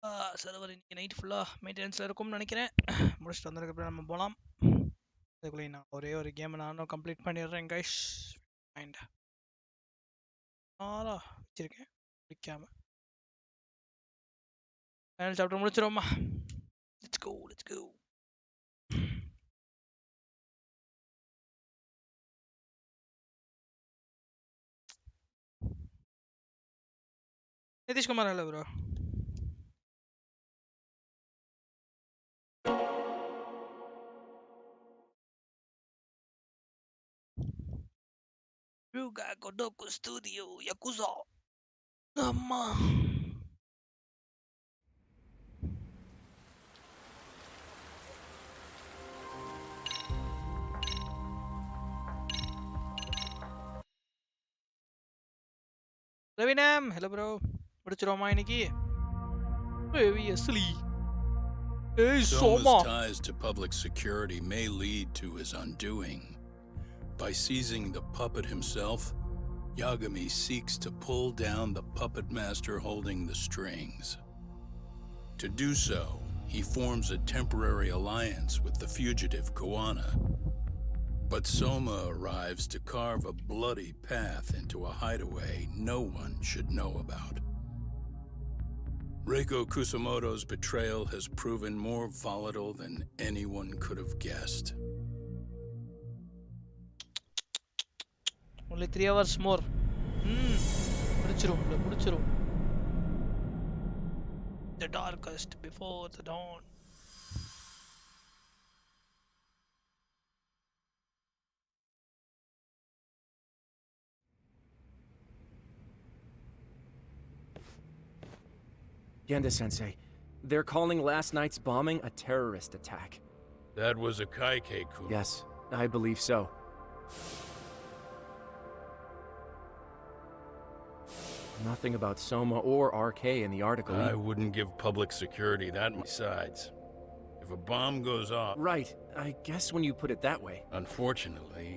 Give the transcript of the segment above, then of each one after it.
Server இன்னைக்கு night ஃபுல்லாக மெயின்டெனன்ஸில் இருக்கும்னு நினைக்கிறேன். முடிச்சுட்டு வந்ததுக்கப்புறம் நம்ம போகலாம். அதுக்குள்ளே நான் ஒரே ஒரு கேம் நானும் கம்ப்ளீட் பண்ணிடுறேன் கைஸ். மைண்ட் வச்சிருக்கேன் பிடிக்காம. ஃபைனல் சாப்டர் முடிச்சிருவோமா? Let's go let's go. Nitish Kumar hello bro. GØKÄɁ Studio Yakuza. அம்மா ரவினம் ஹலோ ப்ரோ. முடிச்சிருவோமா இன்னைக்கு? Soma's ties to public security may lead to his undoing. By seizing the puppet himself, Yagami seeks to pull down the puppet master holding the strings. To do so, he forms a temporary alliance with the fugitive Koana. But Soma arrives to carve a bloody path into a hideaway no one should know about. Reiko Kusumoto's betrayal has proven more volatile than anyone could have guessed. Only 3 hours more. முடிச்சிரும். The darkest before the dawn. Genda-sensei, they're calling last night's bombing a terrorist attack. That was a Kaike coup. Yes, I believe so. Nothing about Soma or RK in the article. I wouldn't give public security that much. Besides, if a bomb goes off... Right, I guess when you put it that way. Unfortunately,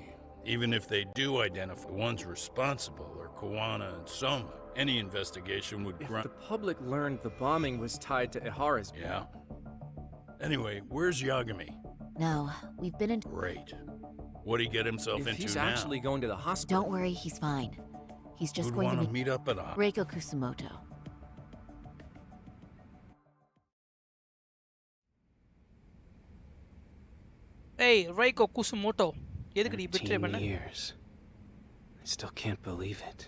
even if they do identify the ones responsible are Koana and Soma, any investigation would... If the public learned the bombing was tied to AORUS... Yeah. Anyway, where's Yagami? No, we've been in... Great. What'd he get himself into now? If he's actually going to the hospital... Don't worry, he's fine. He's just going to meet up at a... Reiko Kusumoto. Hey, Reiko Kusumoto. எதுக்கு betray பண்ண? 13 years. I still can't believe it.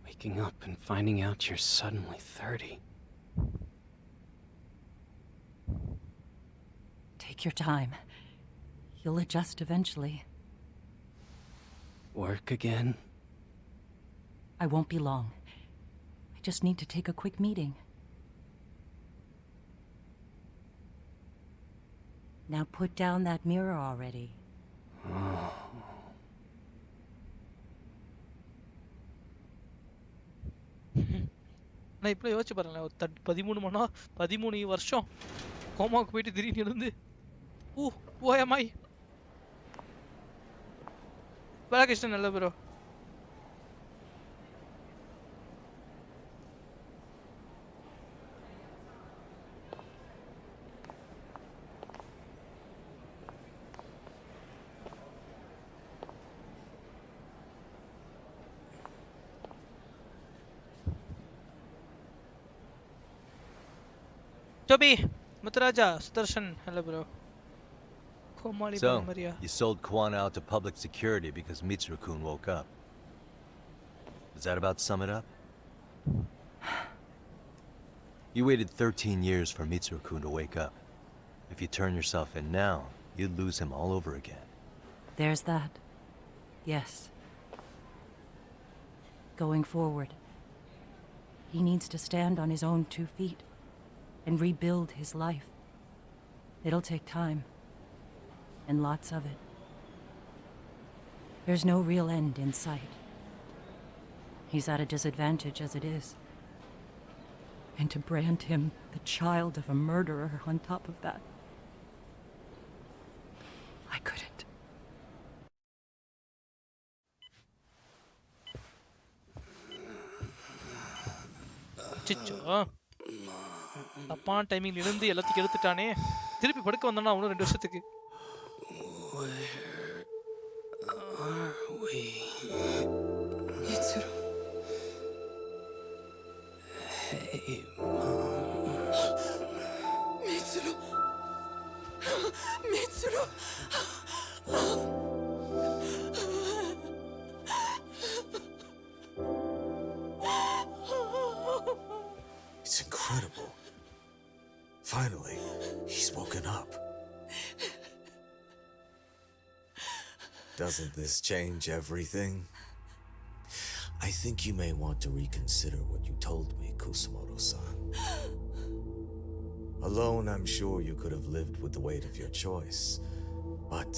Waking up and finding out you're suddenly 30. Take your time. You'll adjust eventually. Work again? I won't be long. I just need to take a quick meeting. Now put down that mirror already. நான் இப்ப யோசிச்சு பாருங்களேன், 13 வருஷம் கோமாவுக்கு போயிட்டு திடீர்னு இருந்து ஓயமாய் பாலகிருஷ்ணன் நல்ல bro. Toby, Mutaraja, Sudarshan, hello bro. So, you sold Koana out to public security because Mitsuru-kun woke up. Does that about sum it up? You waited 13 years for Mitsuru-kun to wake up. If you turn yourself in now, you'd lose him all over again. There's that. Yes. Going forward, he needs to stand on his own 2 feet and rebuild his life. It'll take time. And lots of it. There's no real end in sight. He's at a disadvantage as it is. And to brand him the child of a murderer on top of that, I couldn't. Chicho. தப்பான டைமிங்ல இருந்து எல்லாத்தையும் எடுத்துட்டானே. திருப்பி படுக்க வந்தானா இன்னும் 2 வருஷத்துக்கு. Where are we? Mitsuru. Hey, Mom. Mitsuru. Mitsuru. It's incredible. Finally, he's woken up. Doesn't this change everything? I think you may want to reconsider what you told me, Kusumoto-san. Alone, I'm sure you could have lived with the weight of your choice. But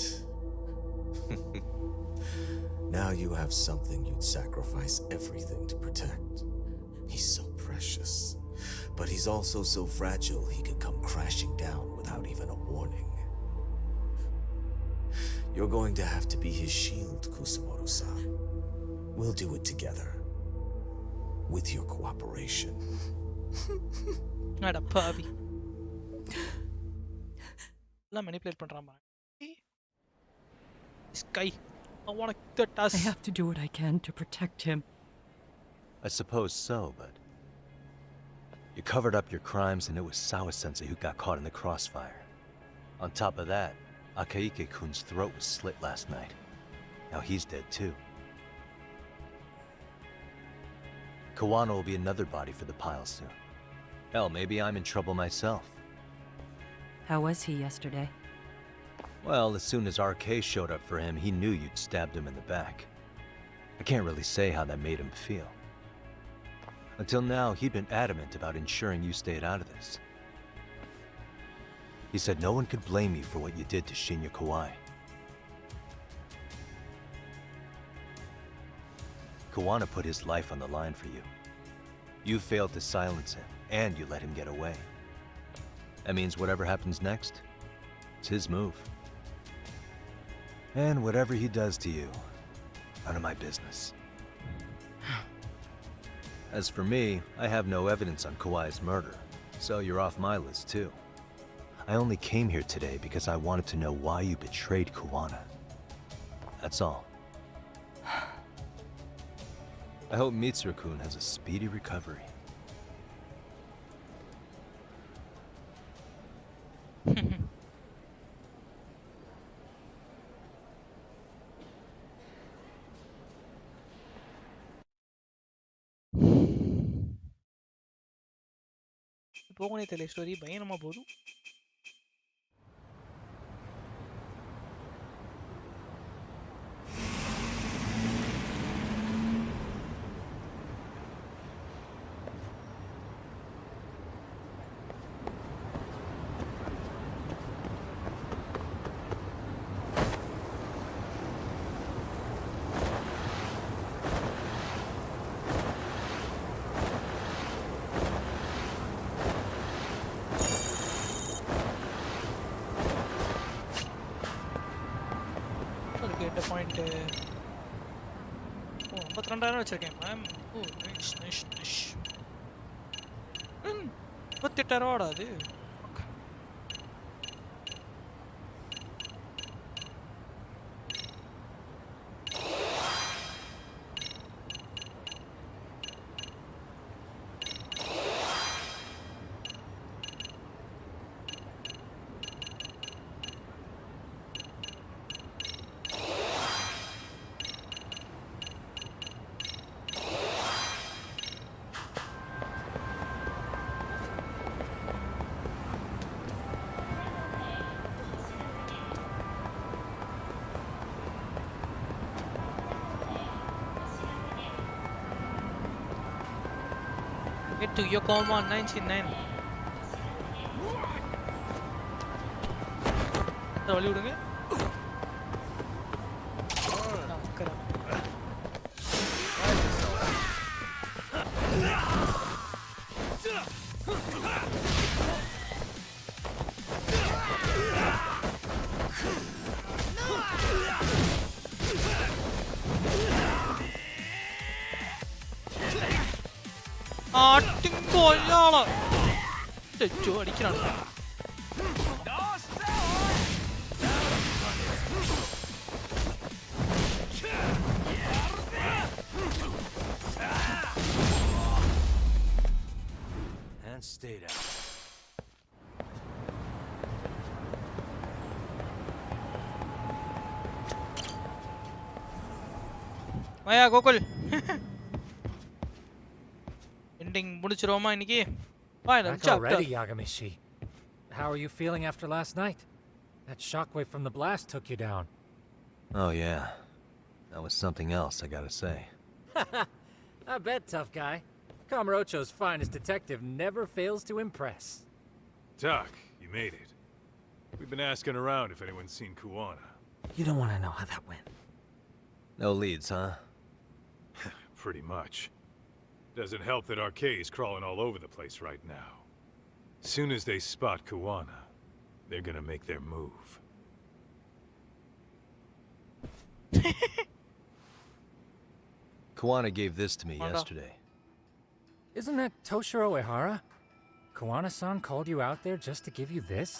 now you have something you'd sacrifice everything to protect. He's so precious. But he's also so fragile he can come crashing down without even a warning. You're going to have to be his shield, Kusumoto-san. We'll do it together. With your cooperation. அட பாவி. எல்லாம் manipulate பண்றான் பாரு. Sky. I want to kick the task. I have to do what I can to protect him. I suppose so, but... You covered up your crimes and it was Sawa-sensei who got caught in the crossfire. On top of that, Akaike-kun's throat was slit last night. Now he's dead too. Kawano will be another body for the pile soon. Hell, maybe I'm in trouble myself. How was he yesterday? Well, as soon as RK showed up for him, he knew you'd stabbed him in the back. I can't really say how that made him feel. Until now, he'd been adamant about ensuring you stayed out of this. He said no one could blame you for what you did to Shinya Kawai. Kawana put his life on the line for you. You failed to silence him, and you let him get away. That means whatever happens next, it's his move. And whatever he does to you, none of my business. As for me, I have no evidence on Kawai's murder, so you're off my list too. I only came here today because I wanted to know why you betrayed Kawana. That's all. I hope Mitsuru-kun has a speedy recovery. போகனே தெரியல story பயங்கரமா போகுது. Point. Oh, 52,000 வச்சிருக்கேன் ma'am. ஓ nice nice nice. 38,000 அது. Get to Yokohama 99. வழி விடுங்க. அச்சோ அடிக்கிறான். And stay down. வாயா கோகுல். எண்டிங் முடிச்சிரோமா இன்னைக்கு? Final Back chapter. already, Yagamishi. How are you feeling after last night? That shockwave from the blast took you down. Oh yeah. That was something else, I gotta say. I bet, tough guy. Kamurocho's finest detective never fails to impress. Doc, you made it. We've been asking around if anyone's seen Kuwana. You don't want to know how that went. No leads, huh? Pretty much. Doesn't help that Arcade's crawling all over the place right now. Soon as they spot Kuwana, they're gonna make their move. Kuwana gave this to me yesterday. Isn't that Toshiro Ehara? Kuwana-san called you out there just to give you this?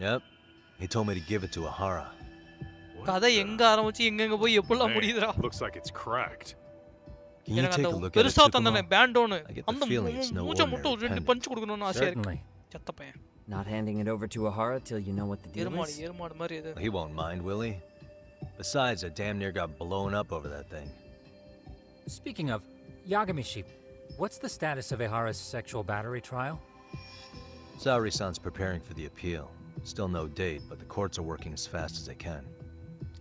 Yep. He told me to give it to Ehara. கதை எங்க ஆரம்பிச்சு எங்க போய் எப்பலாம் முடியுதுடா. Looks like it's cracked. Can you take a look at it? பெருசா தந்தனே Pantone. I get அந்த the feeling it's no மூச்ச மட்டும் ordinary ரெண்டு pen. பஞ்ச் கொடுக்கணும்னு ஆசையா இருக்கு. Certainly. செத்த பையன். Not handing it over to Ehara till you know what the deal Erumadu is? Erumadu மாதிரி இது. He won't mind, will he? Besides, I damn near got blown up over that thing. Speaking of, Yagamishi, what's the status of Ehara's sexual battery trial? Saori-san's preparing for the appeal. Still no date, but the courts are working as fast as they can.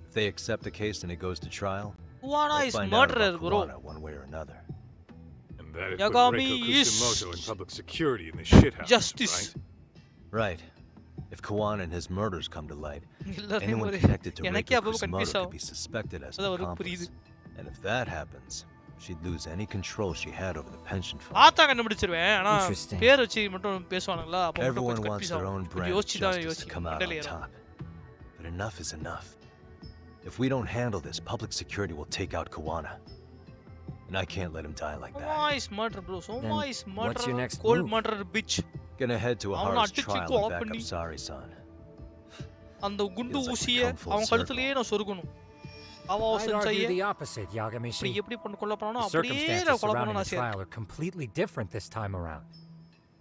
If they accept the case and it goes to trial, Kuwana we'll is find out murderer, about bro. Kuwana one way or another. And that'd put Yagami Reiko is Kusumoto in public security in the shithouse, justice. right? Right. If Kuwana and his murders come to light, எல்லாரும் anyone ஒரு connected to எனக்கே Reiko அப்பப்ப confuse Kusumoto could ஆகும். be suspected as an அதான் ஒரு accomplice. புரியுது. And if that happens, she'd lose any control she had over the pension fund. ஆத்தா கண்டுபிடிச்சிருவேன். ஆனா Interesting. பேர் வச்சு மட்டும் பேசுவானுங்களா? அப்ப மட்டும் Everyone கொஞ்சம் wants கன்ஃபியூஸ் their own ஆகும். brand of யோசிச்சு தான் justice to come out on யோசி. top. But enough is enough. If we don't handle this, public security will take out Kuwana. And I can't let him die like Soma that. is murder, bro. Soma Then is murder. what's your next Cold move? murder, bitch. Gonna head to அவன Ahara's அடிச்சு trial co-op and back பண்ணி up Saori-san. அந்த குண்டு Feels like we ஊசிய come full அவன் circle. கழுத்துலயே நான் சொருகணும். அவ I'd அவசன் argue செய்ய the opposite, இப்படி Yagamishi. எப்படி பண்ண கொல்ல போறானோ The அப்படியே circumstances நான் கொல்ல surrounding போறேன்னு the ஆசையா trial இருக்கு. are completely different this time around.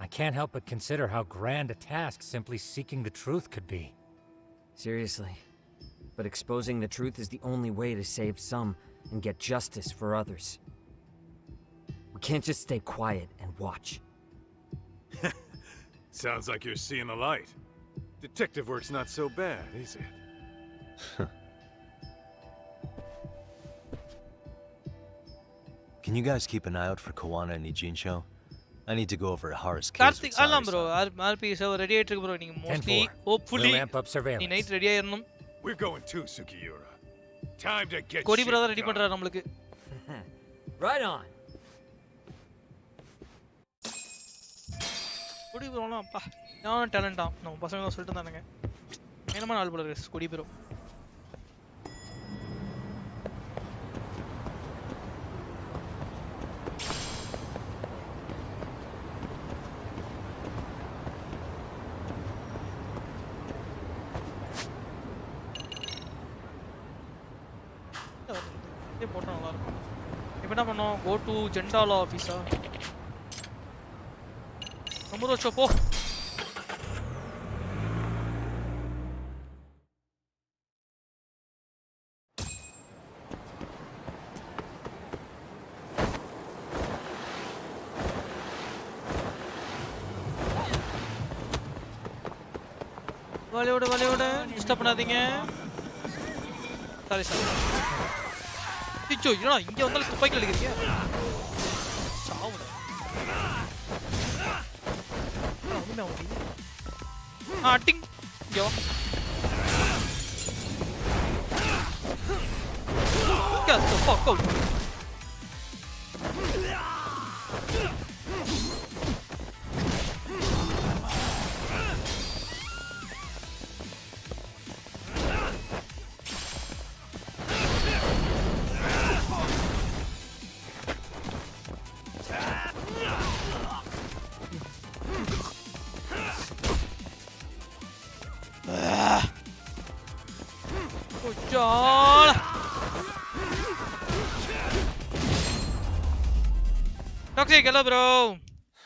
I can't help but consider how grand a task simply seeking the truth could be. Seriously. But exposing the truth is the only way to save some and get justice for others. We can't just stay quiet and watch. Sounds like you're seeing the light. Detective work's not so bad, is it? Can you guys keep an eye out for Kuwana and Ijincho? I need to go over Ahara's case with Karthik அல்லாம் bro Saori-san. RB server ready ஆயிட்டு இருக்கு bro. நீங்க mostly 10-4. Hopefully We'll amp up நீ surveillance. Night ready ஆயிரணும். We're going too, Sukiura. Time to get கொடி shit brother ready done. பண்றாரு நம்மளுக்கு. Right on. கொடி ப்ரோலாம் அப்பா நான் டேலண்டா. நம்ம பசங்க தான் சொல்லிட்டு இருந்தானுங்க. என்னமா நாள் போல இருக்கு கொடி ப்ரோ. போட்டா நல்லா இருக்கும். இப்போ என்ன பண்ணோம்? Go to ஜெண்டாலா ஆஃபீஸா? நம்பர் வச்சோ போ. வலியோட டிஸ்டர்ப் பண்ணாதீங்க. Sorry sir. ஐயோ என்னடா இங்க வந்தாலும் துப்பாக்கில அடிக்கிறீங்க? சாவுடா. ஒண்ணுமே ஆக முடியல. டிங் இங்க வா. Get the fuck out. Y'all. Toxic, hello bro.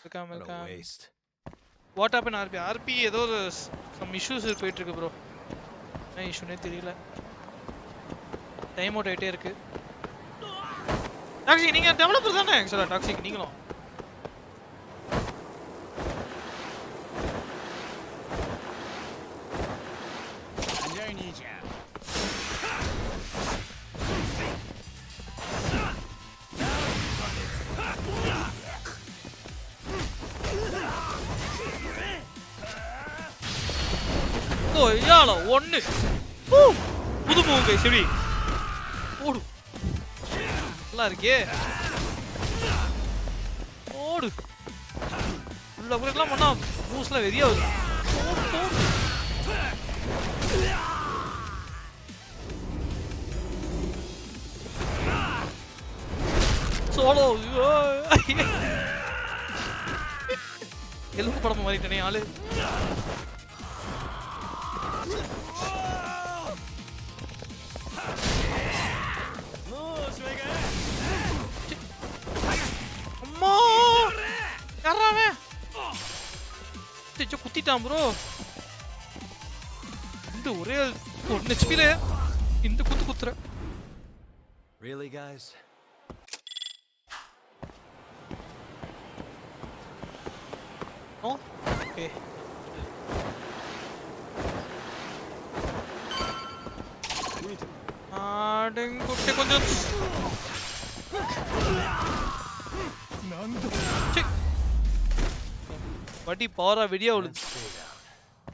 Welcome, What a welcome. waste. What happened RP? RP ஏதோ some issues போயிட்டு இருக்கு bro. என்ன இஷ்யூனே தெரியல. டைம் அவுட் ஆயிட்டே இருக்கு. டாக்ஸிக் நீங்க டெவலப்பர் தானே ஆக்சுவலா டாக்ஸிக் நீங்களும். ஓ யாலோ ஒன்னு புது மூவ் கைஸ் எப்படி ஓடு நல்லா இருக்கே ஓடு உள்ள புரக்கலாம் பண்ணா மூவ்ஸ்ல வெறியா வருது சோலோ எலும்பு படம் மாறிட்டனே ஆளு அம்மா யாராவே திச்சு குத்திட்டான் ப்ரோ இந்த ஒரே ஒரு ஹெச்பில இந்த குத்துற Really, guys? Oh, okay. Ding, kutte konjam. Vadi power video ulu.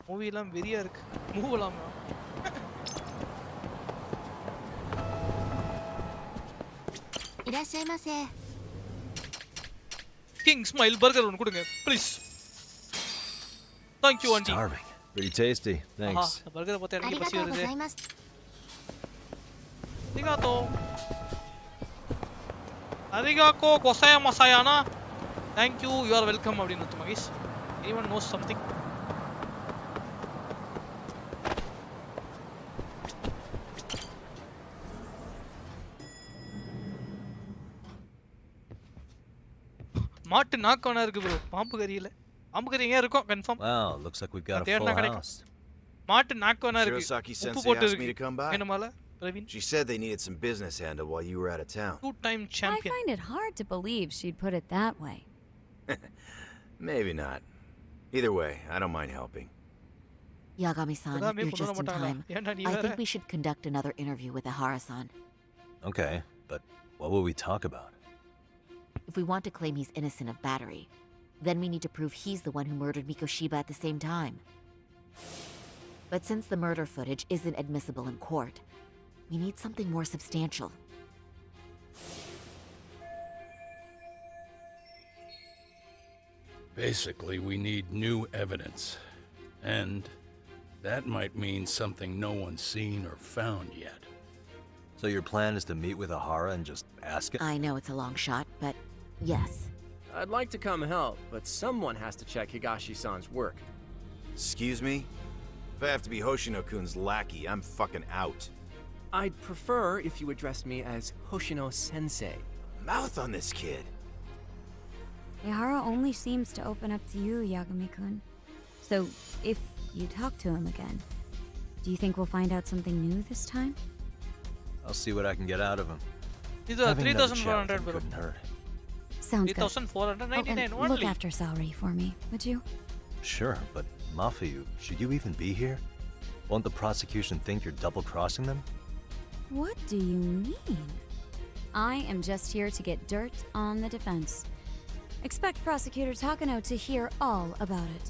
Movie lam veriya irukku. Move lam. Irashaimase. King smile burger onu kudunga, please. Thank you, auntie. Starving. Pretty tasty. Thanks. Aha, burger pote enakku pasi varudhu. Arigato gozaimasu. Thank you. You are welcome abdinu thumma guys. Anyone knows something? மாட்டு நாக்கோனா இருக்கு bro. பாம்பு கறியில. பாம்பு கறி எங்க இருக்கும் confirm. Wow, looks like we've got a full house. மாட்டு நாக்கோனா இருக்கு. Shirosaki உப்பு sensei போட்டு asked me to இருக்கு. come by. என்னமால? Praveen. She said they needed some business handled while you were out of town. Two-time champion. I find it hard to believe she'd put it that way. Maybe not. Either way, I don't mind helping. Yagami-san, you're just in time. I think we should conduct another interview with Ahara-san. Okay, but what will we talk about? If we want to claim he's innocent of battery, then we need to prove he's the one who murdered Mikoshiba at the same time. But since the murder footage isn't admissible in court, we need something more substantial. Basically, we need new evidence. And that might mean something no one's seen or found yet. So your plan is to meet with Ahara and just ask him? I know it's a long shot, but yes. I'd like to come help, but someone has to check Higashi-san's work. Excuse me? If I have to be Hoshino-kun's lackey, I'm fucking out. I'd prefer if you addressed me as Hoshino-sensei. Mouth on this kid. Ihara only seems to open up to you, Yagami-kun. So, if you talk to him again, do you think we'll find out something new this time? I'll see what I can get out of him. These are 3,400 bro. Couldn't hurt. Sounds good. 3,499 Oh, and look only. after Saori for me, would you? Sure, but Mafuyu, should you even be here? Won't the prosecution think you're double-crossing them? What do you mean? I am just here to get dirt on the defense. Expect Prosecutor Takano to hear all about it.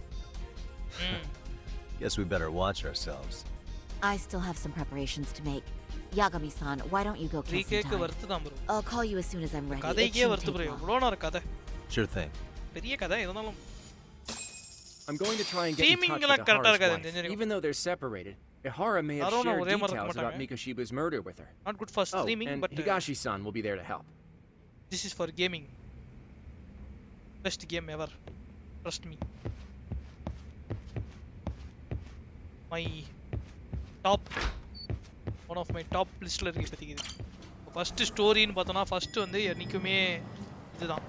Guess we better watch ourselves. I still have some preparations to make. Yagami-san, why don't you go kill some Rikeke time? varthu dhaan bro. I'll call you as soon as I'm ready. It கதைக்கே shouldn't வருது take bro. long. எவ்வளவு நேரம் கதை. Sure thing. பெரிய கதை இருந்தாலும் I'm going to try and get in touch Teaming with எல்லாம் கரெக்ட்டா Ahara's இருக்காது wife. Even though they're separated, Ihara may have யாரும் shared ஒரே மாதிரி details இருக்க about மாட்டாங்க. Mikoshiba's murder with her. Not good for Oh, streaming, and but Higashi-san will be there to help. this is for gaming. Best game ever. Trust me. My top one of my top லிஸ்ட்டில் இருக்குது இப்போதைக்கு இது. First ஸ்டோரின்னு பார்த்தோன்னா first வந்து என்றைக்குமே இதுதான்.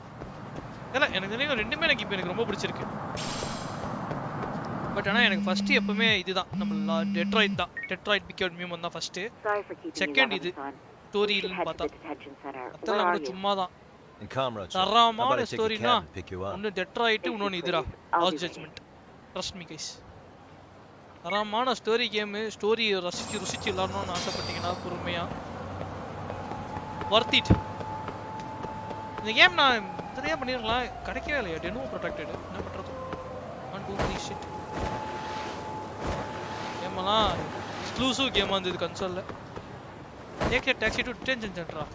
இல்லை எனக்கு தெரியும் ரெண்டுமே எனக்கு ரொம்ப பிடிச்சிருக்கு. பட் ஆனால் எனக்கு ஃபஸ்ட்டு எப்பவுமே இதுதான் நம்ம டெட்ராய்ட் தான். டெட்ராய்ட் பிகேம் ஹியூமன் தான் ஃபஸ்ட்டு. செகண்ட் இது ஸ்டோரி இல்லைன்னு பார்த்தா அதெல்லாம் கூட சும்மா தான். தரமான ஸ்டோரினா ஒன்று டெட்ராய்ட்டு இன்னொன்று இதுரா last judgment. Trust me guys. தரமான ஸ்டோரி கேமு. ஸ்டோரி ருசிச்சு விளாடணும்னு ஆசைப்பட்டீங்கன்னா பொறுமையாக ஒர்த் இட். இந்த கேம் நான் நிறையா பண்ணிருக்கலாம், கிடைக்கவே இல்லையா. டெனோ ப்ரொடெக்டட் என்ன பண்ணுறது. 1 2 3 ஷிட் கேமெல்லாம் எக்ஸ்க்ளூசிவ் கேமாக இருந்தது கன்சோலில். டேக் டாக்ஸி டு டிடென்ஷன் சென்டரா.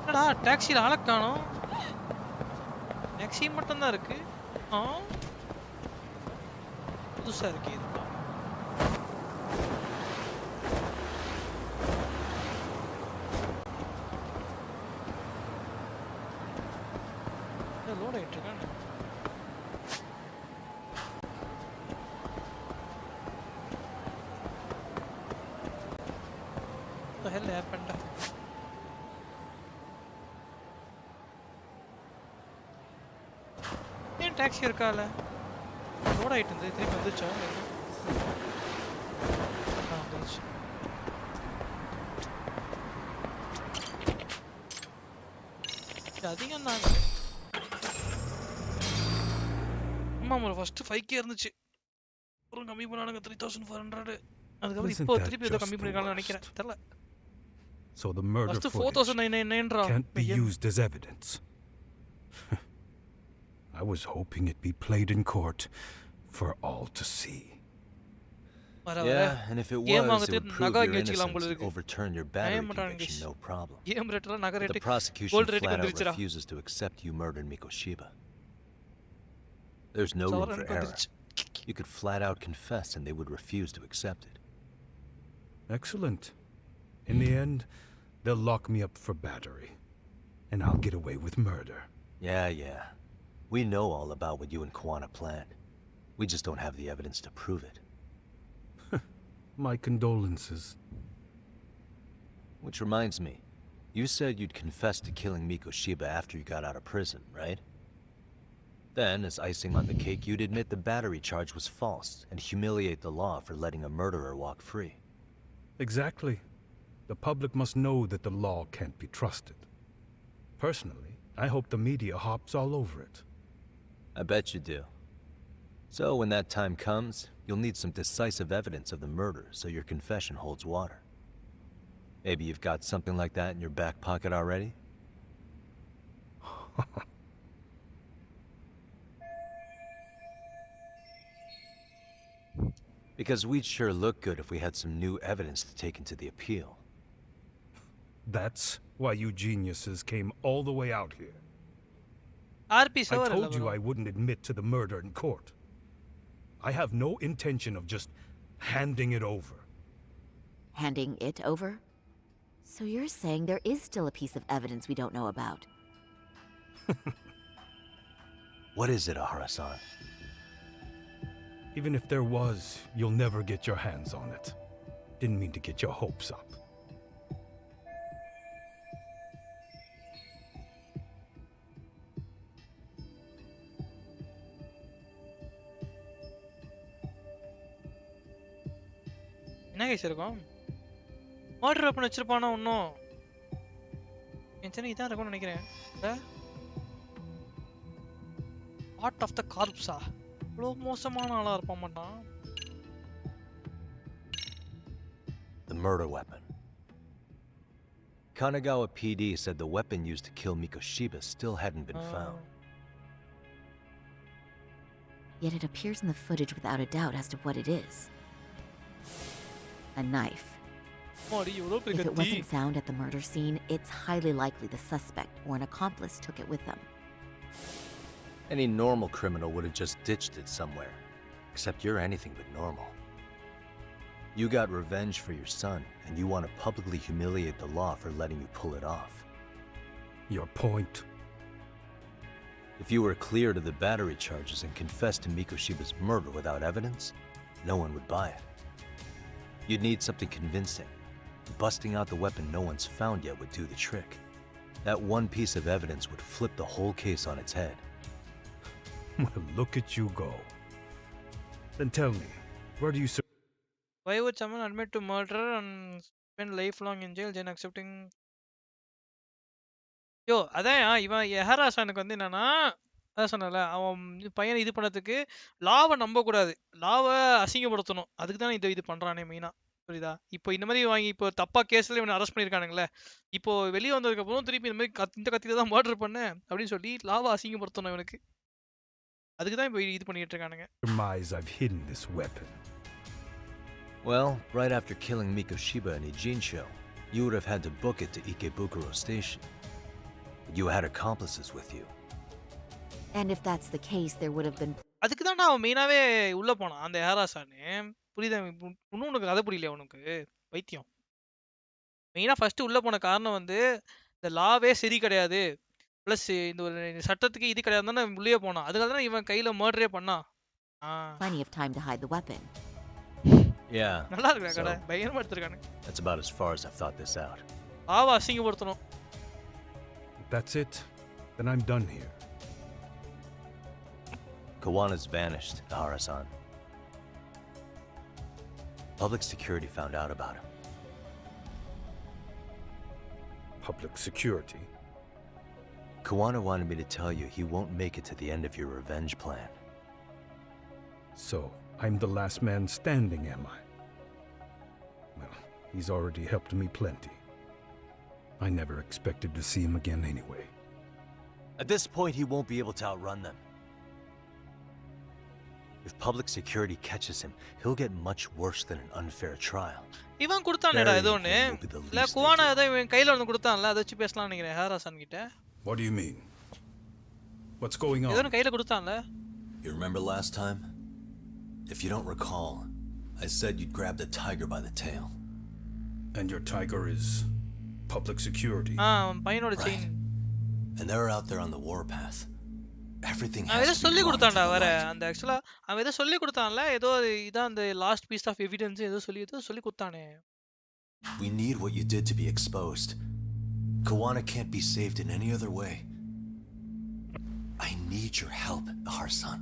என்னடா டாக்ஸியில் ஆளை காணோம். டாக்ஸி மட்டும்தான் இருக்கு. புதுசாக இருக்கு இது. லோட் ஆகிட்டு இருக்கானே. What the hell happened? ஏன் டாக்ஸி இருக்கால லோட் ஆகிட்டு இருந்தது திருப்பி வந்துச்சா? வந்துச்சு. அதிகம் தாங்க. ஆமாம் ஃபஸ்ட்டு 5K இருந்துச்சு, அப்புறம் கம்மி பண்ணானுங்க 3400. அதுக்கப்புறம் இப்போ திருப்பி ஏதோ கம்மி பண்ணிருக்காங்கன்னு நினைக்கிறேன், தெரியல. So the murder footage can't be used as evidence. I was hoping it'd be played in court for all to see. Yeah, and if it was, it would prove your innocence and overturn your battery conviction, no problem. But the prosecution flat out refuses to accept you murdered Mikoshiba. There's no room for error. You could flat out confess and they would refuse to accept it. Excellent. In the end, they'll lock me up for battery, and I'll get away with murder. Yeah. We know all about what you and Kwana planned. We just don't have the evidence to prove it. My condolences. Which reminds me, you said you'd confess to killing Mikoshiba after you got out of prison, right? Then, as icing on the cake, you'd admit the battery charge was false and humiliate the law for letting a murderer walk free. Exactly. The public must know that the law can't be trusted. Personally, I hope the media hops all over it. I bet you do. So, when that time comes, you'll need some decisive evidence of the murder so your confession holds water. Maybe you've got something like that in your back pocket already? Because we'd sure look good if we had some new evidence to take into the appeal. That's why you geniuses came all the way out here. I told you I wouldn't admit to the murder in court. I have no intention of just handing it over. Handing it over? So you're saying there is still a piece of evidence we don't know about? What is it, AORUS-san? Even if there was, you'll never get your hands on it. Didn't mean to get your hopes up. என்ன case இருக்கும்? Murder weapon வச்சிருப்பானா இன்னும்? என் சென்னை இதான் இருக்கும்னு நினைக்கிறேன். Part of the கார்ப்ஸா? இவ்வளோ மோசமான ஆளா இருப்பான் மாட்டான். The murder weapon. Kanagawa PD said the weapon used to kill Mikoshiba still hadn't been found. Yet it appears in the footage without a doubt as to what it is. A knife. If it wasn't found at the murder scene, it's highly likely the suspect or an accomplice took it with them. Any normal criminal would have just ditched it somewhere. Except you're anything but normal. You got revenge for your son, and you want to publicly humiliate the law for letting you pull it off. Your point? If you were clear to the battery charges and confessed to Mikoshiba's murder without evidence, no one would buy it. You'd need something convincing. Busting out the weapon no one's found yet would do the trick. That one piece of evidence would flip the whole case on its head. Well, look at you go. Then tell me, where do you... Why would someone admit to murder and spend lifelong in jail then accepting? Yo, அதான் இவன் எஹராசானுக்கு வந்து என்னன்னா அதான் சொன்னல அவன் பையனை இது பண்ணதுக்கு லாவை நம்ப கூடாது, லாவை அசிங்கப்படுத்தணும், அதுக்கு தான் இது பண்றானே மெயினா. புரியுதா? இப்போ இந்த மாதிரி வாங்கி இப்போ தப்பா கேஸ்ல இவனை அரெஸ்ட் பண்ணிருக்கானுங்களே, இப்போ வெளியே வந்ததுக்கு அப்புறம் திருப்பி இந்த மாதிரி இந்த கத்தியில தான் மர்டர் பண்ண அப்படின்னு சொல்லி லாவை அசிங்கப்படுத்தணும் இவனுக்கு. அதுக்கு தான் இப்போ இது பண்ணிட்டு இருக்கானுங்க. I've hidden this weapon. Well, right after killing Mikoshiba and Ijincho, you would have had to book it to Ikebukuro Station. You had accomplices with you. And if that's the case, there would have been... அதுக்கு தான் அவன் மெயினாவே உள்ள போனான் அந்த ஹேராசானு. புரியுதா? இன்னும் உனக்கு கதை புரியல உனக்கு வைத்தியம். மெயினா ஃபர்ஸ்ட் உள்ள போன காரணம் வந்து இந்த லாவே சரி கிடையாது, பிளஸ் இந்த ஒரு சட்டத்துக்கு இது கிடையாது தானே உள்ளே போனான். அதுக்காக தான் இவன் கையில மர்டரே பண்ணான். Plenty of time to hide the weapon. Yeah. நல்லா இருக்கு கடை பயங்கரமா எடுத்துருக்கானு. That's about as far as I've thought this out. லாவை அசிங்கப்படுத்தணும். That's it. Then I'm done here. Kawana's vanished, Ahara-san. Public security found out about him. Public security? Kawana wanted me to tell you he won't make it to the end of your revenge plan. So, I'm the last man standing, am I? Well, he's already helped me plenty. I never expected to see him again anyway. At this point, he won't be able to outrun them. If public security catches him, he'll get much worse than an unfair trial. இவன் கொடுத்தானேடா ஏதோ ஒன்னு. இல்ல Guiana ஏதோ இவன் கையில ஒன்னு கொடுத்தான்ல, அதை வச்சு பேசலாம் நினைக்கிறேன் ஹேராசான் கிட்ட. What do you mean? What's going on? ஏதோ கையில கொடுத்தான்ல. You remember last time? If you don't recall, I said you'd grab the tiger by the tail. And your tiger is public security. பையனோட chain. And they're out there on the warpath. Everything has அவன் ஏதோ to சொல்லி be brought கொடுத்தான்டா into the வேற. light. அந்த ஆக்சுவலா அவன் ஏதோ சொல்லி கொடுத்தான்ல, ஏதோ இதான் அந்த லாஸ்ட் பீஸ் ஆஃப் எவிடன்ஸ் ஏதோ சொல்லி கொடுத்தானே. We need what you did to be exposed. Kawana can't be saved in any other way. I need your help, Ahara-san.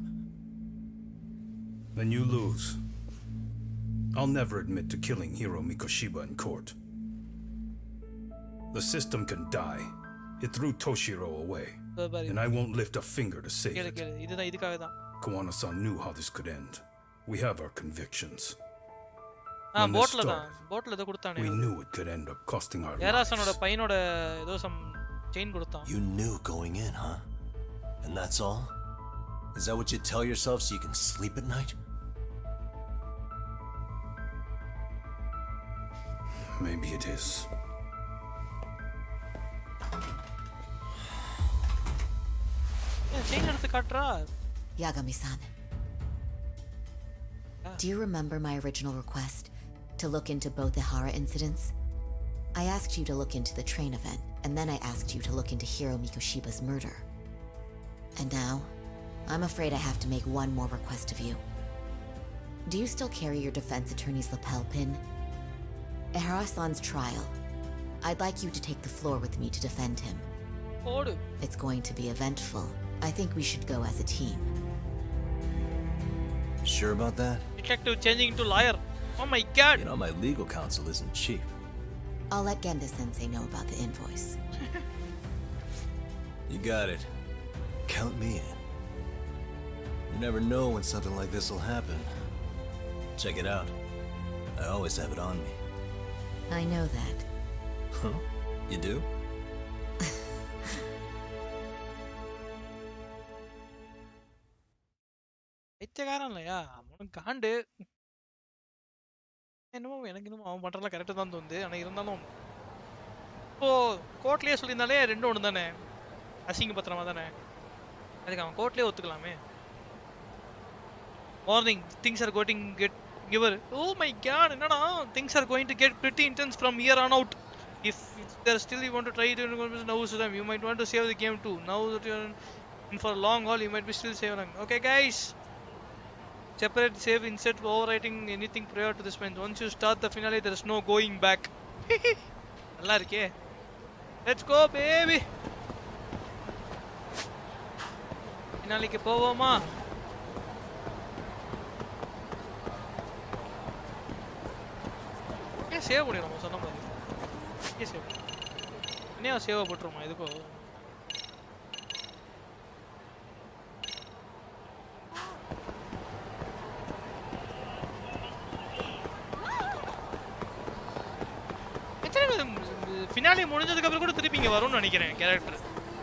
Then you lose. I'll never admit to killing Hiro Mikoshiba in court. The system can die. It threw Toshiro away. And I won't lift a finger to save it. Kawana-san knew how this could end. We have our convictions. When this started, we knew it could end up costing our lives. You knew going in, huh? And that's all? Is that what you tell yourself so you can sleep at night? Maybe it is. Yagami-san, do you remember my original request to look into both the Hara incidents? I asked you to look into the train event, and then I asked you to look into Hiro Mikoshiba's murder. And now, I'm afraid I have to make one more request of you. Do you still carry your defense attorney's lapel pin? Ehara-san's trial. I'd like you to take the floor with me to defend him. It's going to be eventful. I think we should go as a team. Sure about that? Detective changing into lawyer. Oh my god! You know, my legal counsel isn't cheap. I'll let Genda-sensei know about the invoice. You got it. Count me in. You never know when something like this will happen. Check it out. I always have it on me. I know that. Huh? You do? பைத்தியக்காரன் இல்லையா அவனுக்கு காண்டு. என்னமோ எனக்கு இன்னும் அவன் பண்றதுலாம் கரெக்டாக தான் தோணுது. ஆனால் இருந்தாலும் இப்போ கோர்ட்லேயே சொல்லியிருந்தாலே ரெண்டும் ஒன்று தானே, அசிங்க பத்திரமா தானே, அதுக்கு அவன் கோர்ட்லேயே ஒத்துக்கலாமே. Morning things are Give her. Oh my god, no, things are going to get pretty intense from here on out. If there's still you want to try it, now is the time. You might want to save the game too. Now that you're in for a long haul, you might be still saving. Okay, guys. Separate save instead of overwriting anything prior to this point. Once you start the finale, there is no going back. Let's go, baby. Finale ke povoma. Save பண்ணிரோம் சொன்ன மாதிரி. இங்கே save. என்ன save போட்றோமா இதுக்கு? Finale முடிஞ்சதுக்கு அப்புறம் கூட திருப்பி இங்க வரும்னு நினைக்கிறேன் கேரக்டர்.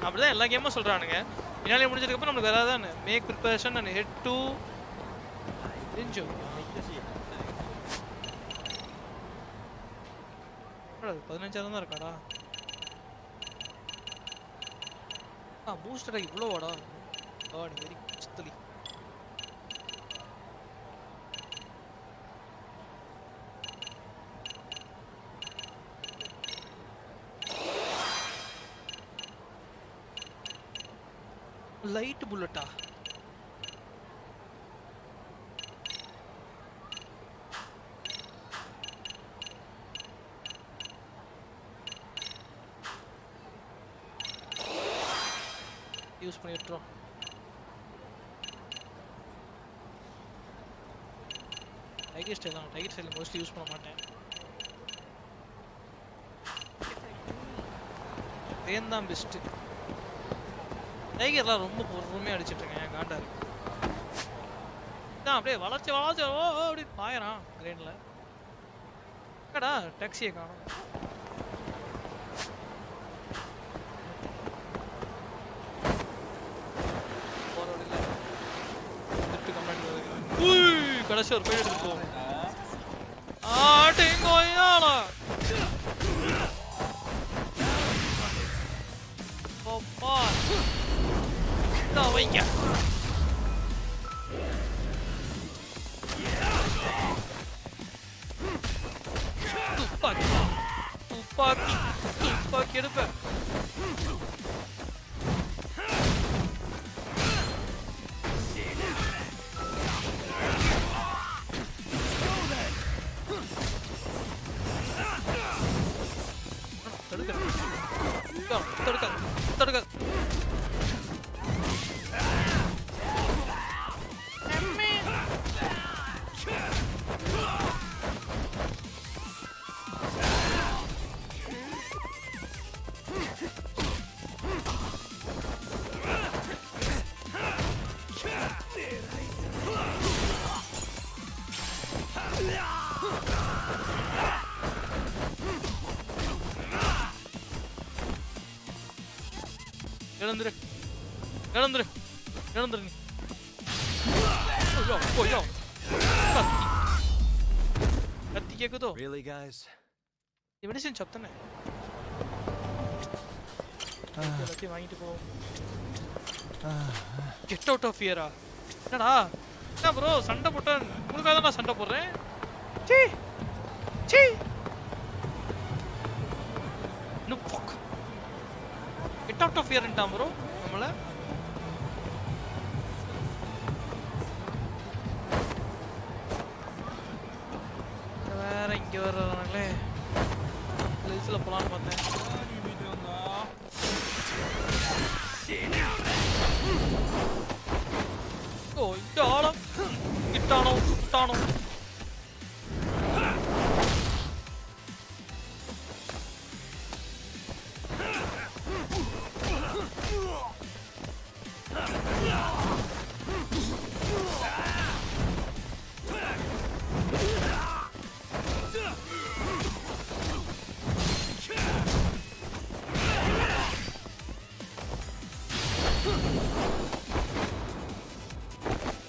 அப்படிதான் எல்லா கேமும் சொல்றானுங்க. ஃபினாலே முடிஞ்சதுக்கு அப்புறம் நமக்கு வராதானே. Make preparation and head to enjoy. 15 தான் இருக்காடா. பூஸ்டர் இவ்வளோ வாடா. Got very stealthy. லைட் புல்லட்டா. யூஸ் பண்ணிட்டோம். டைகர் ஸ்டைல் தான். டைகர் ஸ்டைல் மோஸ்ட்லி யூஸ் பண்ண மாட்டேன். தேன் தான் பெஸ்ட். டைகர்லாம் ரொம்ப பொறுமையாக அடிச்சிட்டு இருக்கேன். என் காண்டா இருக்கு. அப்படியே வளர்ச்சி ஓ அப்படி பாயறான் கிரேன்ல. என்னடா டாக்ஸியை காணோம். கடைசி ஒரு போய் எடுத்துப்போம். ஆட்டிங்கோயாளா அப்பா வைங்க. துப்பாக்கி எடுப்பேன். தடுக்க எழுந்துரு நீ. கத்தி கேக்குதோ? Really, guys? மெடிசின் ஷாப் தானே. எல்லாத்தையும் வாங்கிட்டு போ. கெட் அவுட் ஆஃப் ஹியரா? என்னடா? என்ன ப்ரோ சண்டை போட்டேன். உங்களுக்காக தான் நான் சண்டை போடுறேன். See see. No fuck. Get out of ஹியர்ன்ட்டான் ப்ரோ நம்மள. வேற இங்க வர்றாங்களே. லேஸ்ல போலான்னு பார்த்தேன். ஓ இந்த ஆளம் கிட்டானோ.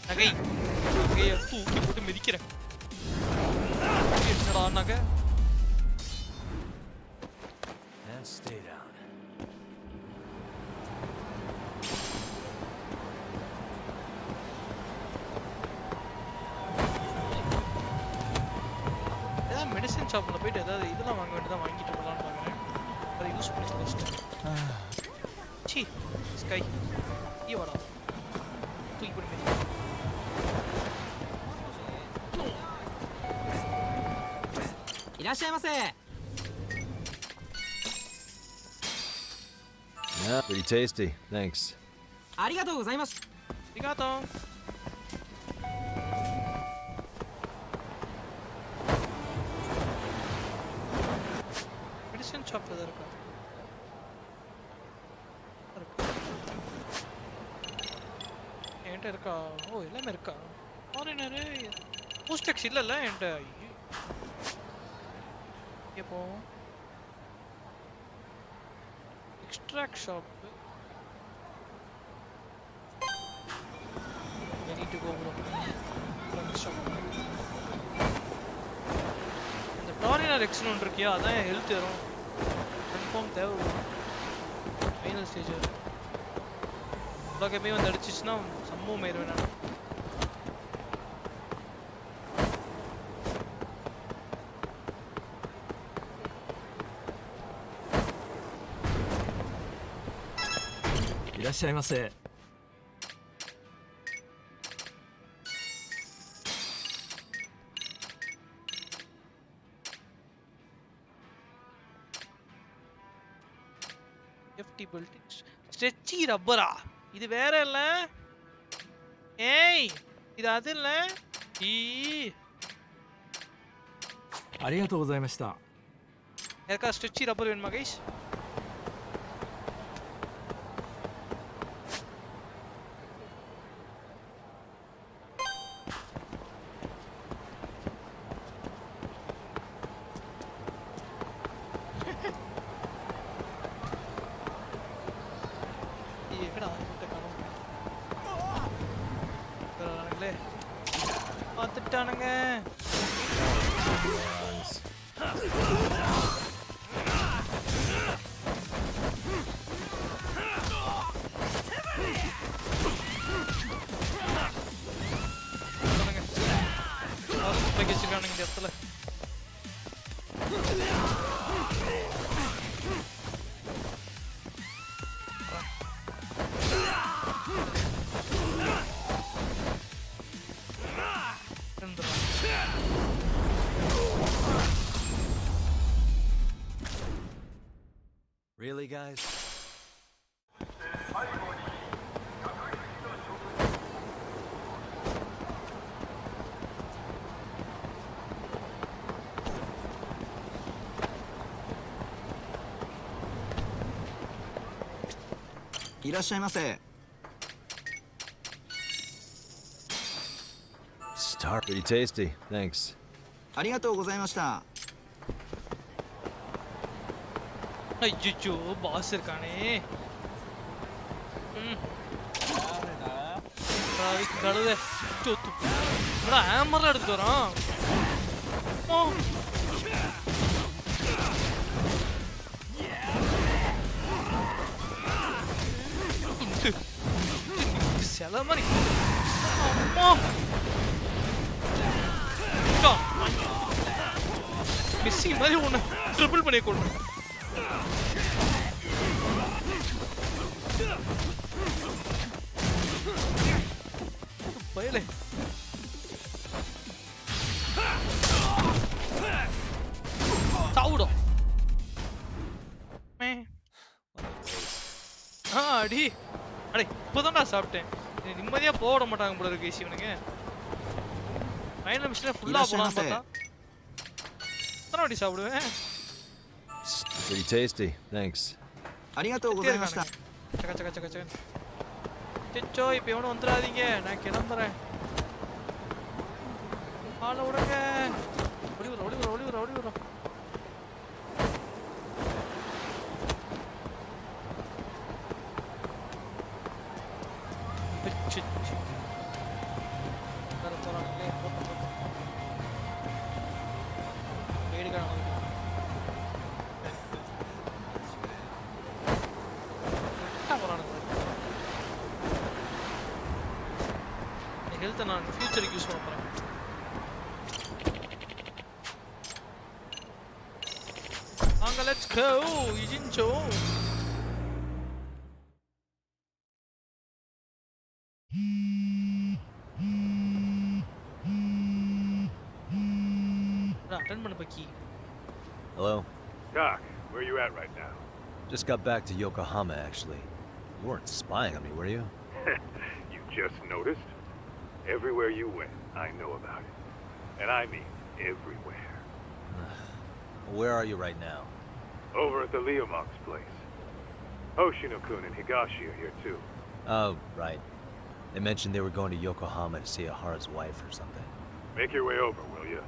நகையை தூக்கி போட்டு மிதிக்கிறேன். என்னடா நகை? மெடிசன் ஷாப்ல போயிட்டு ஏதாவது இதெல்லாம் வாங்க வேண்டியதா வாங்கிட்டு போலாம்னு பாக்குறேன். அதை யூஸ் பண்ணி தொலைச்சிட்டேன். சீ ஸ்கை ஈவடா தூக்கி போடு மே. Yeah, pretty tasty. Thanks. Arigato. Medicine shop எதா இருக்கா? என்கிட்ட இருக்கா? ஓ எல்லாமே இருக்கா? ஃபாரினரு பூஸ்டெக்ஸ் இல்லைல்ல என்கிட்ட. எப்போ extract shop I need to go bro. இந்த டாரினர் எக்ஸ்னு ஒன்று இருக்கியா, அதான் ஹெல்த் ஏறும் கன்ஃபார்ம் தேவை. ஃபைனல் ஸ்டேஜ் உலகமே வந்து அடிச்சிச்சுன்னா சம்பவம் ஆயிடுவேன் நான். Irashaimase. FT bolt ஸ்ட்ரெச்சி ரப்பரா, இது வேற இல்ல. ஏய் இது அது இல்ல. Arigatou gozaimashita. யாருக்கா ஸ்ட்ரெச்சி ரப்பர் வேணுமா guys? Really, guys? Star, pretty tasty. Thanks. Arigatou gozaimashita. ஐயோ பாஸ் இருக்கானே. கழுத சொத்து ஹேமர்லாம் எடுத்துட்டு வரான். சில மாதிரி மிஸ்ஸி மாதிரி ஒன்று ட்ரிபிள் பண்ணி கொண்டு பயலே. சாவுடும். அடி அடே இப்போதான்டா சாப்பிட்டேன். நிம்மதியா போட மாட்டாங்க போல இருக்கு இவனுங்க. ஃபைனல் மிஷன்ல ஃபுல்லா போலாம் பார்த்தா எத்தனை வாட்டி சாப்பிடுவேன். Pretty tasty. Thanks. Arigatou gozaimashita. சக்க சக்க சக்க சக்க. சிச்சோ இப்போ எவனும் வந்துடாதீங்க, நான் கிளம்புறேன். ஆளை விடுங்க. ஓடி வர ஓடி வர ஓடி வர ஓடி வர. ஹெல்த்தை நான் ஃபியூச்சருக்கு யூஸ் பண்ண போகிறேன். வாங்க let's go இஜின்சோ attend பண்ணு பக்கி. Hello. Doc, where you at right now? Just got back to Yokohama, actually. You weren't spying on me, were you? You just noticed? Everywhere you went, I know about it. And I mean everywhere. Where are you right now? Over at the Leomong's place. Hoshino-kun and Higashi are here too. Oh, right. They mentioned they were going to Yokohama to see Ahara's wife or something. Make your way over, will you?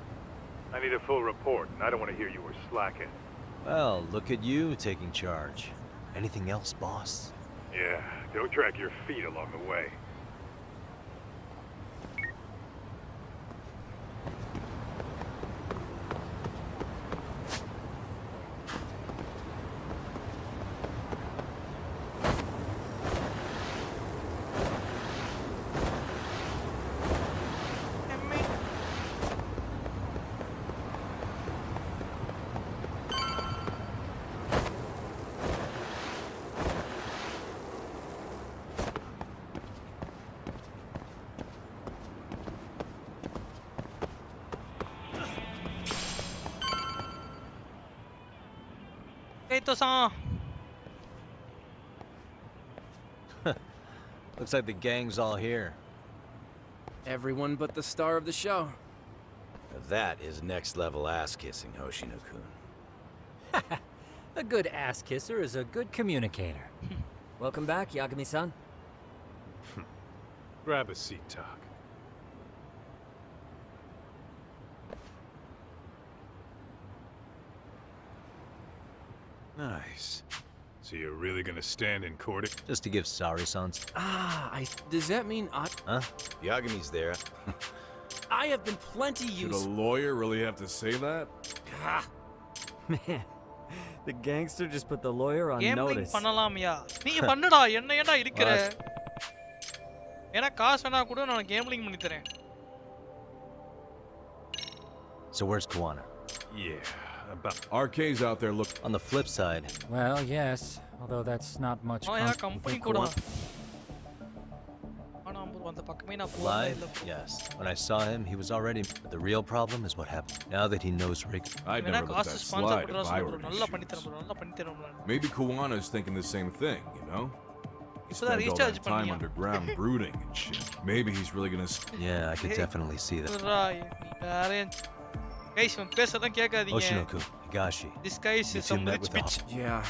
I need a full report, and I don't want to hear you were slacking. Well, look at you taking charge. Anything else, boss? Yeah, don't drag your feet along the way. Looks like the gang's all here. Everyone but the star of the show. That is next level ass kissing, Hoshino-kun. A good ass kisser is a good communicator. Welcome back, Yagami-san. Grab a seat, Doc. Nice. So you're really gonna stand in court? Just to give sorry-sans. Does that mean I... Huh? Yagami's there. I have been plenty used... Should a lawyer really have to say that? Man, the gangster just put the lawyer on notice. பண்ணலாம்யா நீ பண்ணுடா என்ன ஏன்டா இருக்கிற ஏனா காசு வேணா கூட நான் கேம்பிளிங் பண்ணி தரேன். So where's Kuwana? Yeah, about RK's out there look. On the flip side. Well, yes, although that's not much. company கூட அந்த பக்கமே நான் Live? Yes. When I saw him, he was already. But the real problem is what happened. Now that he knows Rick. I'd never let that slide if I were Maybe Kuwana's thinking the same thing, you know? He spent all that time underground brooding and shit. Maybe he's really gonna... Yeah, I could definitely see that. Guys, பேசதான் கேட்காதீங்க. Hoshino-kun, Higashi. This guy is some rich bitch. Yeah,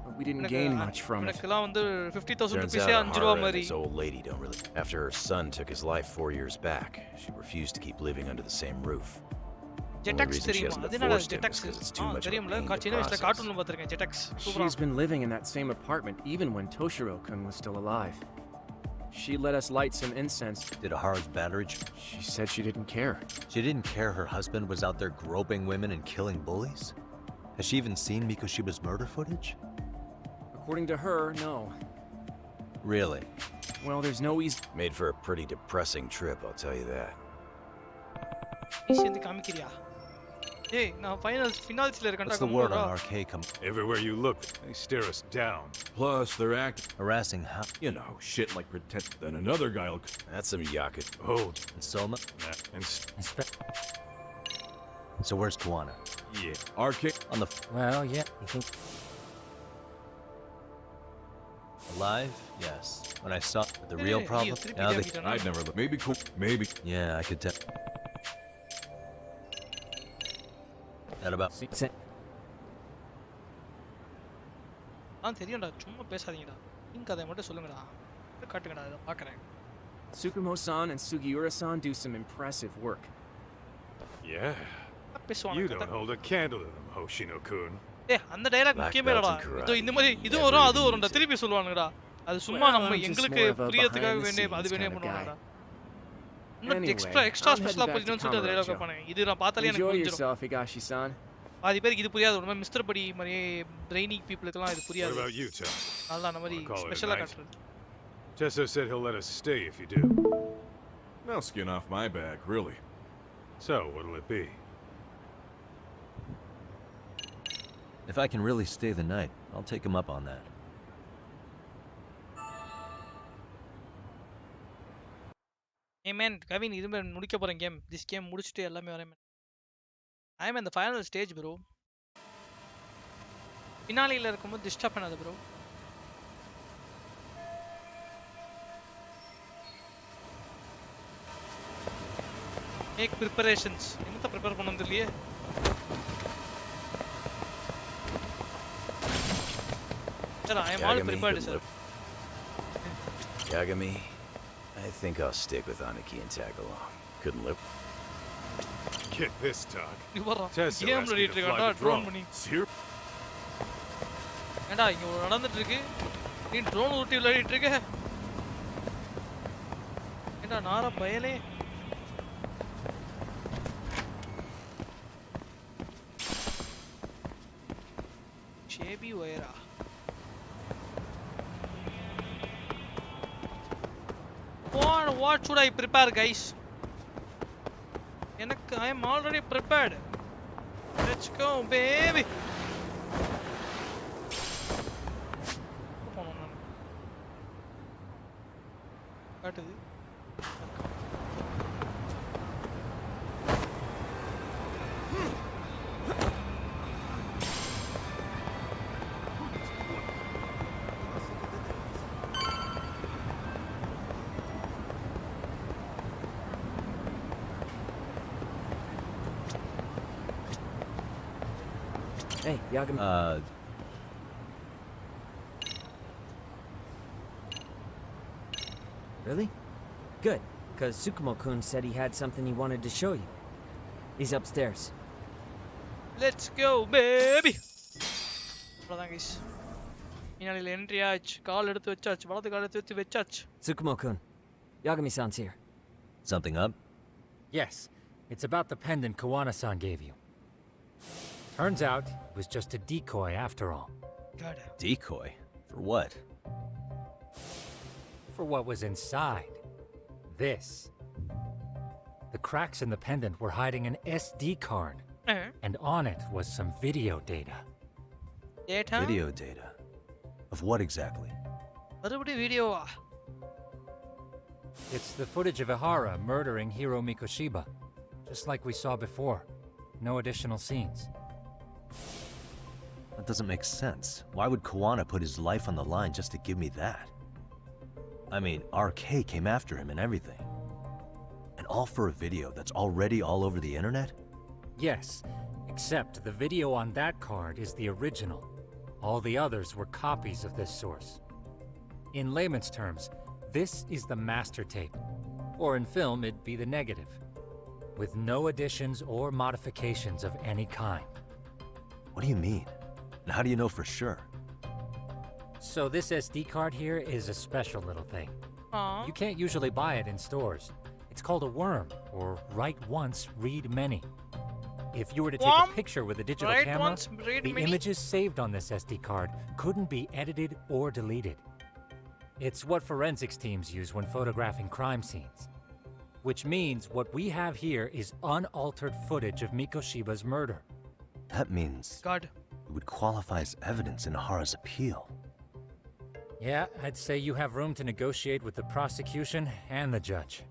but we didn't gain much from it. எனக்குலாம் வந்து 50,000 Turns rupees out 5 ரூபாய் Ahara மாதிரி. and this old lady don't really... After her son took his life 4 years back, she refused to keep living under the same roof. Jetax தெரியுமா? அது என்னடா Jetax? தெரியும்ல சின்ன வயசுல கார்ட்டூன்ல பாத்துர்க்கேன் Jetax. She's been living in that same apartment even when Toshiro-kun was still alive. She let us light some incense. Did Ahara's battery? She said she didn't care. She didn't care her husband was out there groping women and killing bullies? Has she even seen Mikoshiba's murder footage? According to her, no. Really? Well, there's no easy... Made for a pretty depressing trip, I'll tell you that. Hey, now finals irukanda. What's the word on RK Everywhere you look, they stare us down. Plus, they're harassing how? You know, shit like pretend. Then another guy'll... That's some yaku. Oh, and Soma? So where's Kuwana? Yeah. RK... On the... Well, yeah. Alive? Yes. When I saw the real problem... Now they... I'd never look. Maybe cool. Maybe... Yeah, I could tell. That about... தெரியும்டா சும்மா பேசாதீங்கடா நீங்க கதை மட்டும் சொல்லுங்கடா காட்டுங்கடா இத பார்க்கறேன். Tsukumo-san and Sugiura-san do some impressive work. Yeah. You don't hold a candle to them, Hoshino-kun. அந்த dialogue முக்கியமே இல்லடா. இந்த மாதிரி இது வரும் அது வரும்டா திருப்பி சொல்வாங்கடா. அது சும்மா நம்ம எங்களுக்கு புரியதுக்காக வேணே அது வேணே பண்ணுவாங்கடா. இன்னும் எக்ஸ்ட்ரா ஸ்பெஷலா போயிடுன்னு சொல்லிட்டு அந்த டயலாக் பண்ணேன். இது நான் பார்த்தாலே எனக்கு புரிஞ்சிரும். பாதி பேருக்கு இது புரியாது. நம்ம மிஸ்டர் படி மாதிரி பிரெய்னி பீப்பிளுக்குலாம் இது புரியாது. நல்லா அந்த மாதிரி ஸ்பெஷலா காட்டுறது. Tesso said he'll let us stay if you do. No skin off my back, really. So, what'll it be? If I can really stay the night, I'll take him up on that. Hey man, Kevin, இது முடிக்க போறேன் game. This game முடிச்சிட்டு எல்லாமே வரேன். I am in the final stage, bro. Finale-ல இருக்கும்போது disturb பண்ணாத bro. Make preparations. என்னத்த prepare பண்ணனும் தெரியலையே. Sir, I am all prepared, sir. Yagami, I think I'll stick with Aniki and tag along. Couldn't live. Get this, dog. Tessa game ready to fly the drone. Here. ஏண்டா இங்க நடந்துட்டு இருக்கு. நீ drone ஊட்டி விளையாடிட்டு இருக்க. ஏண்டா நார பயலே. Shabby wire. What should I prepare, guys? I am already prepared. Let's go, baby. What is it? Hey, Yagami. Really? Good, because Tsukumo-kun said he had something he wanted to show you. He's upstairs. Let's go, baby! அவ்வளவுதான் guys. இனாலில entry ஆச்சு. கால் எடுத்து வெச்சாச்சு. வலது கால் எடுத்து வெச்சாச்சு. Tsukumo-kun, Yagami-san's here. Something up? Yes, it's about the pendant Kawana-san gave you. Turns out, it was just a decoy after all. God. Decoy? For what? For what was inside. This. The cracks in the pendant were hiding an SD card. And on it was some video data. Data? Video data? Of what exactly? Video. It's the footage of Ihara murdering Hiro Mikoshiba. Just like we saw before. No additional scenes. That doesn't make sense. Why would Kawana put his life on the line just to give me that? I mean, RK came after him and everything. And all for a video that's already all over the internet? Yes, except the video on that card is the original. All the others were copies of this source. In layman's terms, this is the master tape. Or in film, it'd be the negative. With no additions or modifications of any kind. What do you mean? And how do you know for sure? So this SD card here is a special little thing. Aww. You can't usually buy it in stores. It's called a worm, or write once, read many. If you were to take a picture with a digital camera, the images saved on this SD card couldn't be edited or deleted. It's what forensics teams use when photographing crime scenes. Which means what we have here is unaltered footage of Mikoshiba's murder. That means God. It would qualify as evidence in Ihara's appeal. Yeah, I'd say you have room to negotiate with the prosecution and the judge.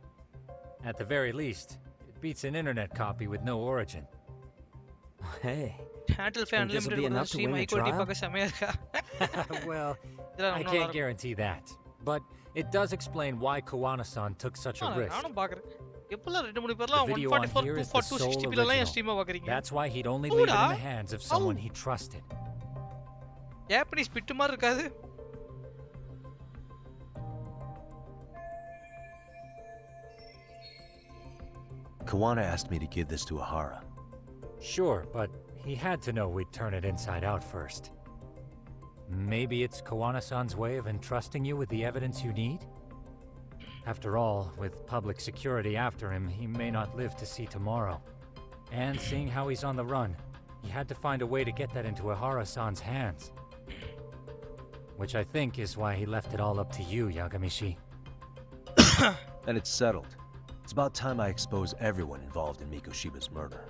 At the very least, it beats an internet copy with no origin. Hey, think this will be enough to win the trial? Well, I can't guarantee that. But it does explain why Kawana-san took such a risk. The video on here is the sole original. That's why he'd only leave it in the hands of someone he trusted. Japanese pittu மாதிரி இருக்காது. Kawana asked me to give this to Ihara. Sure, but he had to know we'd turn it inside out first. Maybe it's Kawana-san's way of entrusting you with the evidence you need? After all, with public security after him, he may not live to see tomorrow. And seeing how he's on the run, he had to find a way to get that into Ihara-san's hands. Which I think is why he left it all up to you, Yagamishi. And it's settled. It's about time I expose everyone involved in Mikoshiba's murder.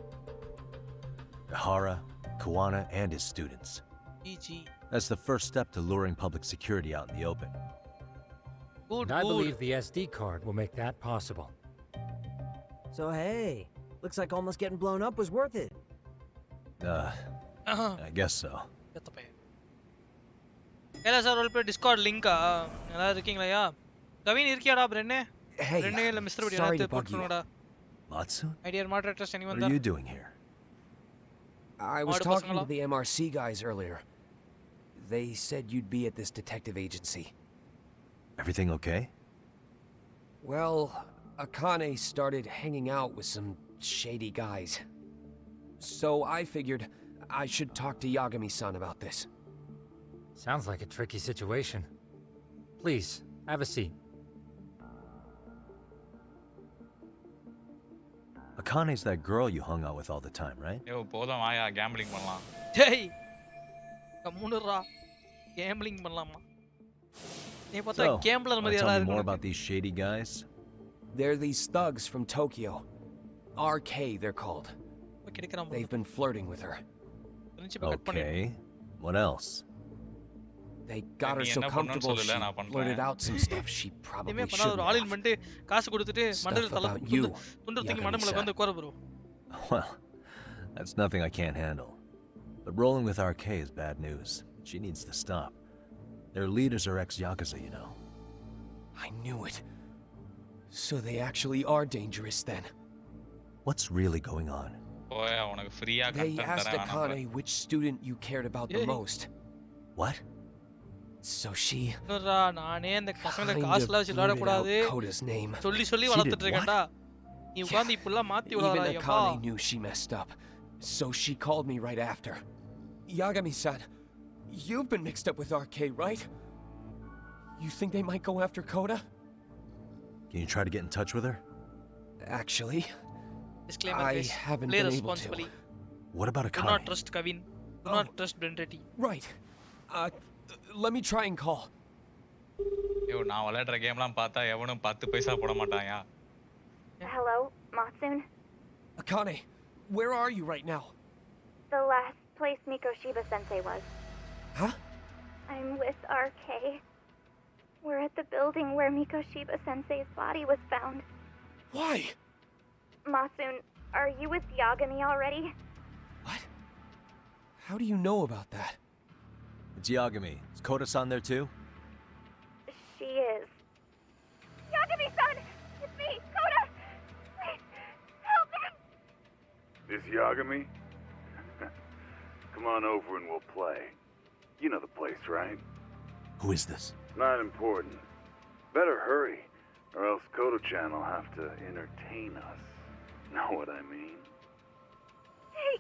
Ihara, Kuwana, and his students. PG. That's the first step to luring public security out in the open. Good, I believe the SD card will make that possible. So hey, looks like almost getting blown up was worth it. I guess so. Sir, roleplay Discord link எல்லாரும் இருக்கீங்களா? Kavin இருக்கியாடா Brenne? Hey, Brenne இல்ல mister படி sorry to எல்லாத்தையும் bug you. போட்டுறோம்டா. Matsu? My dear moderators, anyone What there? are you doing here? I was talking to the MRC guys earlier. They said you'd be at this detective agency. Everything okay? Well, Akane started hanging out with some shady guys. So I figured I should talk to Yagami-san about this. Sounds like a tricky situation. Please, have a seat. Akane's that girl you hung out with all the time, right? Yo, போதும் வாயா gambling பண்ணலாம். டேய். கம்முனுடா. Gambling பண்ணலாமா? நீ பார்த்தா gambler மாதிரி tell me யாரா more about these shady guys? They're these thugs from Tokyo. RK, they're called. They've been flirting with her. Okay. What else? They got her so comfortable she blurted out some stuff she probably shouldn't have. Well, that's nothing I can't handle. But rolling with RK is bad news. She needs to stop. Their leaders are ex-Yakuza, you know. I knew it. So they actually are dangerous then. What's really going on? They asked Akane which student you cared about the most. What? So she நானே அந்த பசங்கள காசுல வச்சு விளையாட கூடாது சொல்லி வளர்த்துட்டு இருக்கேன்டா நீ உட்கார்ந்து இப்பெல்லாம் மாத்தி விளையாடறா Even Akane knew she messed up. So she called me right after. Yagami-san, you've been mixed up with RK, right? You think they might go after Koda? Can you try to get in touch with her? Actually, disclaimer, I haven't been able to. What about Akane? Do not trust Kavin. Do not trust Brendeti. Right. Let me try and call. Yo, நான் விளையாடுற கேம்லாம் பார்த்தா எவனும் 10 பைசா போட மாட்டான்யா. Hello, Matsune? Akane, where are you right now? The last place Mikoshiba-sensei was. Huh? I'm with RK. We're at the building where Mikoshiba-sensei's body was found. Why? Matsune, are you with Yagami already? What? How do you know about that? It's Yagami. Is Koda-san there too? She is. Yagami-san! It's me, Koda! Please, help me! This Yagami? Come on over and we'll play. You know the place, right? Who is this? Not important. Better hurry, or else Kodo-chan will have to entertain us. Know what I mean? Hey!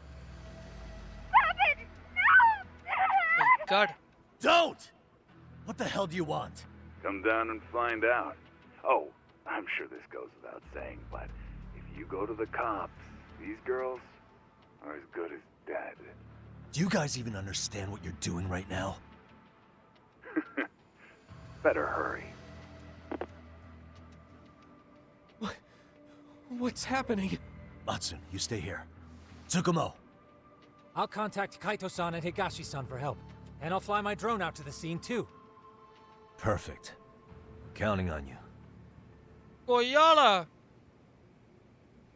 Stop it! No! Oh, God. Don't! What the hell do you want? Come down and find out. Oh, I'm sure this goes without saying, but if you go to the cops, these girls are as good as dead. Do you guys even understand what you're doing right now? Better hurry. What's happening? Matsune, you stay here. Tsukumo! I'll contact Kaito-san and Higashi-san for help. And I'll fly my drone out to the scene too. Perfect. I'm counting on you. கொய்யாலா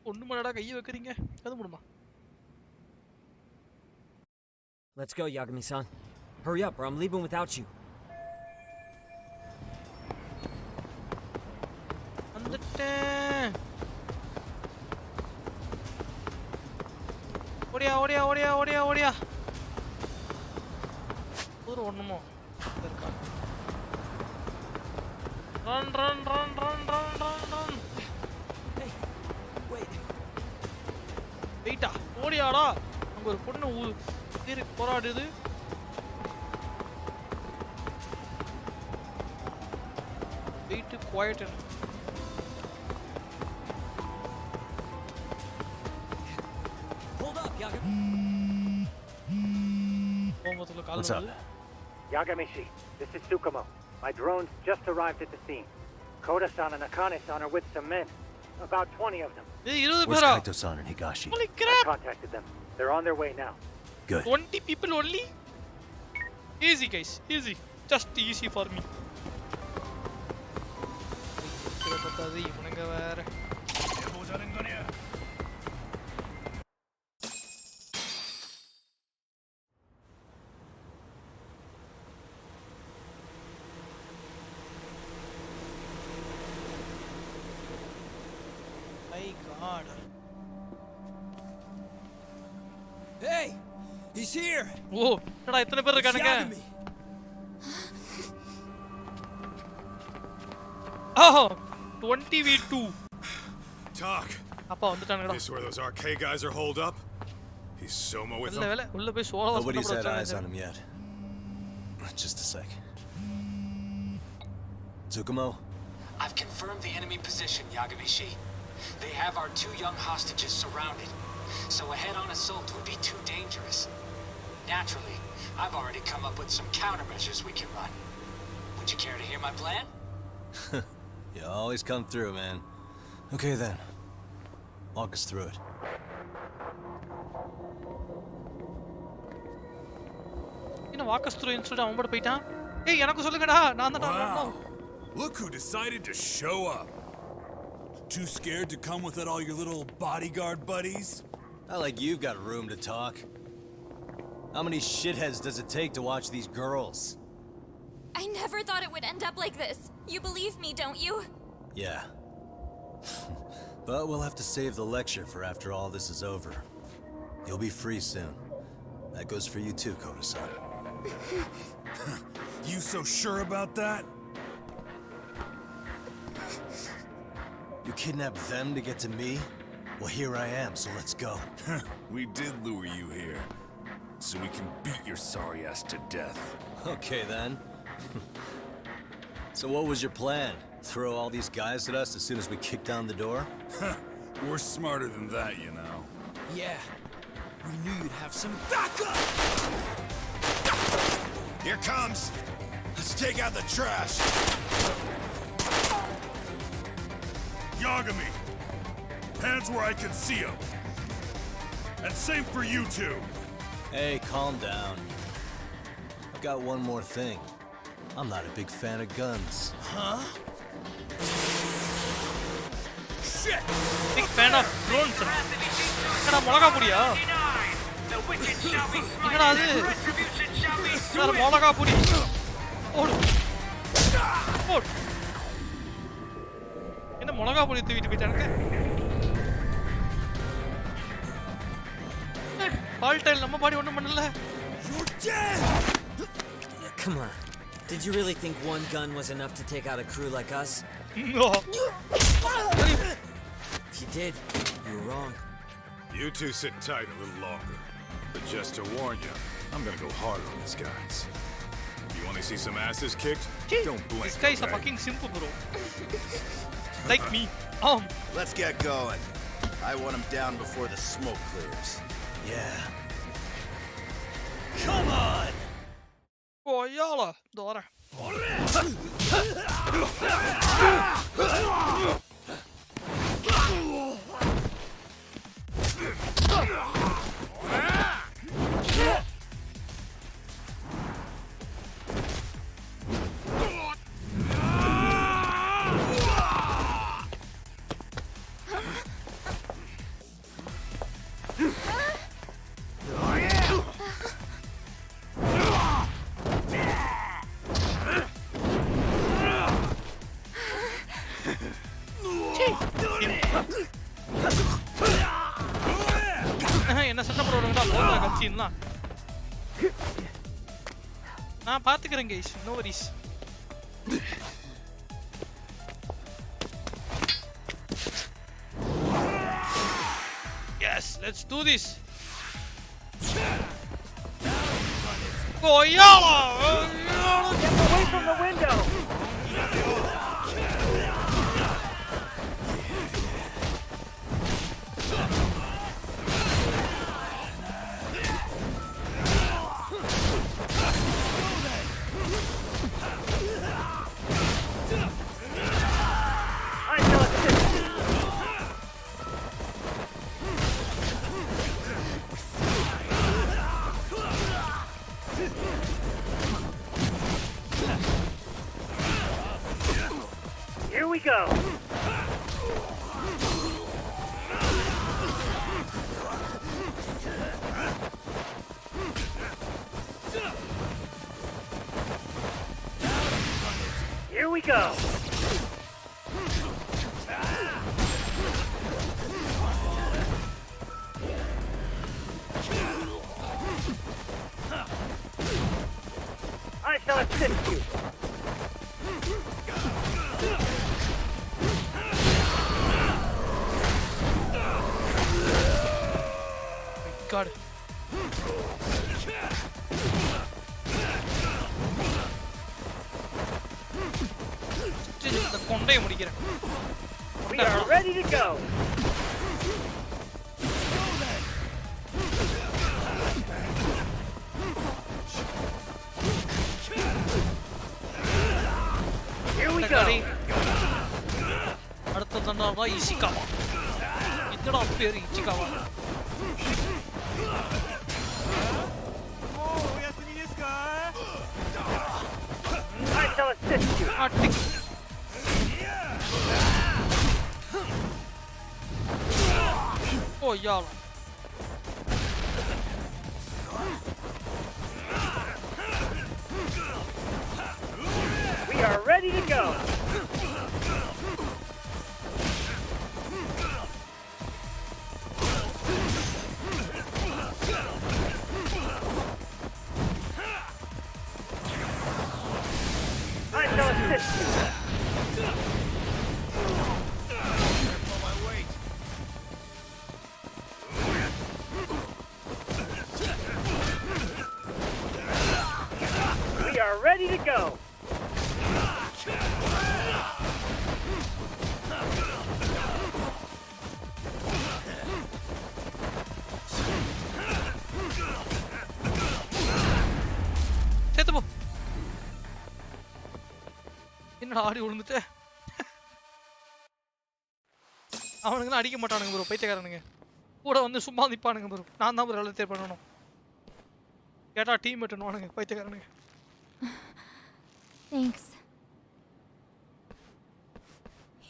ஒண்ணுமடா கைய வைக்கிறீங்க அது முடியுமா Let's go, Yagami-san. Hurry up or I'm leaving without you. வந்துட்டேன் ஓடியா ஓடியா ஓடியா ஓடியா ஓடியா ஒரு ஒண்ணுமோ இருக்கா run run run run run run run Hey, wait. வெயிட்டா ஓடியாடா அங்க ஒரு பொண்ணு உயிருக்கு போராடுது wait quiet Hold up, Yagami. What's up? Yagami-shi, this is Tsukumo. My drones just arrived at the scene. Koda-san and Akane-san are with some men. About 20 of them. Where's Kaito-san and Higashi? Holy I crap! contacted them. They're on their way now. Good. 20 people only? Easy guys, easy. Just easy for me. My god. Hey! He's here! Whoa! என்னடா இத்தனை பேர் இருக்கானுங்க? Oh! 20v2. Talk. அப்பா வந்துட்டானுங்கடா. This where those RK guys are holed up? He's Soma with them? இல்ல உள்ள போய் சோலா தான் Nobody's had eyes on him yet. Just a sec. Tsukumo? I've confirmed the enemy position, Yagami-shi. They have our 2 young hostages surrounded, so a head-on assault would be too dangerous. Naturally, I've already come up with some countermeasures we can run. Would you care to hear my plan? You always come through, man. Okay then. Walk us through it. என்ன walk us through instead அவன் மட்டும் போய்ட்டான். ஏய் எனக்கு சொல்லுங்கடா. நான் தான். Look who decided to show up. Too scared to come without all your little bodyguard buddies? Not like you've got room to talk. How many shitheads does it take to watch these girls? I never thought it would end up like this. You believe me, don't you? Yeah. But we'll have to save the lecture for after all this is over. You'll be free soon. That goes for you too, Koda-san. You so sure about that? You kidnapped them to get to me? Well, here I am, so let's go. We did lure you here, so we can beat your sorry ass to death. Okay, then. So what was your plan? Throw all these guys at us as soon as we kick down the door? We're smarter than that, you know. Yeah. We knew you'd have some backup! Here comes! Let's take out the trash! Yagami! Hands where I can see them! And same for you two! Hey, calm down. I've got one more thing. I'm not a big fan of guns. Huh? Shit! Big fan of drones. என்னடா மிளகா பொடியா? என்னடா அது? என்னடா மிளகா பொடி? ஓடு. ஓடு. என்ன மிளகா பொடி தூக்கிட்டு போயிட்டானுங்க? பால்டைல் நம்ம பாடி ஒண்ணும் பண்ணல. You're dead! Come on. Did you really think one gun was enough to take out a crew like us? No. If you did, you were wrong. You two sit tight a little longer. But just to warn you, I'm gonna go hard on these guys. You wanna see some asses kicked? Don't blink. This guy is a fucking simple bro. Like me. Let's get going. I want him down before the smoke clears. Yeah. Come on! Oh, yalla! Dora. என்ன சண்டை போடுறவங்களா போடா கட்சின்லாம் நான் பாத்துக்கிறேன் guys no worries Yes, let's do this. Go yalla! Get away from the window! go! Here we go! I shall assist you! God. We are ready to go! Here we go! அடுத்ததா Ishikawa என்னடா பேரு Ishikawa I shall assist you! Oh, y'all. We are ready to go! I shall assist you! We are ready to go! என்னடா ஆடி விழுந்துட்டே அவனுங்க அடிக்க மாட்டானுங்க bro பைத்தியக்காரனுங்க கூட வந்து சும்மா நிப்பானுங்க ப்ரோ நான் தான் ப்ரோ எல்லாத்தையும் பண்ணணும் கேட்டா team மேட்னுவானுங்க பைத்தியக்காரனுங்க Thanks.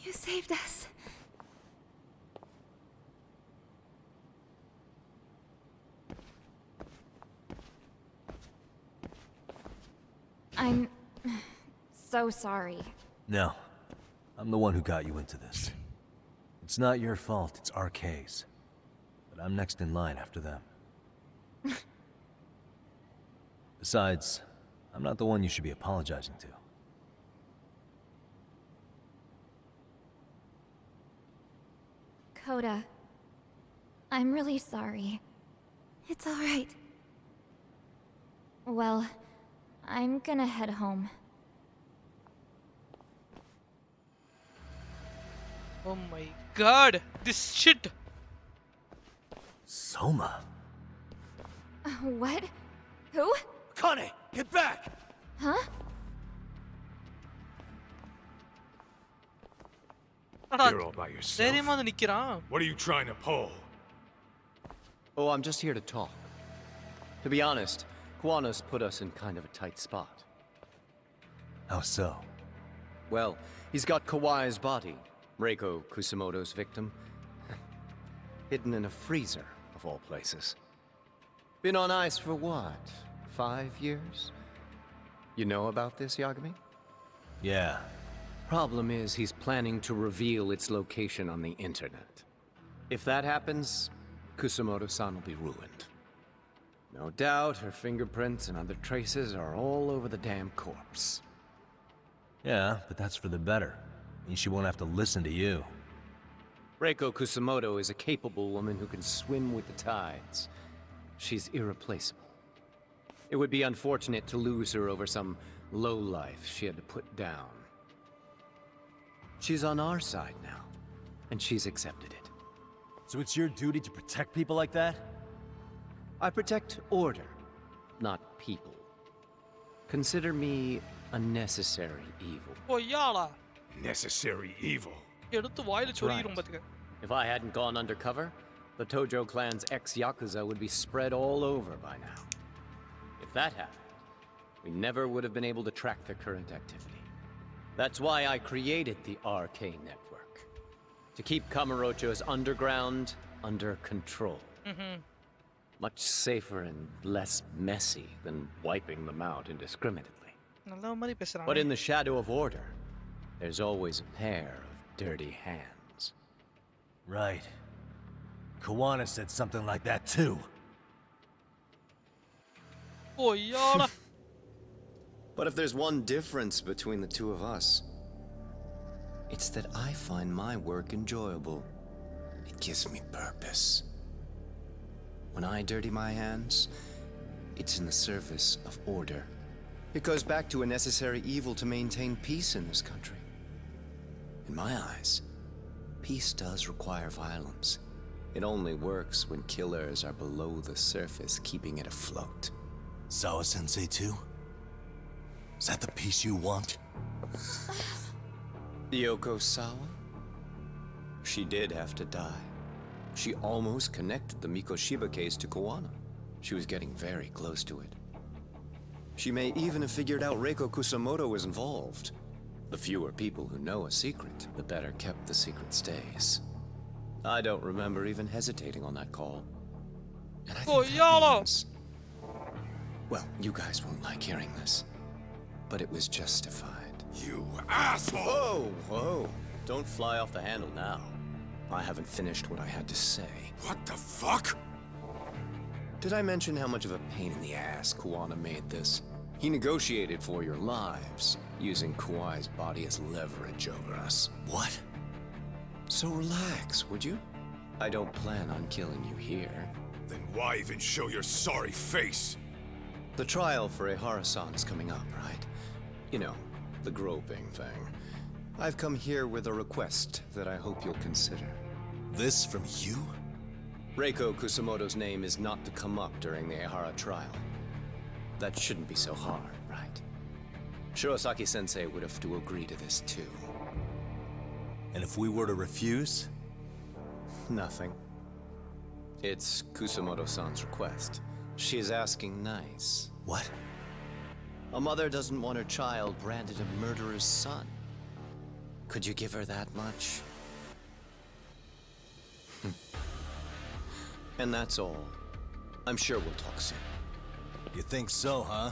You saved us. I'm so sorry. No. I'm the one who got you into this. It's not your fault, it's RK's. But I'm next in line after them. Besides, I'm not the one you should be apologizing to. Coda, I'm really sorry. It's all right. Well, I'm gonna head home. Oh my god, this shit! Soma? What? Who? Connie, get back! Huh? You're all by yourself. What are you trying to pull? Oh, I'm just here to talk. To be honest, Kuwano's put us in kind of a tight spot. How so? Well, he's got Kawai's body, Reiko Kusumoto's victim, hidden in a freezer, of all places. Been on ice for what, 5 years? You know about this, Yagami? Yeah. Problem is, he's planning to reveal its location on the internet. If that happens, Kusumoto-san will be ruined. No doubt her fingerprints and other traces are all over the damn corpse. Yeah, but that's for the better. Means she won't have to listen to you. Reiko Kusumoto is a capable woman who can swim with the tides. She's irreplaceable. It would be unfortunate to lose her over some lowlife she had to put down. She's on our side now, and she's accepted it. So it's your duty to protect people like that? I protect order, not people. Consider me a necessary evil. Oh, yala. Necessary evil. That's right. If I hadn't gone undercover, the Tojo clan's ex-Yakuza would be spread all over by now. If that happened, we never would have been able to track their current activity. That's why I created the RK network. To keep Kamurocho's underground under control. Much safer and less messy than wiping them out indiscriminately. But in the shadow of order, there's always a pair of dirty hands. Right. Kuwana said something like that too. Oh, yeah. But if there's one difference between the two of us, it's that I find my work enjoyable. It gives me purpose. When I dirty my hands, it's in the service of order. It goes back to a necessary evil to maintain peace in this country. In my eyes, peace does require violence. It only works when killers are below the surface, keeping it afloat. Sawa-sensei too? Is that the peace you want? Yoko Sawa? She did have to die. She almost connected the Mikoshiba case to Kuwana. She was getting very close to it. She may even have figured out Reiko Kusamoto was involved. The fewer people who know a secret, the better kept the secret stays. I don't remember even hesitating on that call. And I think that means... Well, you guys won't like hearing this, but it was justified. You asshole! Whoa, whoa. Don't fly off the handle now. I haven't finished what I had to say. What the fuck? Did I mention how much of a pain in the ass Kuwana made this? He negotiated for your lives, using KawAI's body as leverage over us. What? So relax, would you? I don't plan on killing you here. Then why even show your sorry face? The trial for AORUS is coming up, right? You know, the groping thing. I've come here with a request that I hope you'll consider. This from you? Reiko Kusamoto's name is not to come up during the AORUS trial. That shouldn't be so hard, right? Shirosaki-sensei would have to agree to this too. And if we were to refuse? Nothing. It's Kusamoto-san's request. She's asking nice. What? A mother doesn't want her child branded a murderer's son. Could you give her that much? And that's all. I'm sure we'll talk soon. You think so, huh?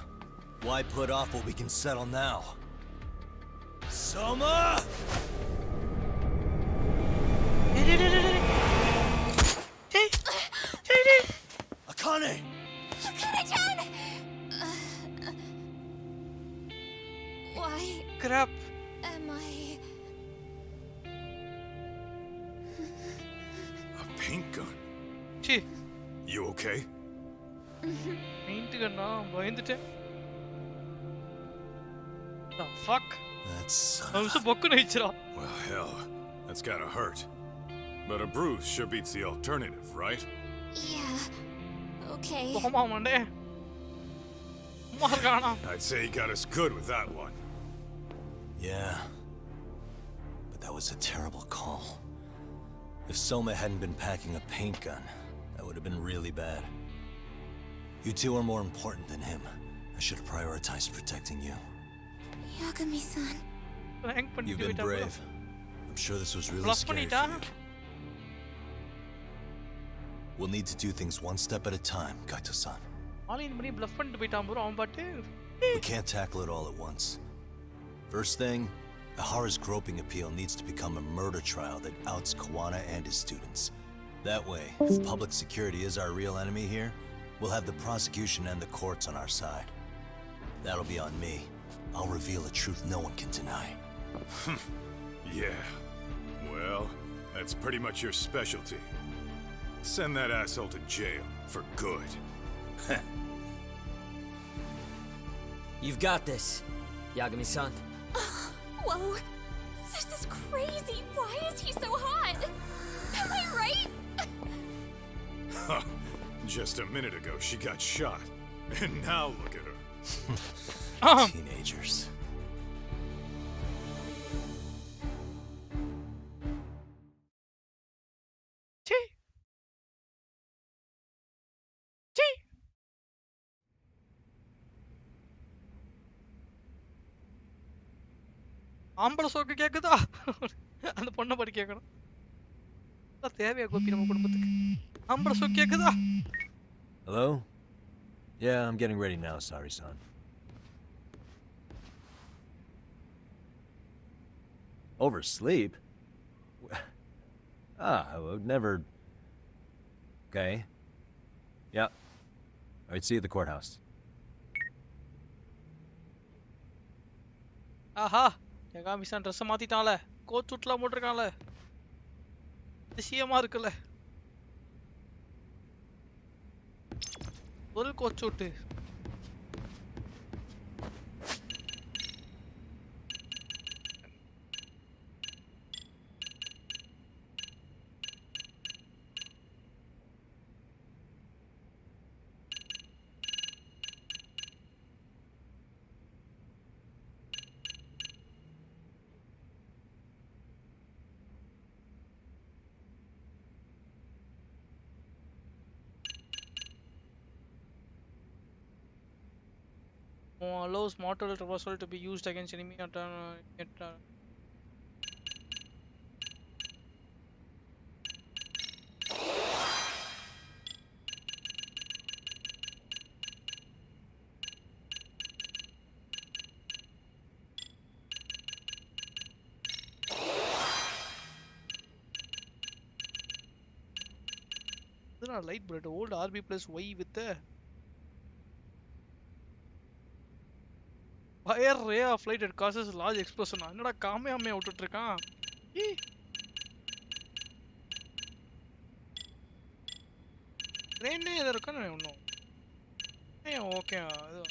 Why put off what we can settle now? Soma! Akane! Akane-chan! Why Crap. am I... A paint gun? Chi. You okay? Paint gun na bayındıte. The fuck? That's Well, hell, that's gotta hurt. But a bruise sure beats the alternative, right? Yeah. Okay. I'd say he got us good with that one. Yeah. But that was a terrible call. If Soma hadn't been packing a paint gun, that would have been really bad. You two are more important than him. I should have prioritized protecting you. Yagami-san. You've been brave. I'm sure this was really scary for you. We'll need to do things one step at a time, Kaito-san. We can't tackle it all at once. First thing, AORUS groping appeal needs to become a murder trial that outs Kuwana and his students. That way, if public security is our real enemy here, we'll have the prosecution and the courts on our side. That'll be on me. I'll reveal a truth no one can deny. Yeah. Well, that's pretty much your specialty. Send that asshole to jail for good. You've got this, Yagami-san. Whoa. This is crazy. Why is he so hot? Am I right? Huh. Just a minute ago, she got shot. And now look at her. Teenagers. ஆம்பளை சோக்கு கேக்குதா அந்த பொண்ணை படி கேட்கணும் தேவையா கோபி நம்ம குடும்பத்துக்கு ஆம்பளை சோக்கு கேக்குதா Hello? Yeah, I'm getting ready now, sorry son. Oversleep? I would never... Okay. Yeah. Alright, see you at the courthouse. ஆஹா யகாமி-san ட்ரெஸ் மாத்திட்டான்ல கோட் சூட்லாம் போட்டுருக்கான்ல அதிசயமா இருக்குல்ல ஒரு கோட் சூட்டு allows mortal reversal to be used against enemy at This is not light bullet, old RB plus Y with the fire ray of light that causes large explosion. என்னடா காமையாமே விட்டுட்டு இருக்கான் ரெண்டே ஏதோ இருக்கா இன்னும் ஓகே அது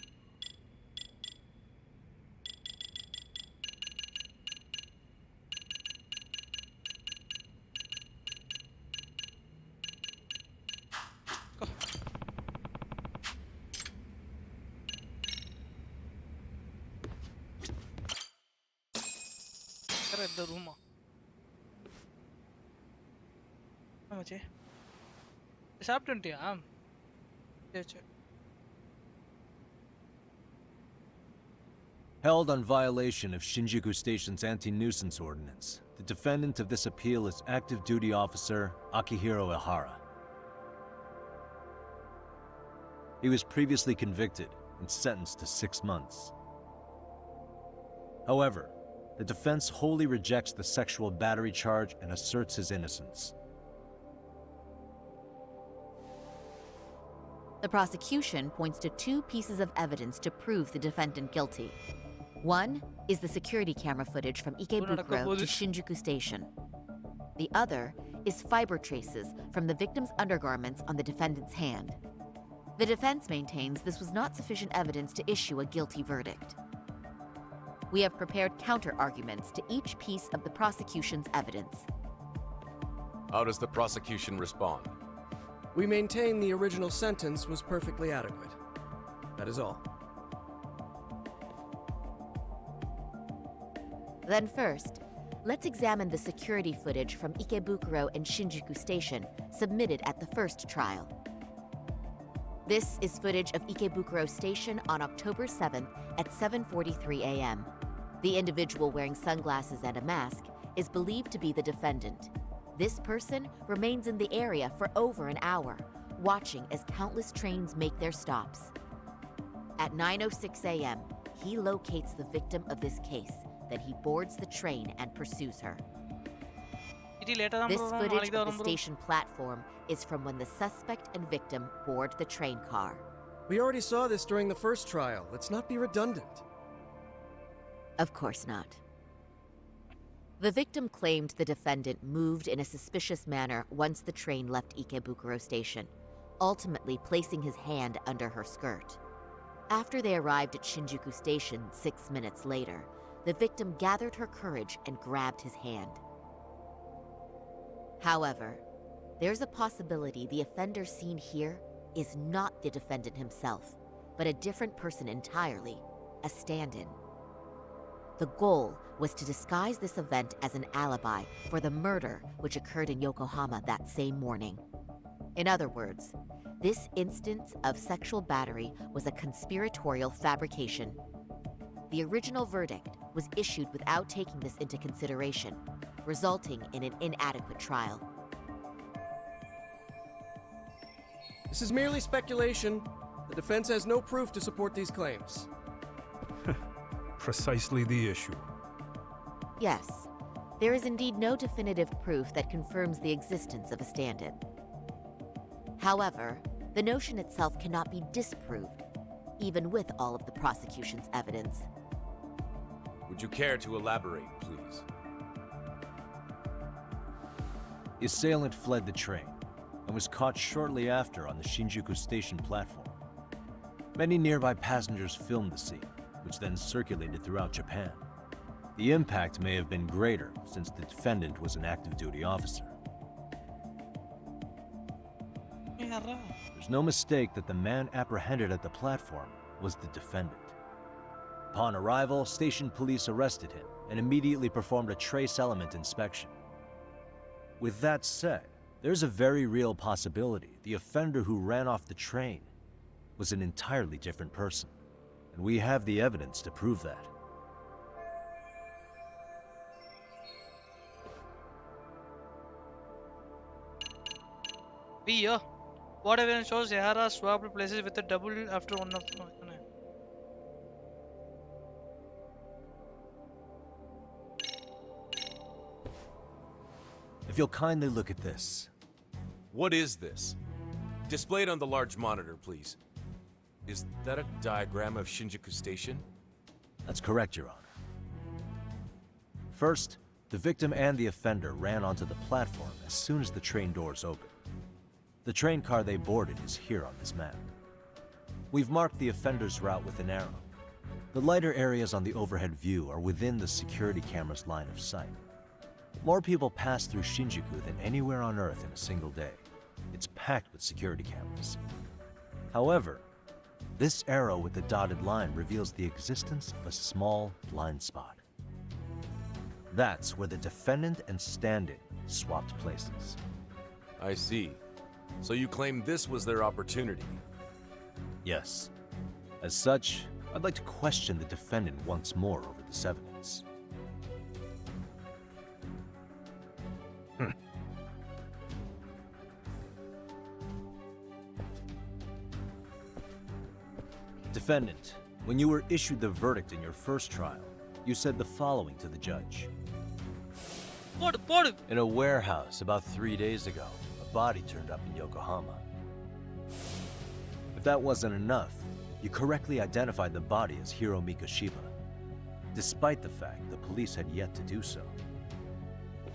the room. Amache. Saptuntiya. Held on violation of Shinjuku Station's anti-nuisance ordinance, the defendant of this appeal is active duty officer Akihiro Ihara. He was previously convicted and sentenced to 6 months. However, the defense wholly rejects the sexual battery charge and asserts his innocence. The prosecution points to 2 pieces of evidence to prove the defendant guilty. One is the security camera footage from Ikebukuro to Shinjuku Station. The other is fiber traces from the victim's undergarments on the defendant's hand. The defense maintains this was not sufficient evidence to issue a guilty verdict. We have prepared counter-arguments to each piece of the prosecution's evidence. How does the prosecution respond? We maintain the original sentence was perfectly adequate. That is all. Then first, let's examine the security footage from Ikebukuro and Shinjuku Station submitted at the first trial. This is footage of Ikebukuro Station on October 7th at 7:43 a.m. The individual wearing sunglasses and a mask is believed to be the defendant. This person remains in the area for over an hour, watching as countless trains make their stops. At 9:06 a.m., he locates the victim of this case, then he boards the train and pursues her. This footage of the station platform is from when the suspect and victim board the train car. We already saw this during the first trial. Let's not be redundant. Of course not. The victim claimed the defendant moved in a suspicious manner once the train left Ikebukuro Station, ultimately placing his hand under her skirt. After they arrived at Shinjuku Station 6 minutes later, the victim gathered her courage and grabbed his hand. However, there's a possibility the offender seen here is not the defendant himself, but a different person entirely, a stand-in. The goal was to disguise this event as an alibi for the murder which occurred in Yokohama that same morning. In other words, this instance of sexual battery was a conspiratorial fabrication. the original verdict was issued without taking this into consideration, resulting in an inadequate trial. This is merely speculation. The defense has no proof to support these claims. Precisely the issue. Yes, there is indeed no definitive proof that confirms the existence of a stand-in. However, the notion itself cannot be disproved, even with all of the prosecution's evidence. Would you care to elaborate, please? The assailant fled the train and was caught shortly after on the Shinjuku station platform. Many nearby passengers filmed the scene, which then circulated throughout Japan. The impact may have been greater since the defendant was an active duty officer. There's no mistake that the man apprehended at the platform was the defendant. Upon arrival, station police arrested him and immediately performed a trace element inspection. With that said, there's a very real possibility the offender who ran off the train was an entirely different person, and we have the evidence to prove that. What evidence shows AORUS swapped places with a double after one of them? If you'll kindly look at this. What is this? Displayed on the large monitor, please. Is that a diagram of Shinjuku Station? That's correct, Your Honor. First, the victim and the offender ran onto the platform as soon as the train doors opened. The train car they boarded is here on this map. We've marked the offender's route with an arrow. The lighter areas on the overhead view are within the security camera's line of sight. More people pass through Shinjuku than anywhere on Earth in a single day. It's packed with security cameras. However, this arrow with the dotted line reveals the existence of a small blind spot. That's where the defendant and stand-in swapped places. I see. So you claim this was their opportunity? Yes. As such, I'd like to question the defendant once more over this evidence. Defendant, when you were issued the verdict in your first trial, you said the following to the judge. In a warehouse about 3 days ago, a body turned up in Yokohama. If that wasn't enough, you correctly identified the body as Hiro Mikoshiba, despite the fact the police had yet to do so.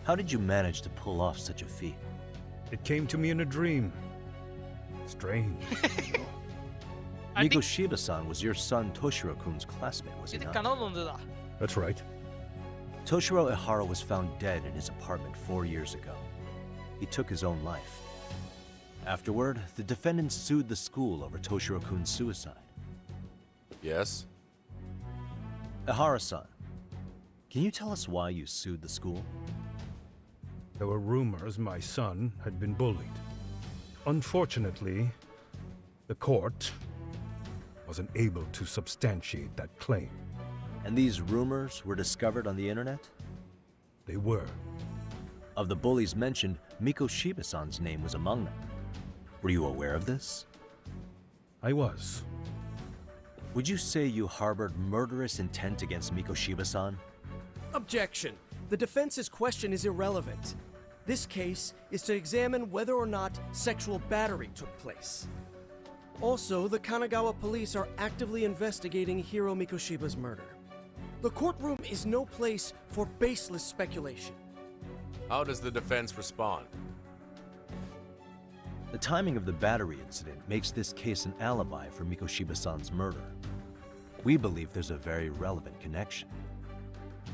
How did you manage to pull off such a feat? It came to me in a dream. Strange. Mikoshiba-san was your son Toshiro-kun's classmate, was he not? That's right. Toshiro Ihara was found dead in his apartment 4 years ago. He took his own life. Afterward, the defendant sued the school over Toshiro-kun's suicide. Yes? Ihara-san, can you tell us why you sued the school? There were rumors my son had been bullied. Unfortunately, the court wasn't able to substantiate that claim. And these rumors were discovered on the internet? They were. Of the bullies mentioned, Mikoshiba-san's name was among them. Were you aware of this? I was. Would you say you harbored murderous intent against Mikoshiba-san? Objection. The defense's question is irrelevant. This case is to examine whether or not sexual battery took place. Also, the Kanagawa police are actively investigating Hiro Mikoshiba's murder. The courtroom is no place for baseless speculation. How does the defense respond? The timing of the battery incident makes this case an alibi for Mikoshiba-san's murder. We believe there's a very relevant connection.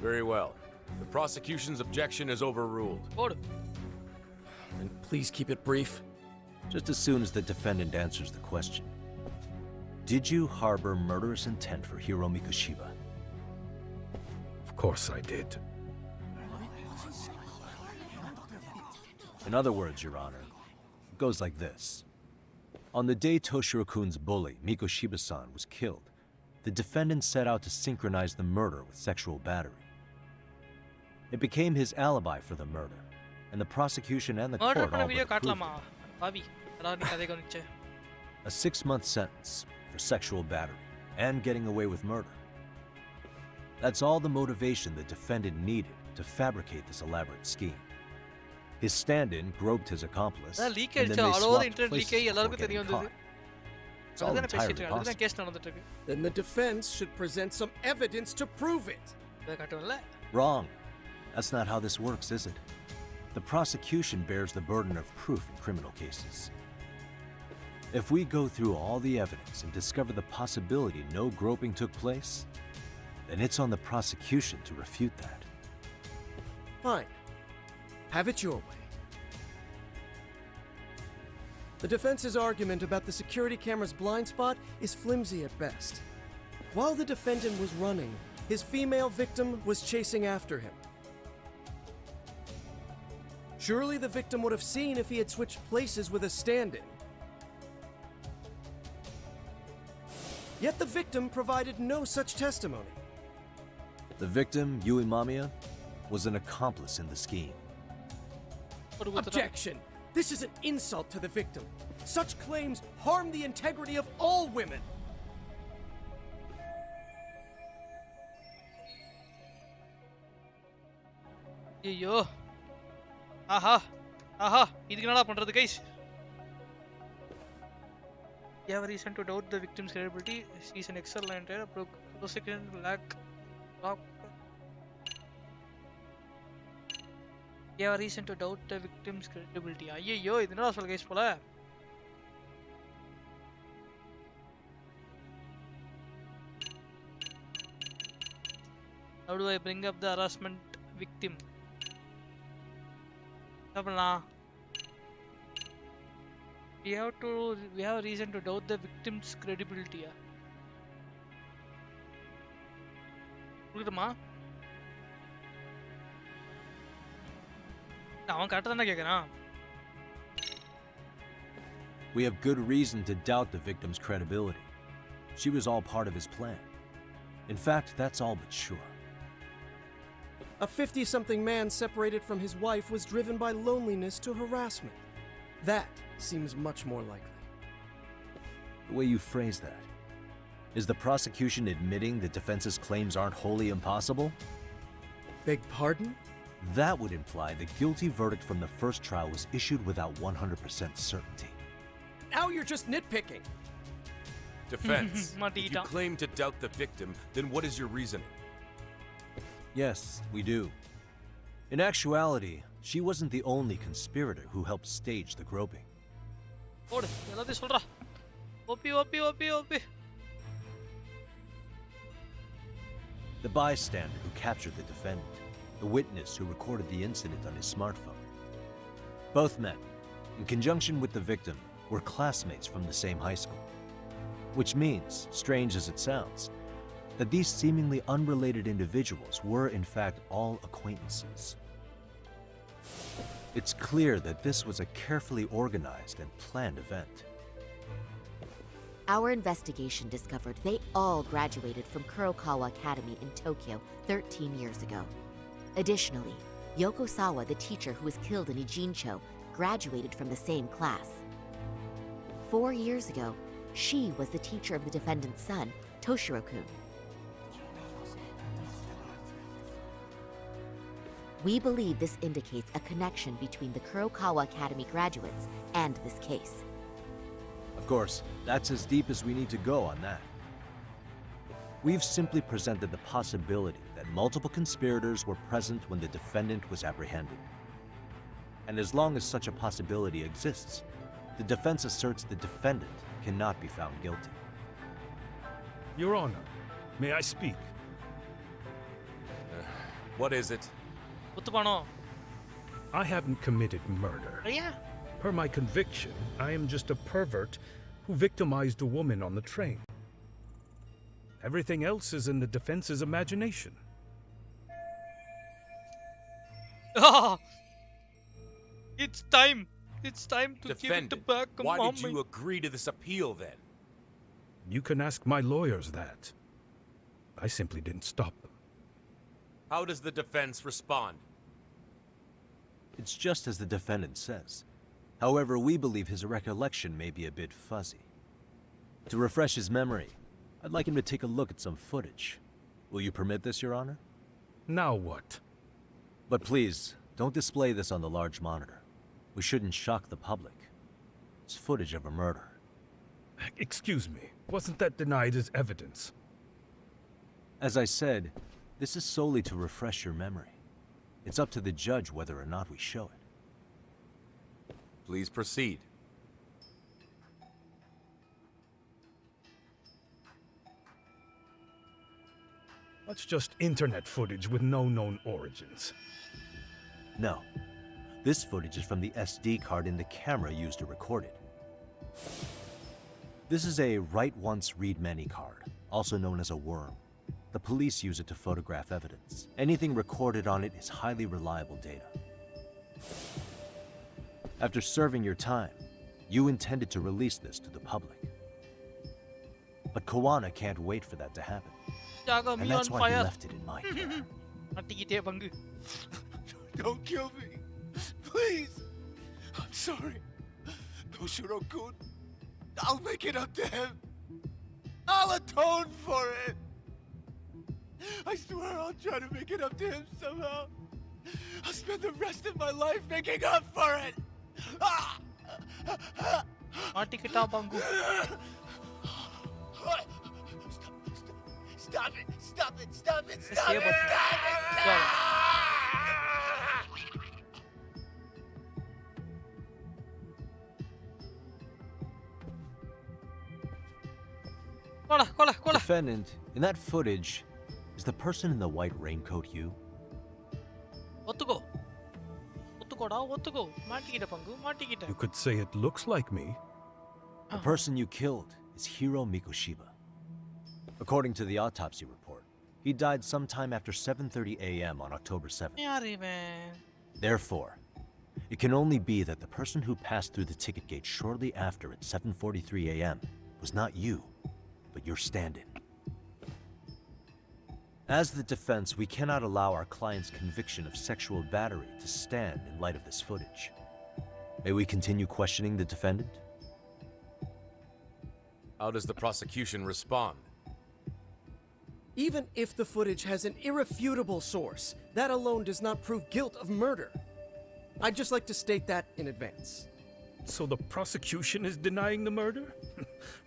Very well. The prosecution's objection is overruled. And please keep it brief. Just as soon as the defendant answers the question. Did you harbor murderous intent for Hiro Mikoshiba? Of course I did. In other words, Your Honor, it goes like this. On the day Toshiro-kun's bully, Mikoshiba-san, was killed, the defendant set out to synchronize the murder with sexual battery. It became his alibi for the murder, and the prosecution and the court all but approved it. A 6-month sentence for sexual battery and getting away with murder. That's all the motivation the defendant needed to fabricate this elaborate scheme. His stand-in groped his accomplice, and then they swapped places before getting caught. It's all entirely possible. Then the defense should present some evidence to prove it. Wrong. That's not how this works, is it? The prosecution bears the burden of proof in criminal cases. If we go through all the evidence and discover the possibility no groping took place, then it's on the prosecution to refute that. Fine. Have it your way. The defense's argument about the security camera's blind spot is flimsy at best. While the defendant was running, his female victim was chasing after him. Surely the victim would have seen if he had switched places with a stand-in. Yet the victim provided no such testimony. The victim, Yui Mamiya, was an accomplice in the scheme. Objection! This is an insult to the victim. Such claims harm the integrity of all women. Yo. Aha. Idhukku nada pandrathu guys. You have a reason to doubt the victim's credibility. She is an excellent prosecution lack. You have a reason to doubt the victim's credibility. Ayyo, idu nada sollu guys pola. How do I bring up the harassment victim? We have a reason to doubt the victim's credibility. புரியுதுமா? அவன் கரெக்ட்டா தான கேக்குறான். We have good reason to doubt the victim's credibility. She was all part of his plan. In fact, that's all but sure. A 50-something man separated from his wife was driven by loneliness to harassment. That seems much more likely. The way you phrase that, is the prosecution admitting the defense's claims aren't wholly impossible? Beg pardon? That would imply the guilty verdict from the first trial was issued without 100% certainty. Now you're just nitpicking. Defense, if you claim to doubt the victim, then what is your reasoning? Yes, we do. In actuality, she wasn't the only conspirator who helped stage the groping. The bystander who captured the defendant, the witness who recorded the incident on his smartphone. Both men, in conjunction with the victim, were classmates from the same high school. Which means, strange as it sounds, that these seemingly unrelated individuals were in fact all acquaintances. It's clear that this was a carefully organized and planned event. Our investigation discovered they all graduated from CooLGuY Academy in Tokyo 13 years ago. Additionally, Yoko Sawa, the teacher who was killed in Ijincho, graduated from the same class. 4 years ago, she was the teacher of the defendant's son, Toshiro-kun. We believe this indicates a connection between the CooLGuY Academy graduates and this case. Of course, that's as deep as we need to go on that. We've simply presented the possibility that multiple conspirators were present when the defendant was apprehended. And as long as such a possibility exists, the defense asserts the defendant cannot be found guilty. Your Honor, may I speak? What is it? I haven't committed murder. Yeah. Per my conviction, I am just a pervert who victimized a woman on the train. Everything else is in the defense's imagination. It's time. It's time to Defendant, give it back. Why did you agree to this appeal then? You can ask my lawyers that. I simply didn't stop them. How does the defense respond? It's just as the defendant says. However, we believe his recollection may be a bit fuzzy. To refresh his memory, I'd like him to take a look at some footage. Will you permit this, Your Honor? Now what? But please, don't display this on the large monitor. We shouldn't shock the public. It's footage of a murder. Excuse me, wasn't that denied as evidence? As I said, this is solely to refresh your memory. It's up to the judge whether or not we show it. Please proceed. That's just internet footage with no known origins. No. This footage is from the SD card in the camera used to record it. This is a write once, read many card, also known as a worm. The police use it to photograph evidence. Anything recorded on it is highly reliable data. After serving your time, you intended to release this to the public. But Koana can't wait for that to happen. And that's why he left it in my care. Don't kill me. Please. I'm sorry. Toshiro-kun. I'll make it up to him. I'll atone for it. I swear I'll try to make it up to him somehow. I'll spend the rest of my life making up for it. Stop it! Stop it! Stop it! Stop it! Defendant, in that footage, is the person in the white raincoat you? You could say it looks like me. The person you killed is Hiro Mikoshiba. According to the autopsy report, he died sometime after 7:30 a.m. on October 7th. Therefore, it can only be that the person who passed through the ticket gate shortly after at 7:43 a.m. was not you, but your stand-in. As the defense, we cannot allow our client's conviction of sexual battery to stand in light of this footage. May we continue questioning the defendant? How does the prosecution respond? Even if the footage has an irrefutable source, that alone does not prove guilt of murder. I'd just like to state that in advance. So the prosecution is denying the murder?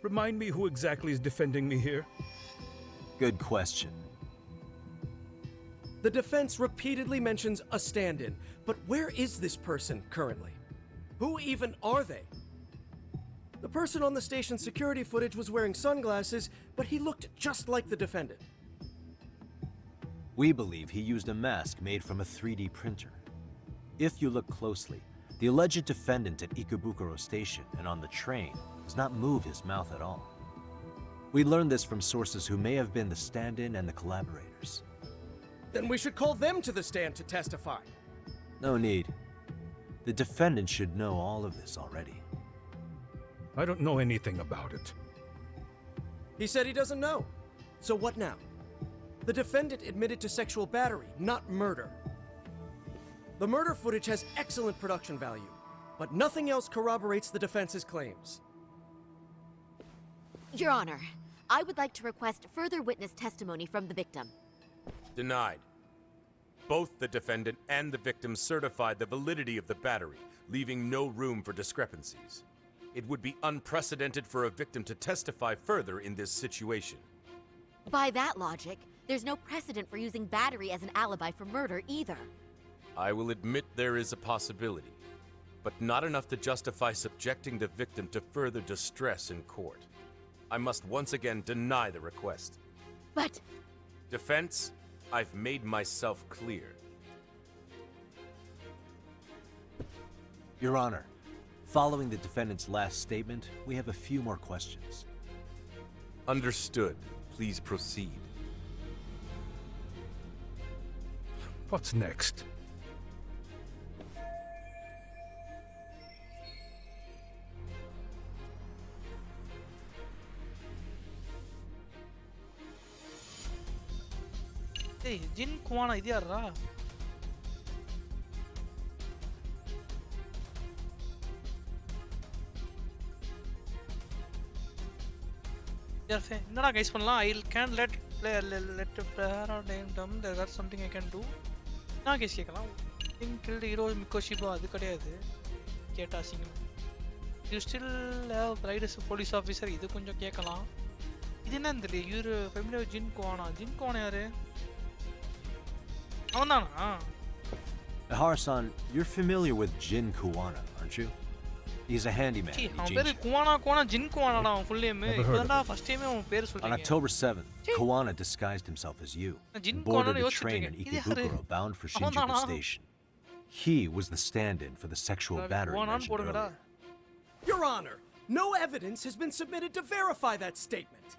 Remind me who exactly is defending me here? Good question. The defense repeatedly mentions a stand-in, but where is this person currently? Who even are they? The person on the station's security footage was wearing sunglasses, but he looked just like the defendant. We believe he used a mask made from a 3D printer. If you look closely, the alleged defendant at Ikebukuro Station and on the train does not move his mouth at all. We learned this from sources who may have been the stand-in and the collaborators. Then we should call them to the stand to testify. No need. The defendant should know all of this already. I don't know anything about it. He said he doesn't know. So what now? The defendant admitted to sexual battery, not murder. The murder footage has excellent production value, but nothing else corroborates the defense's claims. Your Honor, I would like to request further witness testimony from the victim. Denied. Both the defendant and the victim certified the validity of the battery, leaving no room for discrepancies. It would be unprecedented for a victim to testify further in this situation. By that logic, there's no precedent for using battery as an alibi for murder either. I will admit there is a possibility, but not enough to justify subjecting the victim to further distress in court. I must once again deny the request. But... Defense, I've made myself clear. Your Honor, following the defendant's last statement, we have a few more questions. Understood. Please proceed. What's next? ஏய் ஜின் Guiana இது யாரா? என்னடா guys பண்ணலாம்? I can't let player name them. There's something I can do. நான் guys கேட்கலாம். King killed hero Mikoshiba அது கிடையாது. கேட்டா சிங்கம். You still have pride as a police officer இது கொஞ்சம் கேட்கலாம். இது என்ன இந்த you're familiar with ஜின் குவானா? ஜின் குவானா யாரு? அவன்தானா? Harusan, you're familiar with Jin Kuwana, aren't you? He's a handyman. அவன் பேரு குவானா ஜின் குவானாடா அவன் full name. இப்போதான்டா first time அவன் பேர் On சொல்றீங்க. October 7th, Kuwana disguised himself as you and boarded a train in Ikebukuro bound for Shinjuku Station. He was the stand-in for the sexual battery mentioned earlier. Your Honor, no evidence has been submitted to verify that statement.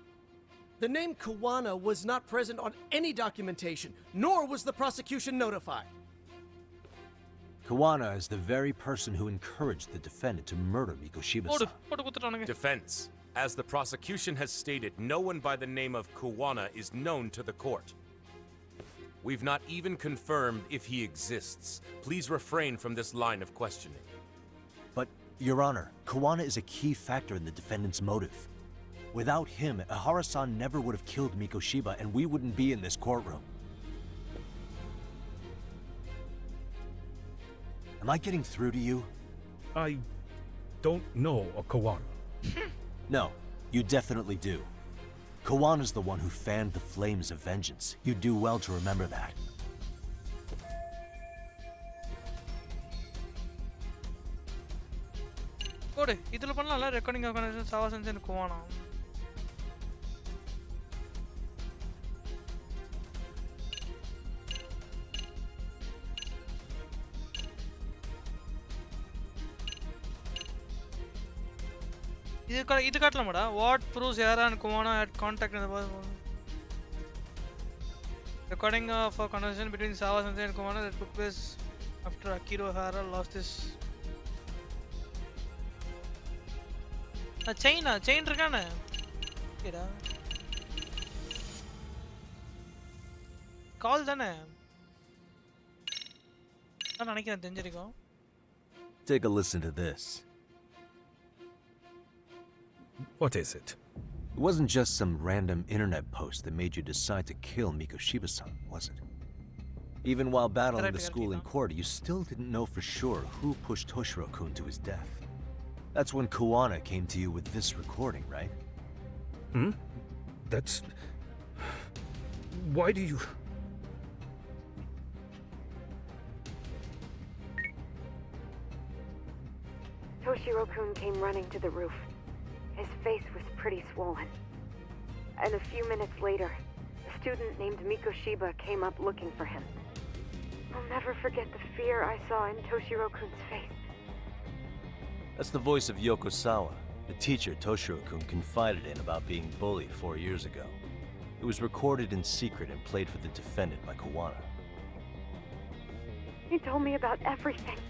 The name Kuwana was not present on any documentation, nor was the prosecution notified. Kuwana is the very person who encouraged the defendant to murder Mikoshiba-san. Defense. As the prosecution has stated, no one by the name of Kuwana is known to the court. We've not even confirmed if he exists. Please refrain from this line of questioning. But, Your Honor, Kuwana is a key factor in the defendant's motive. Without him, Harusan never would have killed Mikoshiba and we wouldn't be in this courtroom. Am I getting through to you? I don't know a Kuwana. No, you definitely do. Kawana's the one who fanned the flames of vengeance. You do well to remember that. கோடு இதுல பண்ணலாம்ல recording organisation சாவா sanction Guiana. இது காட்டலாமாடா? What proves Yara and Kuwana had contact in the recording of a conversation between Sawa Sensei and Kuwana that took place after Akira Hara lost his chain இருக்கானே ஏடா கால் தானே நான் நினைக்கிறேன் தெரிஞ்சிருக்கும். Take a listen to this. What is it? It wasn't just some random internet post that made you decide to kill Mikoshiba-san, was it? Even while battling the school in court, you still didn't know for sure who pushed Toshiro-kun to his death. That's when Kuwana came to you with this recording, right? That's... Why do you... Toshiro-kun came running to the roof. His face was pretty swollen. And a few minutes later, a student named Mikoshiba came up looking for him. I'll never forget the fear I saw in Toshiro-kun's face. That's the voice of Yokosawa, the teacher Toshiro-kun confided in about being bullied 4 years ago. It was recorded in secret and played for the defendant by Kuwana. He told me about everything.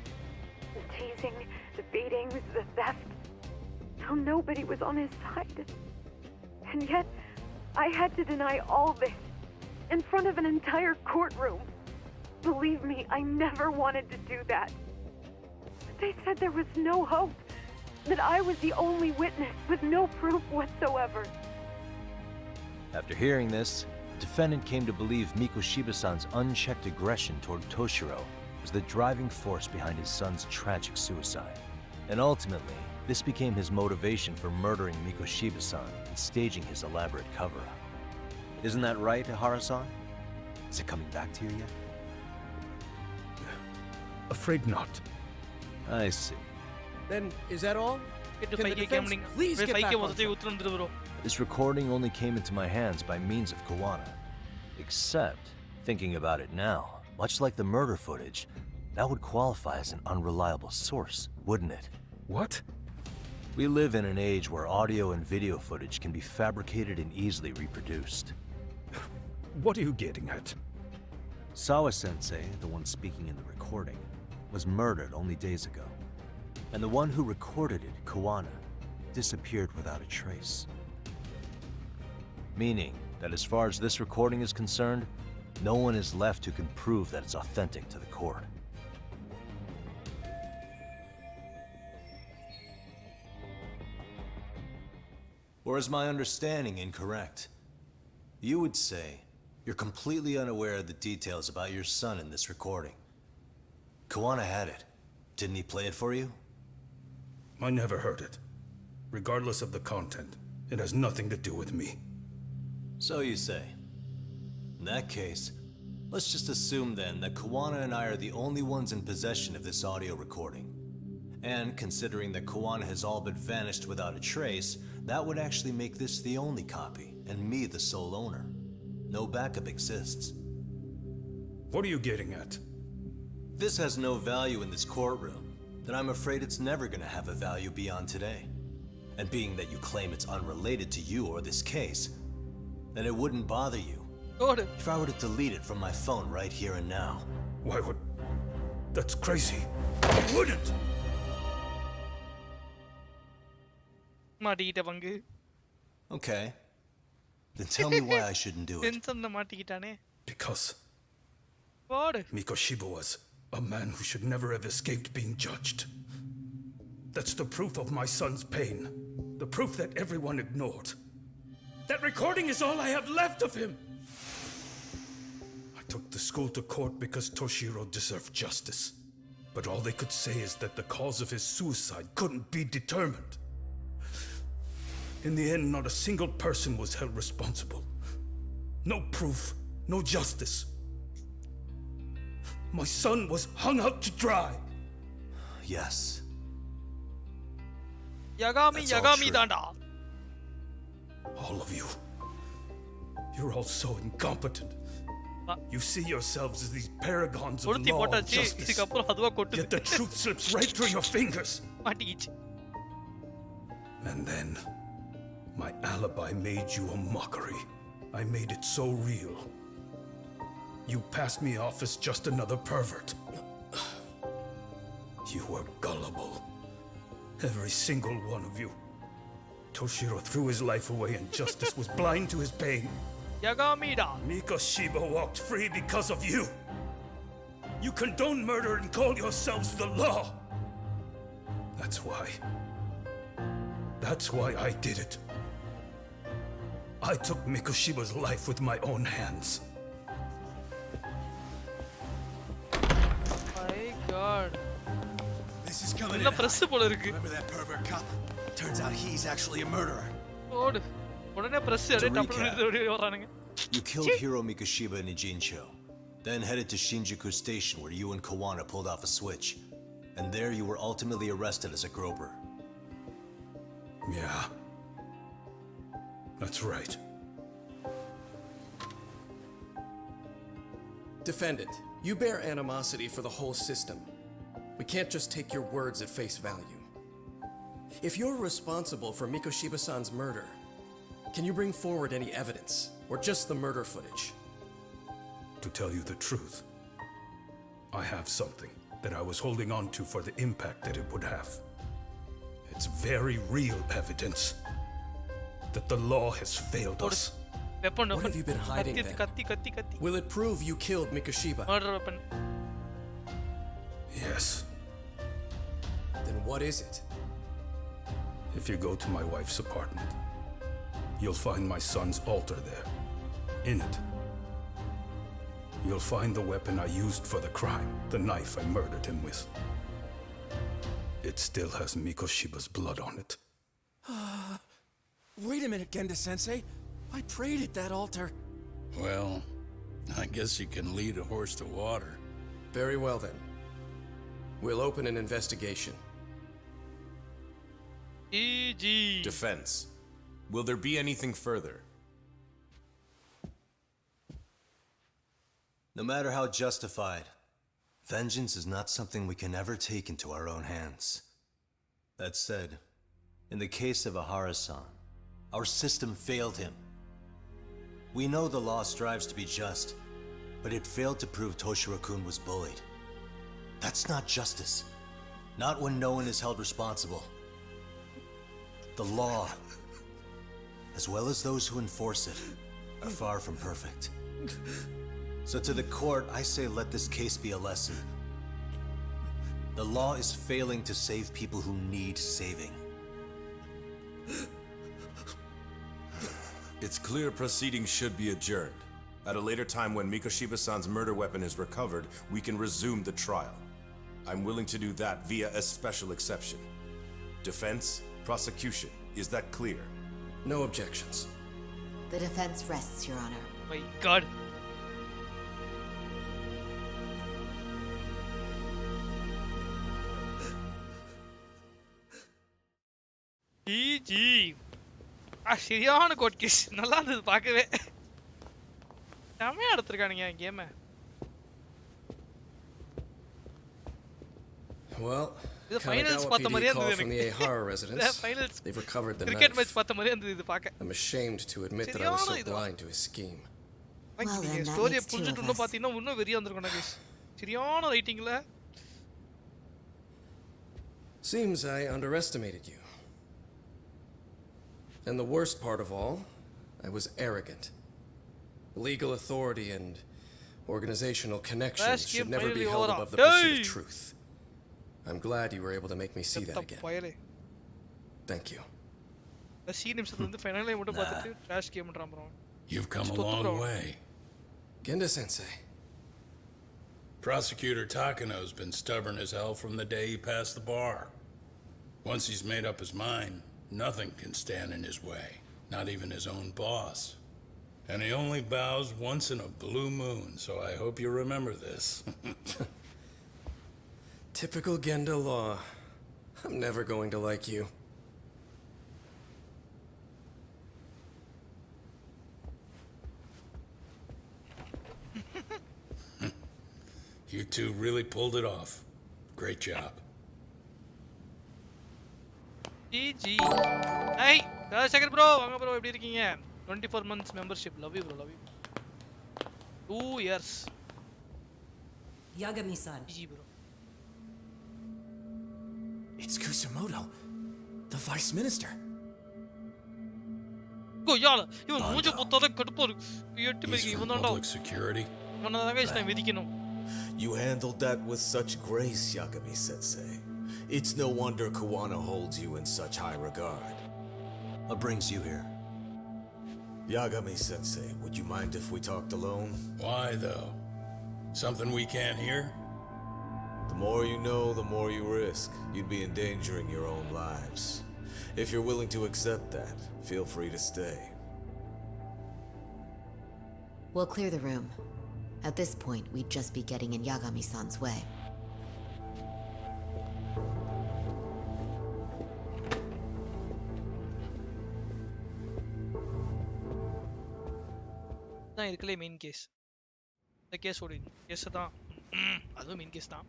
The teasing, the beatings, the theft. How nobody was on his side. And yet, I had to deny all this in front of an entire courtroom. Believe me, I never wanted to do that. They said there was no hope, that I was the only witness with no proof whatsoever. After hearing this, the defendant came to believe Mikoshiba-san's unchecked aggression toward Toshiro was the driving force behind his son's tragic suicide. And ultimately, this became his motivation for murdering Mikoshiba-san and staging his elaborate cover-up. Isn't that right, Harusan? Is it coming back to you yet? Afraid not. I see. Then, is that all? Can the defense please get back on track? This recording only came into my hands by means of Kuwana. Except, thinking about it now, much like the murder footage, that would qualify as an unreliable source, wouldn't it? What? We live in an age where audio and video footage can be fabricated and easily reproduced. What are you getting at? Sawa-sensei, the one speaking in the recording, was murdered only days ago. And the one who recorded it, Kuwana, disappeared without a trace. Meaning that as far as this recording is concerned, no one is left who can prove that it's authentic to the court. Or is my understanding incorrect? You would say you're completely unaware of the details about your son in this recording. Kuwana had it. Didn't he play it for you? I never heard it. Regardless of the content, it has nothing to do with me. So you say. In that case, let's just assume then that Kuwana and I are the only ones in possession of this audio recording. And considering that Kuwana has all but vanished without a trace, that would actually make this the only copy, and me the sole owner. No backup exists. What are you getting at? This has no value in this courtroom, then I'm afraid it's never gonna have a value beyond today. And being that you claim it's unrelated to you or this case, then it wouldn't bother you if I were to delete it from my phone right here and now. Why would... That's crazy. I wouldn't! Okay. Then tell me why I shouldn't do it. Because Mikoshiba was a man who should never have escaped being judged. That's the proof of my son's pain. The proof that everyone ignored. That recording is all I have left of him! I took the school to court because Toshiro deserved justice. But all they could say is that the cause of his suicide couldn't be determined. In the end, not a single person was held responsible. No proof, no justice. My son was hung out to dry. Yes. Yagami danda. All of you. You're all so incompetent. You see yourselves as these paragons of law and justice. Yet the truth slips right through your fingers. And then, my alibi made you a mockery. I made it so real. You passed me off as just another pervert. You were gullible. Every single one of you. Toshiro threw his life away and justice was blind to his pain. Mikoshiba walked free because of you. You condone murder and call yourselves the law. That's why I did it. I took Mikoshiba's life with my own hands. My God. This is coming in hot. Remember that pervert cop? Turns out he's actually a murderer. To recap, you killed Hiro Mikoshiba in Ijincho, then headed to Shinjuku Station where you and Kuwana pulled off a switch. And there you were ultimately arrested as a groper. Yeah. That's right. Defendant, you bear animosity for the whole system. We can't just take your words at face value. If you're responsible for Mikoshiba-san's murder, can you bring forward any evidence, or just the murder footage? To tell you the truth, I have something that I was holding on to for the impact that it would have. It's very real evidence that the law has failed us. What have you been hiding then? Will it prove you killed Mikoshiba? Murder weapon. Yes. Then what is it? If you go to my wife's apartment, you'll find my son's altar there. In it, you'll find the weapon I used for the crime, the knife I murdered him with. It still has Mikoshiba's blood on it. Wait a minute, Genda-sensei. I prayed at that altar. Well, I guess you can lead a horse to water. Very well then. We'll open an investigation. EG. Defense. Will there be anything further? No matter how justified, vengeance is not something we can ever take into our own hands. That said, in the case of AORUS-san, our system failed him. We know the law strives to be just, but it failed to prove Toshiro-kun was bullied. That's not justice. Not when no one is held responsible. The law, as well as those who enforce it, are far from perfect. So to the court, I say let this case be a lesson. The law is failing to save people who need saving. It's clear proceedings should be adjourned. At a later time when Mikoshiba-san's murder weapon is recovered, we can resume the trial. I'm willing to do that via a special exception. Defense, prosecution, is that clear? No objections. The defense rests, Your Honor. My God. GG. சரியான code case நல்லா இருந்தது பார்க்கவே. செமையா எடுத்துருக்கானுங்க game. Well, the finals பார்த்த மாதிரியே இருந்தது from the AORUS residents. They've recovered the cricket match knife. பார்த்த மாதிரியே இருந்தது இது பார்க்க. I'm ashamed to admit that I was so blind to his scheme. Well, then story புரிஞ்சிட்டு இன்னும் பாத்தீங்கன்னா இன்னும் வெறியா இருந்திருக்கும் guys. சரியான ரைட்டிங்ல. Seems I underestimated you. And the worst part of all, I was arrogant. Legal authority and organizational connections should never be held above the pursuit of truth. I'm glad you were able to make me see that again. Thank you. You've come a long way. Genda-sensei. Prosecutor Takano's been stubborn as hell from the day he passed the bar. Once he's made up his mind, nothing can stand in his way, not even his own boss. And he only bows once in a blue moon, so I hope you remember this. Typical Genda law. I'm never going to like you. You two really pulled it off. Great job. GG. Hey, second bro, வாங்க bro எப்படி இருக்கீங்க? 24 months membership. Love you bro, love you. 2 years. Yagami-san. GG bro. It's Kusumoto, the vice minister. Go yala. இவன் மூஞ்ச போட்டாலே கடுப்பா இருக்கு. எட்டு மேக்கு இவன் தான்டா. Public security. நான் தான் guys நான் வெதிக்கணும். You handled that with such grace, Yagami-sensei. It's no wonder Kuwana holds you in such high regard. What brings you here? Yagami-sensei, would you mind if we talked alone? Why, though? Something we can't hear? The more you know, the more you risk. You'd be endangering your own lives. If you're willing to accept that, feel free to stay. We'll clear the room. At this point, we'd just be getting in Yagami-san's way. தான் இருக்கலே main case. இந்த case ஓடி case தான். அதுவும் main case தான்.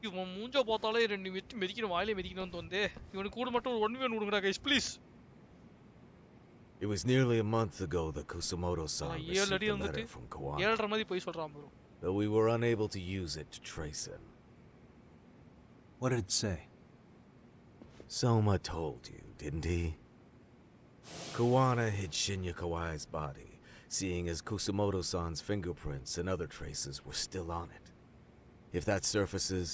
இவன் மூஞ்ச பார்த்தாலே ரெண்டு மெதிக்கணும் வாயிலே மெதிக்கணும்னு தோணுது. இவனுக்கு கூட மட்டும் ஒரு 1v1 கொடுங்கடா guys please. It was nearly a month ago that Kusumoto-san received a letter from Kuwana. 7:30 மணி போய் சொல்றான் bro. Though we were unable to use it to trace him. What did it say? Soma told you, didn't he? Kuwana hid Shinya Kawai's body, seeing as Kusumoto-san's fingerprints and other traces were still on it. If that surfaces,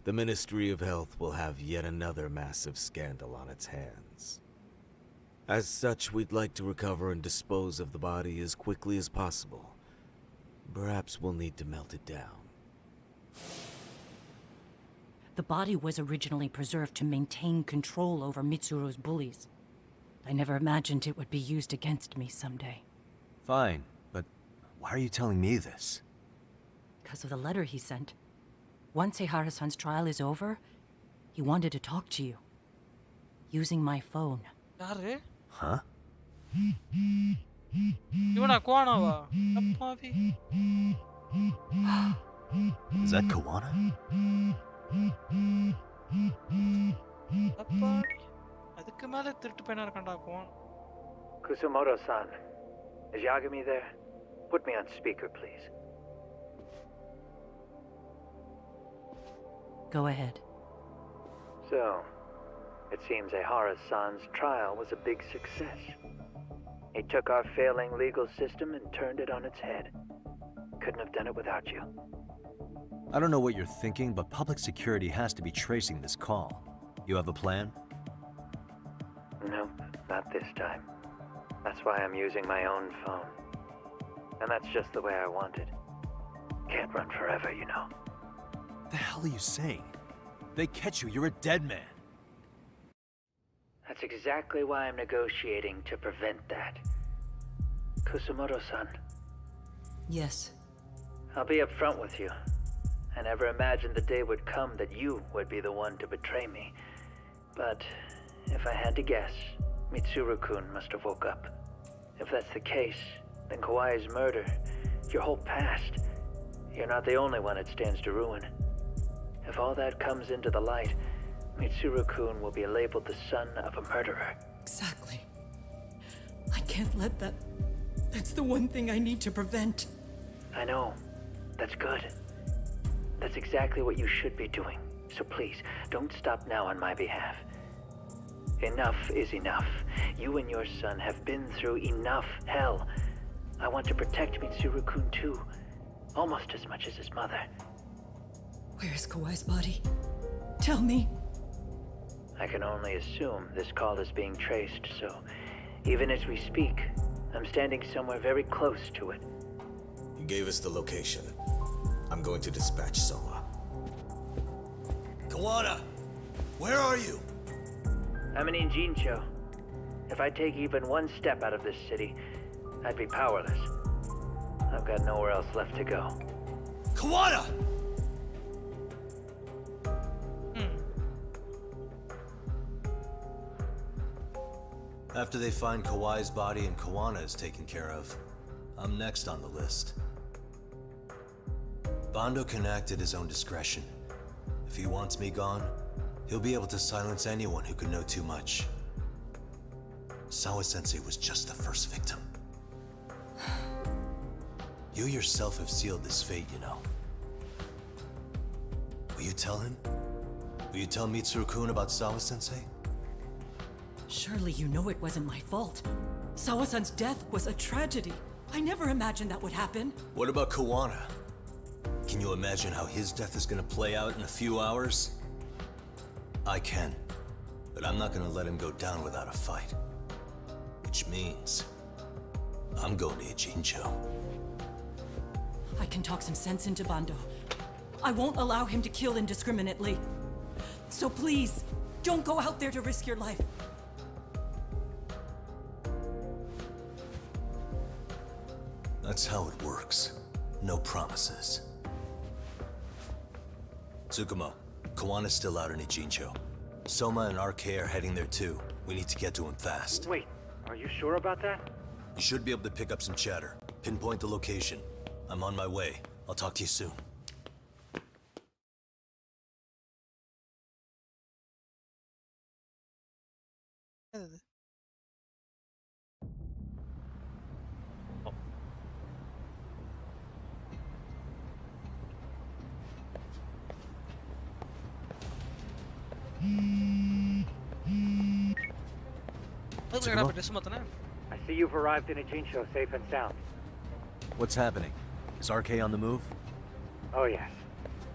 the Ministry of Health will have yet another massive scandal on its hands. As such, we'd like to recover and dispose of the body as quickly as possible. Perhaps we'll need to melt it down. The body was originally preserved to maintain control over Mitsuru's bullies. I never imagined it would be used against me someday. Fine, but why are you telling me this? Because of the letter he sent. Once Ehara-san's trial is over, he wanted to talk to you. Using my phone. யாரு? Huh? இவனா குவானாவா? அப்பாவி. Is that Kuwana? அப்பாவி. அதுக்கு மேல திருட்டு பையனா இருக்கான்டா Kuan. Kusumoto-san, is Yagami there? Put me on speaker, please. Go ahead. So, it seems Ehara-san's trial was a big success. He took our failing legal system and turned it on its head. couldn't have done it without you. I don't know what you're thinking, but public security has to be tracing this call. You have a plan? Nope, not this time. That's why I'm using my own phone. And that's just the way I want it. Can't run forever, you know. The hell are you saying? They catch you, you're a dead man. That's exactly why I'm negotiating to prevent that. Kusumoto-san. Yes. I'll be upfront with you. I never imagined the day would come that you would be the one to betray me. But if I had to guess, Mitsuru-kun must have woke up. If that's the case, then Kawai's murder, your whole past, you're not the only one it stands to ruin. If all that comes into the light, Mitsuru-kun will be labeled the son of a murderer. Exactly. I can't let that... That's the one thing I need to prevent. I know. That's good. That's exactly what you should be doing. So please, don't stop now on my behalf. Enough is enough. You and your son have been through enough hell. I want to protect Mitsuru-kun too. Almost as much as his mother. Where's Kawai's body? Tell me. I can only assume this call is being traced, so even as we speak, I'm standing somewhere very close to it. You gave us the location. I'm going to dispatch Soma. Kawana! Where are you? I'm in Jincho. If I take even one step out of this city, I'd be powerless. I've got nowhere else left to go. Kawana! After they find Kawai's body and Kawana is taken care of, I'm next on the list. Bando can act at his own discretion. If he wants me gone, he'll be able to silence anyone who could know too much. Sawa-sensei was just the first victim. You yourself have sealed this fate, you know. Will you tell him? Will you tell Mitsuru-kun about Sawa-sensei? Surely you know it wasn't my fault. Sawa-san's death was a tragedy. I never imagined that would happen. What about Kawana? Can you imagine how his death is gonna play out in a few hours? I can, but I'm not gonna let him go down without a fight. Which means, I'm going to Jincho. I can talk some sense into Bando. I won't allow him to kill indiscriminately. So please, don't go out there to risk your life. That's how it works. No promises. Tsukumo, Kawana's still out in Jincho. Soma and RK are heading there too. We need to get to him fast. Wait, are you sure about that? You should be able to pick up some chatter. Pinpoint the location. I'm on my way. I'll talk to you soon. I see you've arrived in Jincho safe and sound. What's happening? Is RK on the move? Oh yes.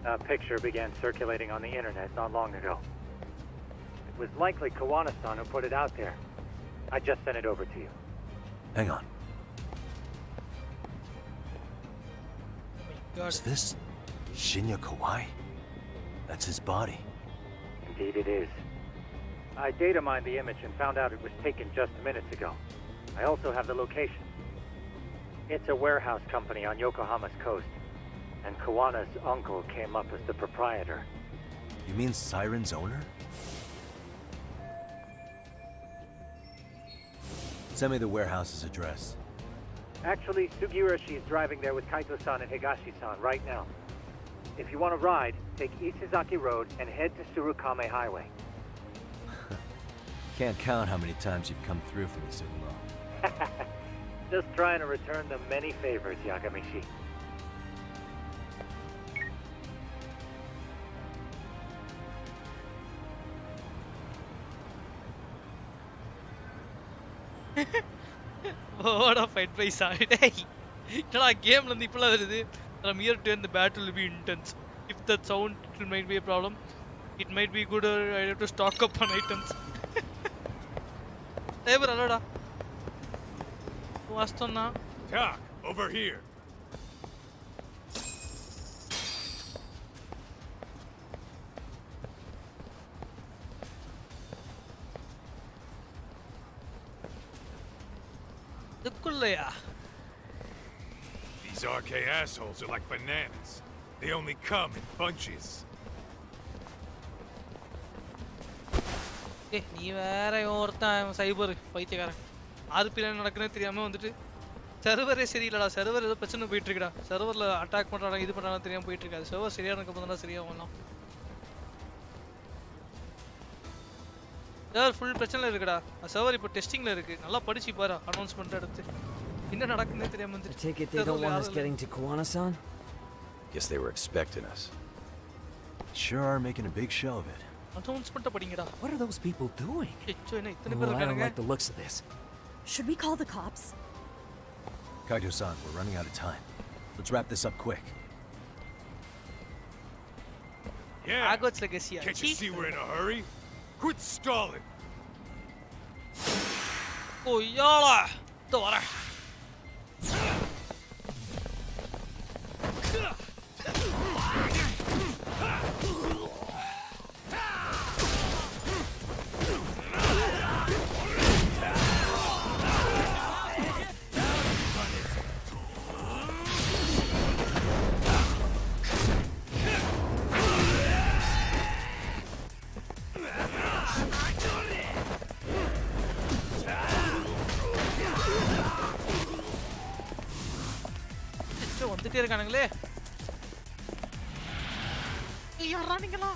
A picture began circulating on the internet not long ago. It was likely Kawana-san who put it out there. I just sent it over to you. Hang on. Is this Shinya Kawai? That's his body. Indeed it is. I data mined the image and found out it was taken just minutes ago. I also have the location. It's a warehouse company on Yokohama's coast, and Kawana's uncle came up as the proprietor. You mean Siren's owner? Send me the warehouse's address. Actually, Sugiurashi is driving there with Kaito-san and Higashi-san right now. If you want to ride, take Isizaki Road and head to Surukame Highway. Can't count how many times you've come through for me, Tsukumo. Just trying to return the many favors, Yagamishi. What a fight by side. Hey, என்னடா கேம்ல இருந்து இப்பலாம் வருது. From here to end the battle will be intense. If that sound might be a problem, it might be good or I have to stock up on items. Hey bro, alloda. Vastonna. Talk over here. GØKÄŁ. These RK assholes are like bananas. They only come in bunches. ஏய் நீ வேற ஒருத்தன் சைபர் பைத்தியக்காரன். ஆர்பில நடக்குதுன்னு தெரியாம வந்துட்டு சர்வரே சரியில்லடா. Server ஏதோ பிரச்சனை போயிட்டு இருக்குடா. சர்வர்ல அட்டாக் பண்றாங்க இது பண்றாங்க தெரியாம போயிட்டு இருக்காது. சர்வர் சரியா இருக்க சரியா வரலாம். சர்வர் ஃபுல் பிரச்சனைல இருக்குடா. சர்வர் இப்போ டெஸ்டிங்ல இருக்கு. நல்லா படிச்சு பாரு அனௌன்ஸ்மென்ட் எடுத்து. என்ன நடக்குதுன்னு தெரியாம வந்துட்டு. Take it they don't want us getting to Kuwana-san? Guess they were expecting us. Sure are making a big show of it. Announcement படிங்கடா. What are those people doing? Well, I don't like the looks of this. Should we call the cops? Kaido-san, we're running out of time. Let's wrap this up quick. Yeah. Agot's legacy. Can't you see we're in a hurry? Quit stalling. Oh, yala. Dora. வந்துட்டே இருக்கானுங்களே. யாரா நீங்களா?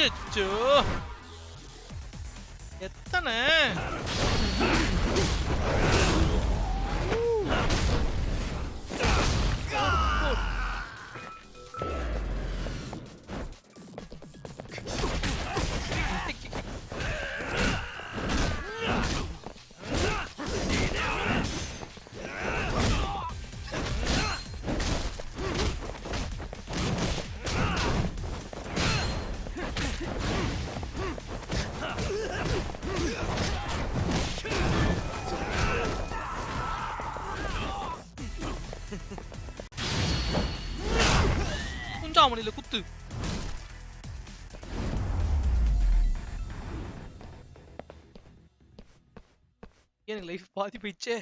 அச்சோ எத்தனை குஞ்சாமணியில குத்து. எனக்கு life பாதி போயிடுச்சே.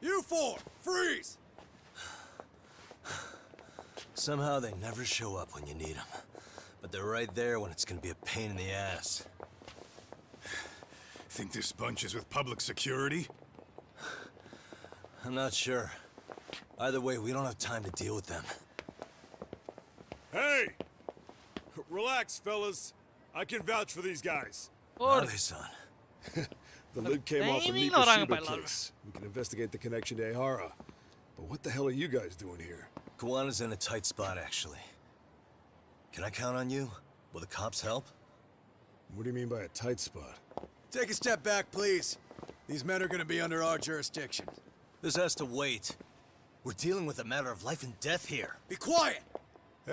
You four, freeze! Somehow they never show up when you need them. But they're right there when it's gonna be a pain in the ass. Think this bunch is with public security? I'm not sure. Either way, we don't have time to deal with them. Hey! Relax, fellas. I can vouch for these guys. Màdèyé-san. The lid came off the Mikoshiba case. We can investigate the connection to AORUS. But what the hell are you guys doing here? Kuwana's in a tight spot, actually. Can I count on you? Will the cops help? What do you mean by a tight spot? Take a step back, please. These men are gonna be under our jurisdiction. This has to wait. We're dealing with a matter of life and death here. Be quiet!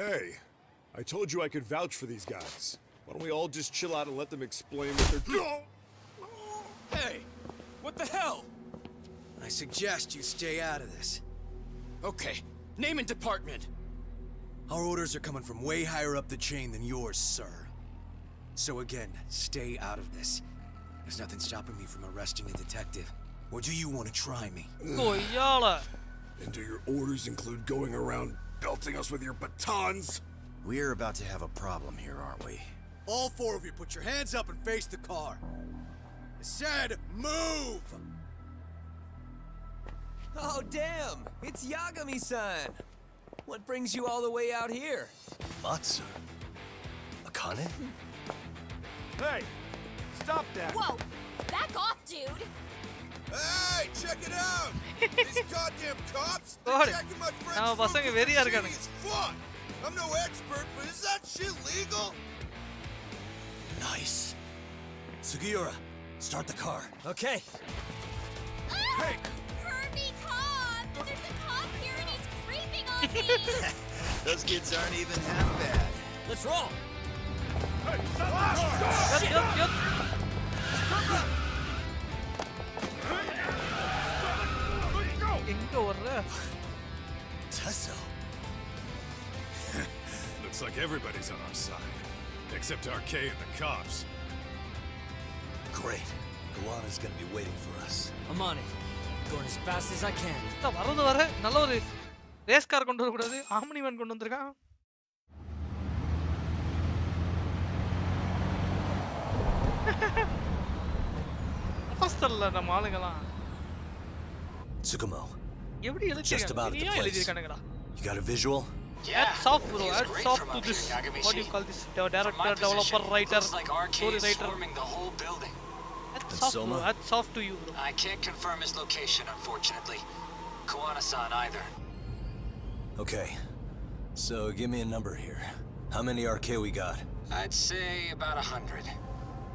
Hey, I told you I could vouch for these guys. Why don't we all just chill out and let them explain what they're doing? Hey, what the hell? I suggest you stay out of this. Okay, Name and department. Our orders are coming from way higher up the chain than yours, sir. So again, stay out of this. There's nothing stopping me from arresting a detective. Or do you want to try me? And do your orders include going around belting us with your batons? We're about to have a problem here, aren't we? All four of you, put your hands up and face the car. I said, move! Oh, damn! It's Yagami-san! What brings you all the way out here? Matsu? Akane? Hey! Stop that! Whoa! Back off, dude! Hey, check it out! These goddamn cops! God. They're jacking my friend's Now, foot pasanga with very their irukanga. shitty as fuck! I'm no expert, but is that shit legal? Nice. Sugiura, start the car. Okay. Hey! Kirby, cop! There's a cop here and he's creeping on me! Those kids aren't even half bad. Let's roll! Hey, stop the car! Yep. எங்க வர்ற? Tesso. Looks like everybody's on our side. Except RK and the cops. Great. Guana's gonna be waiting for us. I'm on it. Going as fast as I can. வரது வர நல்ல ஒரு race car கொண்டு வர கூடாது. Omni van கொண்டு வந்திருக்கான். ஃபஸ்டர்ல நம்ம ஆளுங்கலாம். Tsukumo. எப்படி Just about at the எழுதிருக்காங்க? place. எழுதிருக்காங்கடா. You got a visual? Hats off, bro. Hats off to this. What do you call this? Director, developer, writer, story writer. The whole building. Hats off, bro. Hats off to you, bro. I can't confirm his location, unfortunately. Kuwana-san either. Okay. So give me a number here. How many RK we got? I'd say about 100.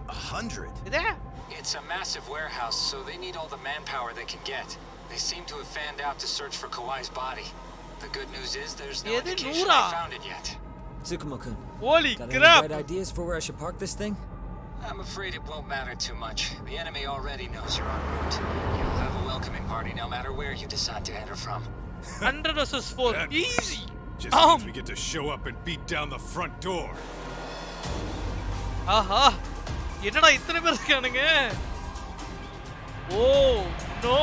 100? Yeah. It's a massive warehouse, so they need all the manpower they can get. They seem to have fanned out to search for Kawai's body. The good news is there's no indication they found it yet. Tsukumo-kun. Holy got crap! any bright ideas for where I should park this thing? I'm afraid it won't matter too much. The enemy already knows you're en route. You'll have a welcoming party no matter where you decide to enter from. 100 versus 4. Easy! Just means we get to show up and beat down the front door. ஆஹா என்னடா இத்தனை பேர் இருக்கானுங்க? Oh no!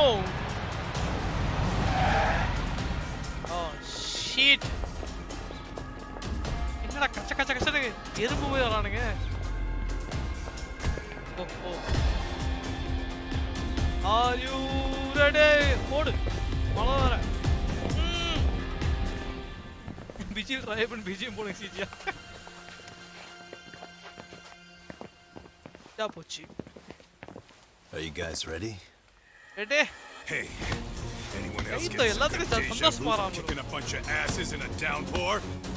Oh shit! என்னடா கச்ச கச்ச கச்சன்னு எறும்பு போய் வரானுங்க? ஓ. Are you ready? ஓடு. மழை வர. பிஜிஎல் ராயப்பன் பிஜிஎம் போன சீஜியா. போச்சு. Are you guys ready? Ready? Hey, anyone else Hey, get எல்லாத்துக்கும் some deja சந்தோஷமா vu Ram bro. kicking a bunch of asses in a downpour?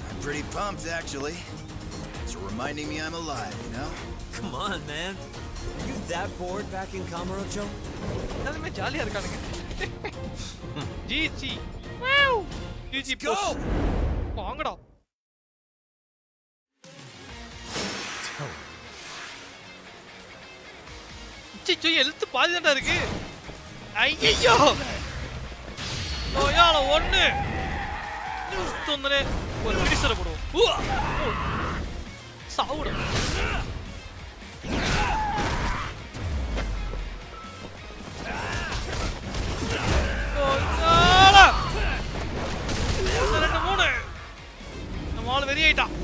I'm pretty pumped, actually. It's reminding me I'm alive, you know? Come on, man. Are you that bored back in Kamurocho? எல்லாரும் ஜாலியா இருக்கானுங்க. GG. Wow! GG go. வாங்கடா. சிச்சு எழுத்து பாதி தான்டா இருக்கு. ஐயோ! ஓயால ஒண்ணு. தொந்தரே ஒரு பிடிசற போடுவோம். சாவுடா. ஓயால. 2 3. நம்ம ஆளு வெறி ஆயிட்டான்.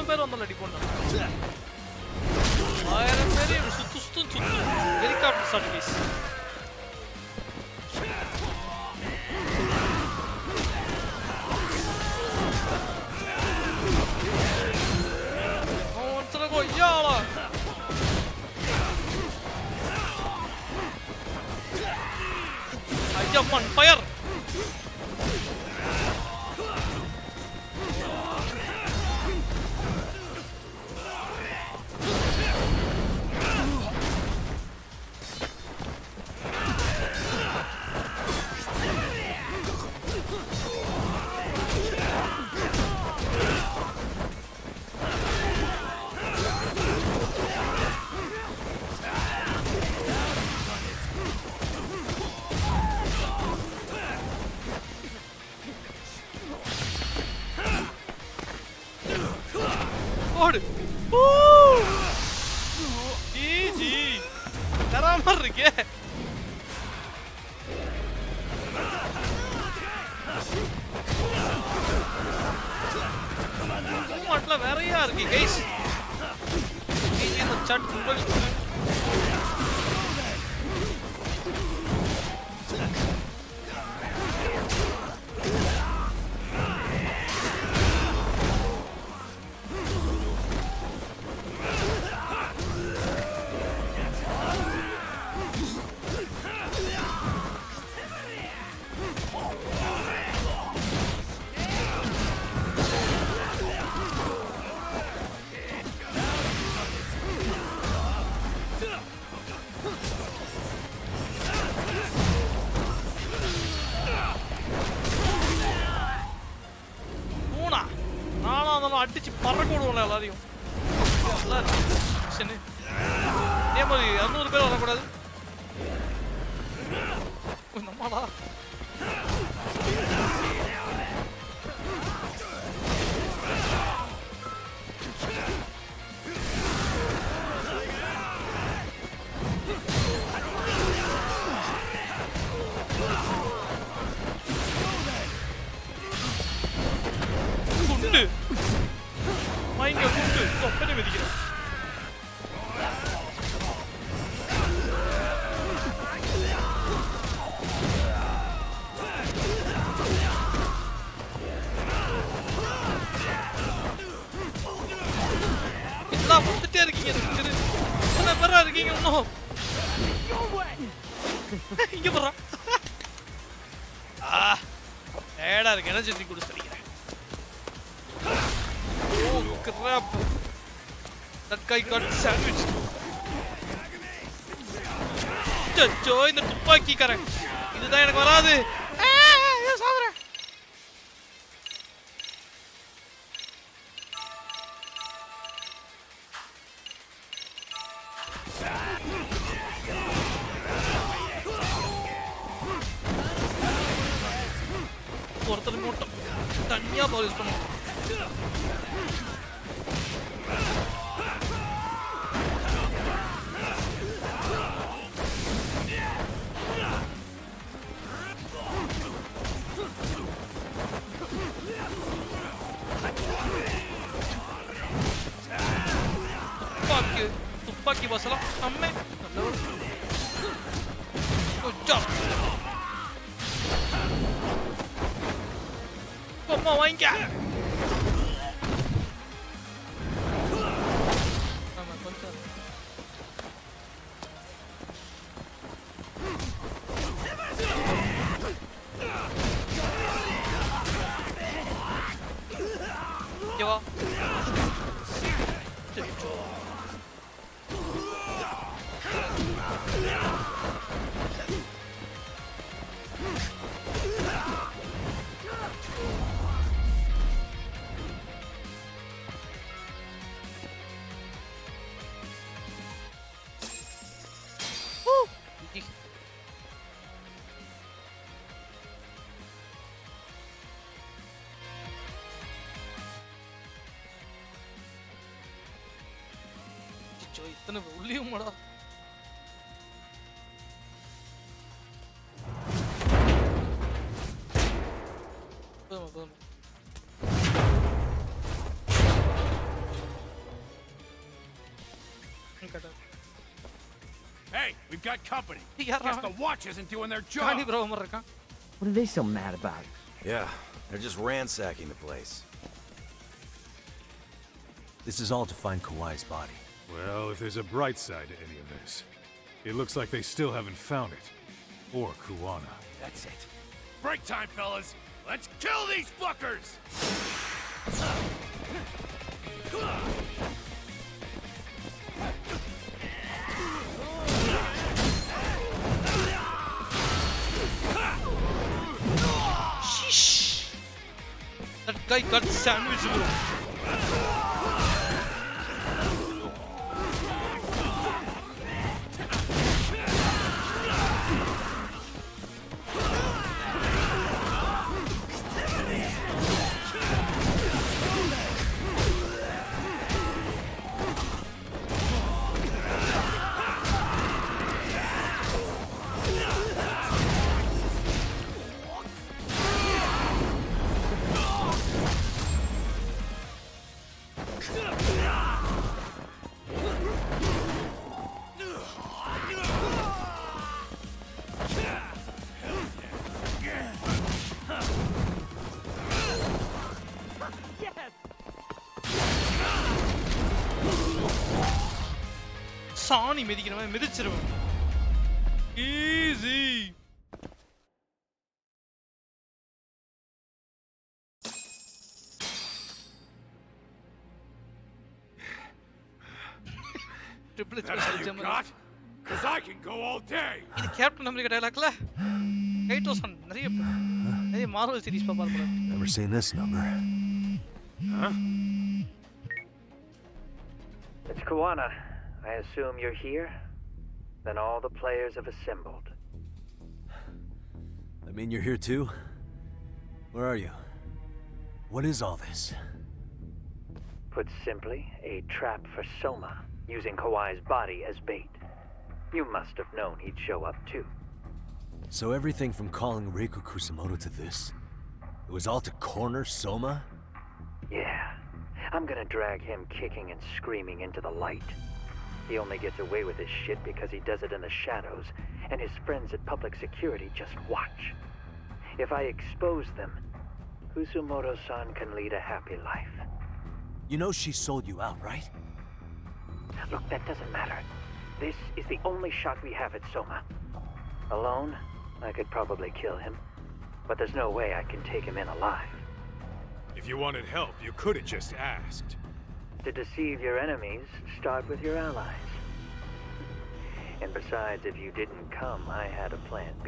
பேர் வந்து அடி போட்டாங்க 1000 பேர் இப்படி சுத்து helicopter service of fun. Fire! God! Woo! GG! தராம இருக்கே. மாட்ல வேறயா இருக்கு गाइस. GG இந்த chat ஃபுல் அடிச்சு பறக்க விடுவோம்ல எல்லாரையும். இதே மாதிரி 200 பேர் வரக்கூடாது. நம்மளா குண்டு மைங்க குண்டு தொப்பனை வெடிக்கிறேன். எல்லாம் வந்துட்டே இருக்கீங்க. என்ன பேரா இருக்கீங்க இன்னும்? இங்க போறா. ஏடா இருக்கு என்ன செஞ்சு குடிச்சிட்டீங்க. Oh crap! That guy got sandwiched. Jojo, இந்த துப்பாக்கிக்காரன். இதுதான் எனக்கு வராது. சாவறேன். ஒருத்தர் மட்டும் தனியா பாலிஷ் பண்ணுவோம். துப்பாக்கி வசலாம் அம்மே அம்மா வாங்கிக்க. இத்தனை உள்ளியும் மாடா. Hey, we've got company. Guess the watch isn't doing their job. What are they so mad about? Yeah, they're just ransacking the place. This is all to find Kawhi's body. Well, if there's a bright side to any of this, it looks like they still haven't found it. or Kuwana. That's it. Break time, fellas. Let's kill these fuckers! Sheesh. That guy got sandwiched, bro. சாணி மிதிக்கிற மாதிரி மிதிச்சிருவேன். Easy. Triple special jump. Cuz I can go all day. இது captain America டயலாக்ல கைட்டோசன் நிறைய Marvel series பாப்பார் போல. Never seen this number. Huh? It's Kuwana. I assume you're here? Then all the players have assembled. I mean, you're here too? Where are you? What is all this? Put simply, a trap for Soma, using Kawai's body as bait. You must have known he'd show up too. So everything from calling Reiko Kusumoto to this, it was all to corner Soma? Yeah. I'm gonna drag him kicking and screaming into the light. He only gets away with his shit because he does it in the shadows, and his friends at public security just watch. If I expose them, Kusumoto-san can lead a happy life. You know she sold you out, right? Look, that doesn't matter. This is the only shot we have at Soma. Alone, I could probably kill him, but there's no way I can take him in alive. If you wanted help, you could have just asked. To deceive your enemies, start with your allies. And besides, if you didn't come, I had a plan B.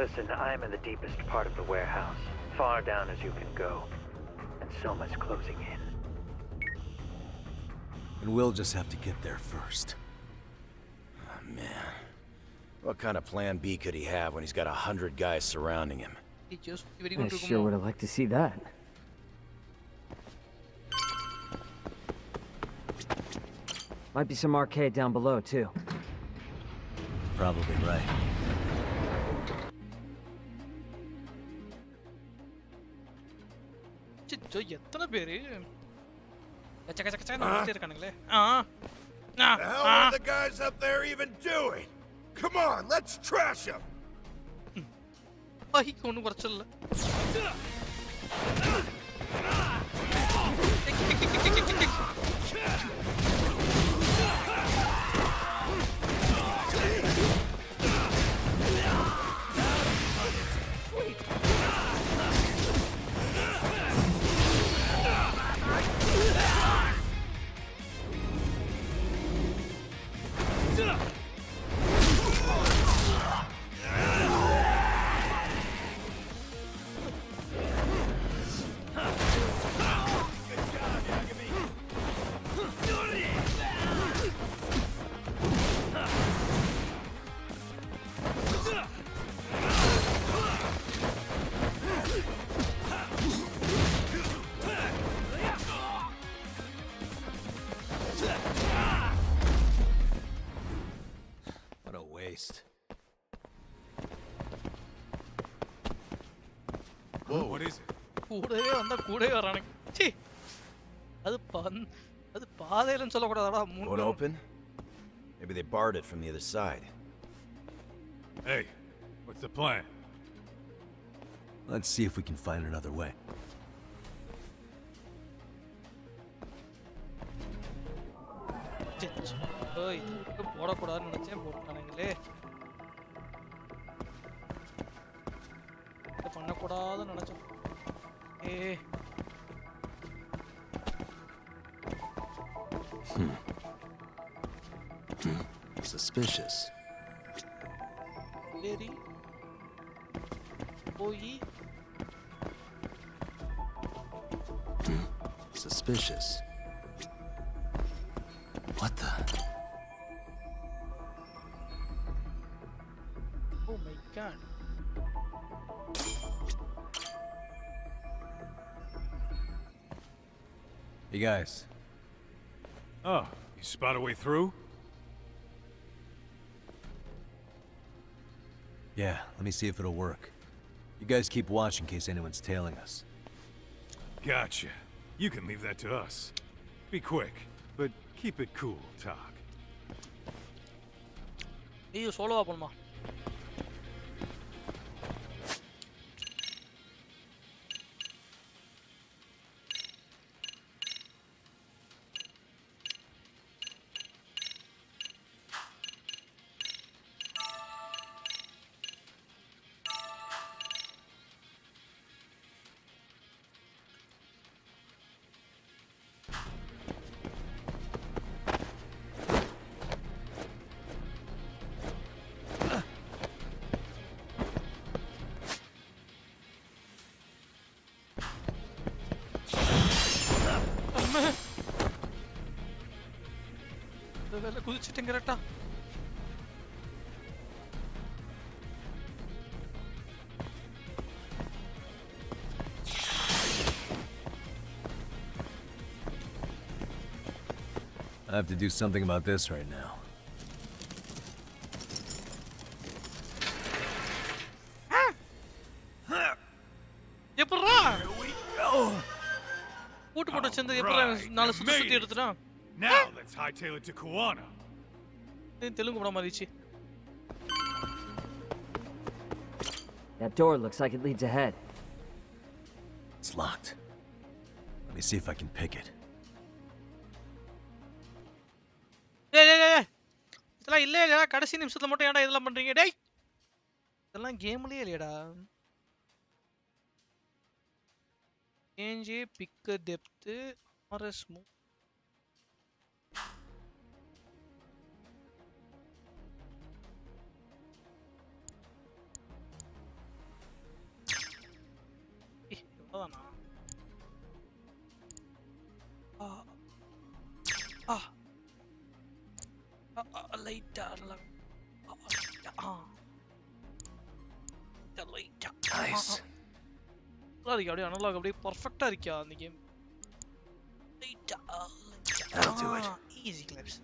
Listen, I'm in the deepest part of the warehouse, far down as you can go, and Soma's closing in. And we'll just have to get there first. Oh, man. What kind of plan B could he have when he's got 100 guys surrounding him? I sure would have liked to see that. Might be some arcade down below, too. Probably right. சிச்சோ எத்தனை பேரு கச்ச கச்ச கச்ச இருக்கானுங்களே. The hell are the guys up there even doing? Come on, let's trash them. ஐ ஒண்ணும் குறைச்சல. Whoa, what is it? கூடவே வந்தா கூடவே வரானுங்க. சீ. அது பாதையிலன்னு சொல்ல கூடாதடா. Won't open? Maybe they barred it from the other side. Hey, what's the plan? Let's see if we can find another way. போடக்கூடாதுன்னு நினைச்சேன் போட்டானுங்களே. பண்ணக்கூடாதுன்னு நினைச்சேன். Suspicious. Very. Boy. Suspicious. What the? Oh my god. Hey guys. Oh, you spot a way through? Yeah, let me see if it'll work. You guys keep watch in case anyone's tailing us. Gotcha. You can leave that to us. Be quick, but keep it cool, Tog. You solo போணுமா? குதிச்சிட்டேன் கரெக்டா. I have to do something about this right now. எப்பறா? போட்டு போட்டு சேர்ந்து எப்பறா நாலு சுத்தி எடுத்துட்டா? Now let's hightail it to Kuwana. Telugu படம் மாதிரிச்சு. That door looks like it leads ahead. It's locked. Let me see if I can pick it. டேய். இதெல்லாம் இல்ல கடைசி நிமிஷத்துல மட்டும் ஏன்டா இதெல்லாம் பண்றீங்க? டேய். இதெல்லாம் கேம்லயே இல்லையடா. Change pick depth RS move. இவ்வளவுதானா? லைட்டா Nice. அப்படியே அனலாக் அப்படியே பர்ஃபெக்ட்டா இருக்கியா அந்த கேம். லைட்டா That'll do it. Easy clips.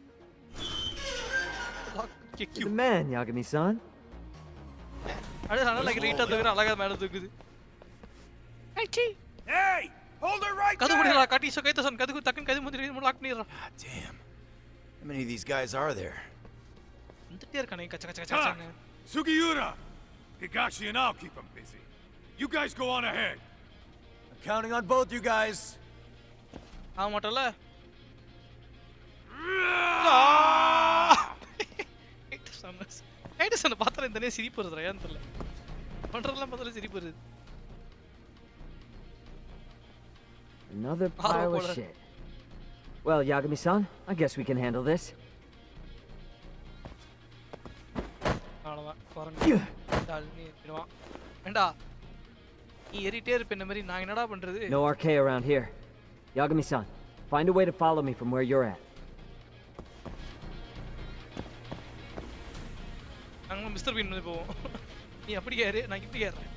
You're the man, Yagami-san. அப்படியே அனலாக் லைட்டா தூக்குற அழகா மேல தூக்குது. Hey! Hold her right கது there! முடியல காட்டி சகைதசன் கது டக்குன்னு கது முந்திரி lock பண்ணிடுறா. Damn. How many of these guys are there? வந்துட்டே இருக்கானே கச்ச கச்ச கச்சன்னு. Sugiura! Higashi and I'll keep them busy. You guys go on ahead. I'm counting on both you guys. ஆமாட்டல. ஹைடசன் பார்த்தா இந்த நேரம் சிரிப்பு வருதுடா ஏன் தெரியல. பண்றதெல்லாம் பார்த்தாலே சிரிப்பு வருது. Another pile of shit. Well, Yagami-san, I guess we can handle this. அவ்வளவுதான் குரங்கு நீ விடுவான். வேண்டா நீ ஏறிட்டே இருப்ப இந்த மாதிரி நான் என்னடா பண்றது? No RK around here. Yagami-san, find a way to follow me from where you're at. நாங்க மிஸ்டர் பீன் வந்து போவோம். நீ அப்படி ஏறு நான் இப்படி ஏறுறேன்.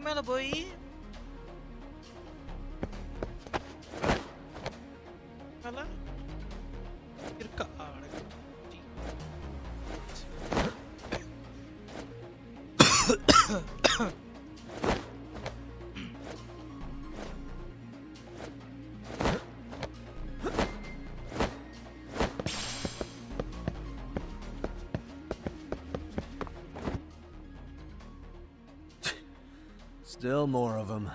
மேல போய் மேல இருக்கா Still more of them.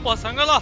பசங்களா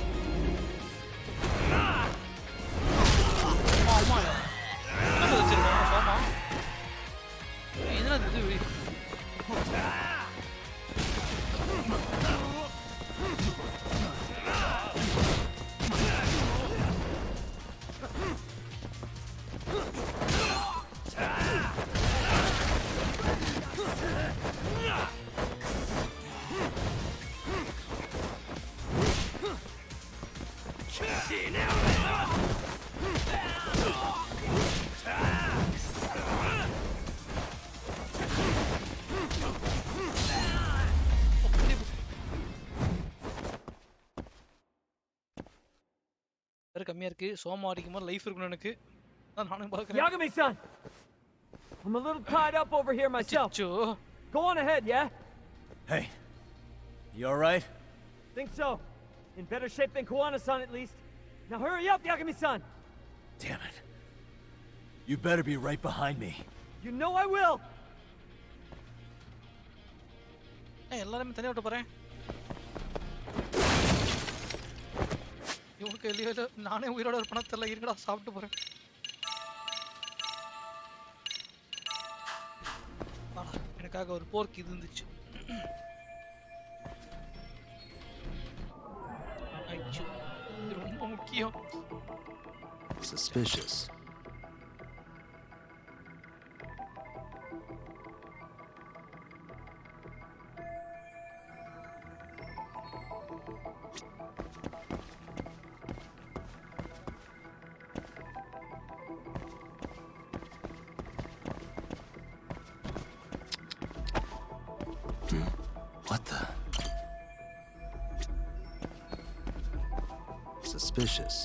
கம்மியா இருக்கு சோமா அடிக்கும்போது லைஃப் இருக்கணும் எனக்கு நானும் பார்க்கறேன் Yagami-san, I'm a little tied up over here myself. Go on ahead, yeah? Hey, you all right? Think so. In better shape than Kuwana-san at least. Now hurry up, Yagami-san. Damn it. You better be right behind me. You know I will. Hey, எல்லாரும் தனியா விட்டு போறேன். இவனுக்கு வெளியில நானே உயிரோட இருப்பேனா தெரியல இருக்கடா சாப்பிட்டு போறேன். எனக்காக ஒரு போர்க் இது இருந்துச்சு. ஐயோ இது ரொம்ப முக்கியம். Suspicious. What the? Suspicious.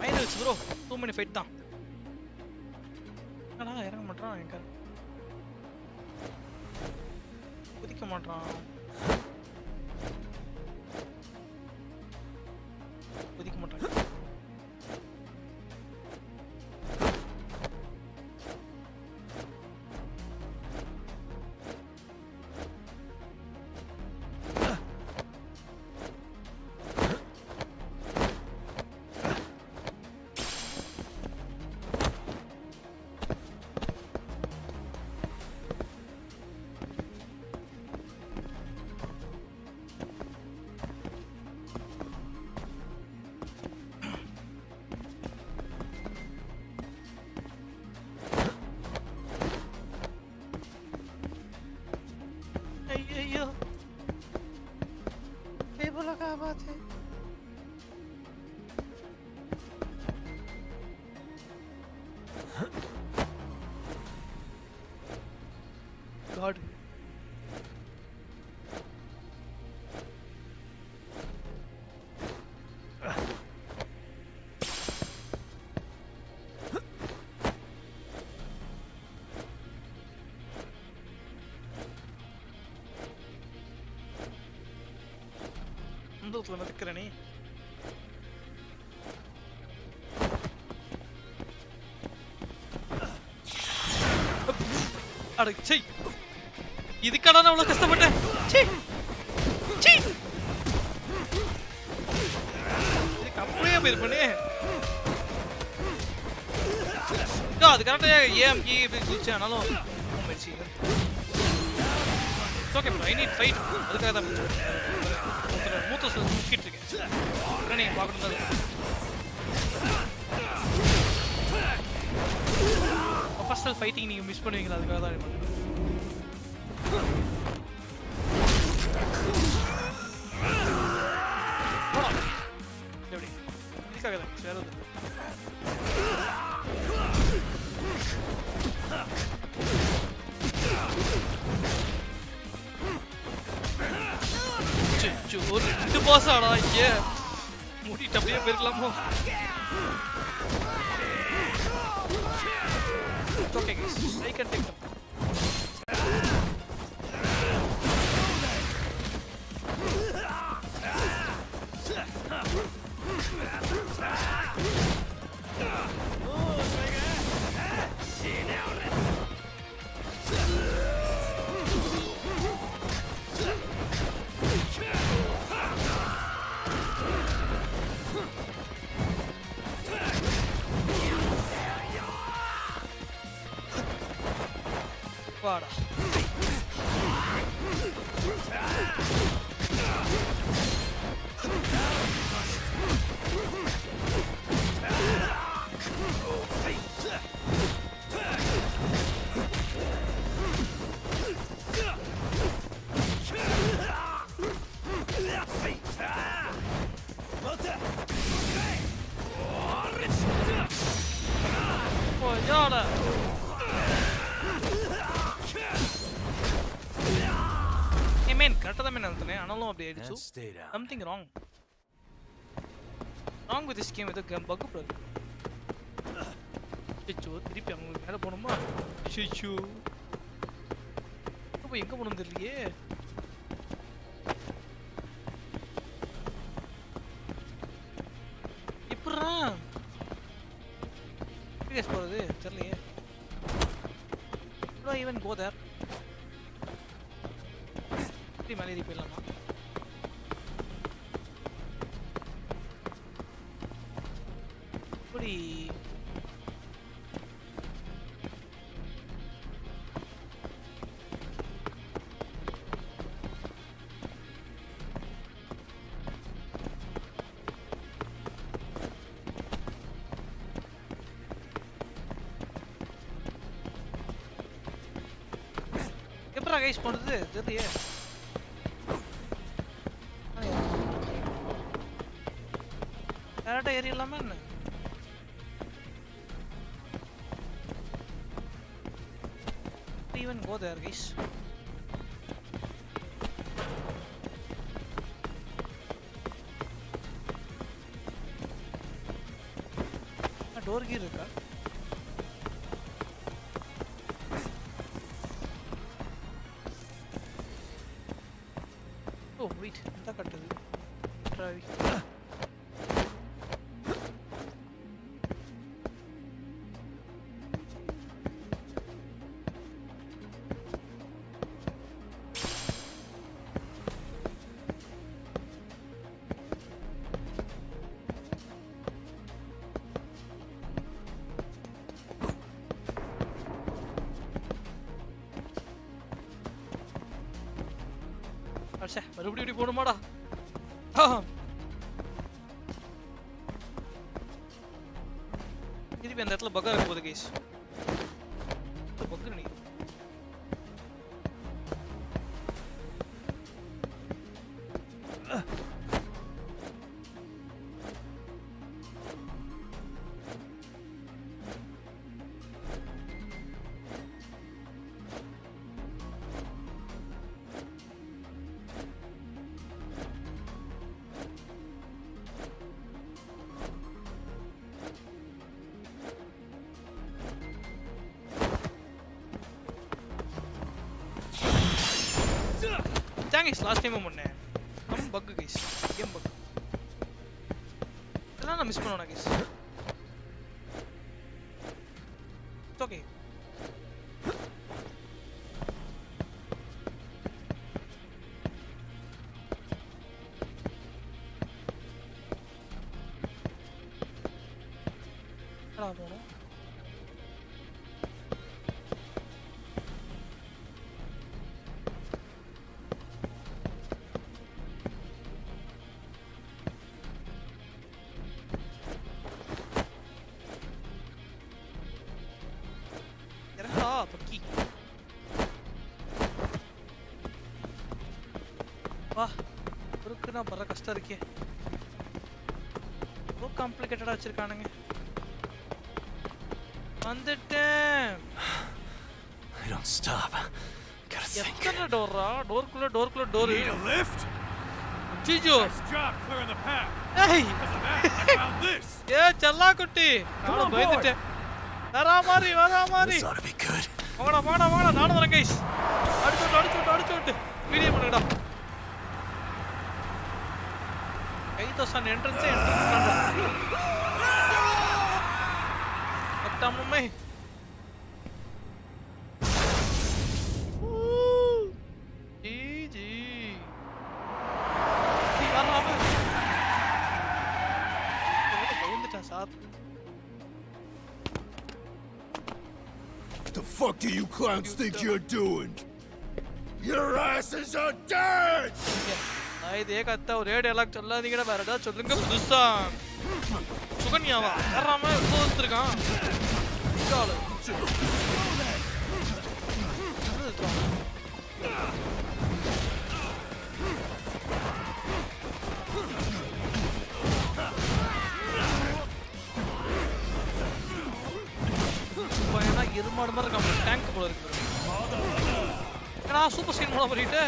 Finals bro, 2 minute fight தான். என்னடா இறங்க மாட்டான் எங்க? குதிக்க மாட்டான். குதிக்க மாட்டான். தூரத்துல நிக்கிற நீ அட சீ இதுக்கடா நான் அவ்வளவு கஷ்டப்பட்டேன் சீ சீ இதுக்கு அப்படியே போயிருப்பனே அது கரெக்டா ஏஎம்கி கிழிச்சானாலும் mercy okay bro I need fight அதுக்காக தான் மூத்த சுக்கிட்டு இருக்கேன் நீங்க பார்க்கணும் ஃபர்ஸ்ட் ஃபைட்டிங் நீங்க மிஸ் பண்ணுவீங்களா அதுக்காக தான் எப்படி இதுக்காக தான் வேற ஒன்று ஒரு 2 பாஸ் ஆடா இங்க மூடிட்டு அப்படியே போயிருக்கலாமோ okay guys I can take them வாடா Jada. Hey man, correct da main althane analum appdi aichu. Something wrong. Wrong with this game with the bug bro. Chichu, திருப்பி அவங்க மேல போணுமா? Chichu. அப்ப எங்க போணும் தெரியலையே. இப்பறா Yes, bro. Charlie. Do I even go there? The Mali repair lama. Puri. guys போறது தெரியலையே கரெக்டா ஏறிடலாமா என்ன even go there guys door key இருக்கா Oh wait, என்ன கட்டது ட்ரை அச்சே மறுபடியும் இப்படி போணுமாடா திருப்பி அந்த இடத்துல பக்கா இருக்க போகுது கைஸ் பக்கு நீ guys last time I'm bug guys game bug நான் மிஸ் பண்ணுவேன் guys. It's okay. போறோம். இறங்கடா பக்கி. வா இருக்குன்னா பர கஷ்டம் இருக்கே. ரொம்ப காம்ப்ளிகேட்டடா வச்சிருக்கானுங்க. வந்துட்டேன். I don't stop. Gotta think. எத்தனை டோரா? டோர்க்குள்ள டோர். Need a lift? ஜிஜோ. Nice job clearing the path. ஏய். Because of that, I found this. ஏ சல்லா குட்டி. நான் பயந்துட்டேன். வரா மாதிரி. This ought to be good. வாடா நானும் வரேன் गाइस. அடிச்சு. வீடியோ பண்ணுடா. கைதோசன் என்ட்ரன்ஸ் பண்றா. அத்தம்மே. ஜி. வரலாமா? பயந்துட்டேன் sir. The fuck do you clowns think you're doing? Your asses are dead! நான் இதே கத்த ஒரே டயலாக் சொல்லாதீங்கடா, வேற ஏதாவது சொல்லுங்க புதுசா. சுகன்யாவா வராம இவ்வளோ வந்துருக்கான். இருமாடு மாதிரி இருக்கான், டேங்க் போல இருக்கு. ஏன்னா சூப்பர் சீன் போல பண்ணிட்டு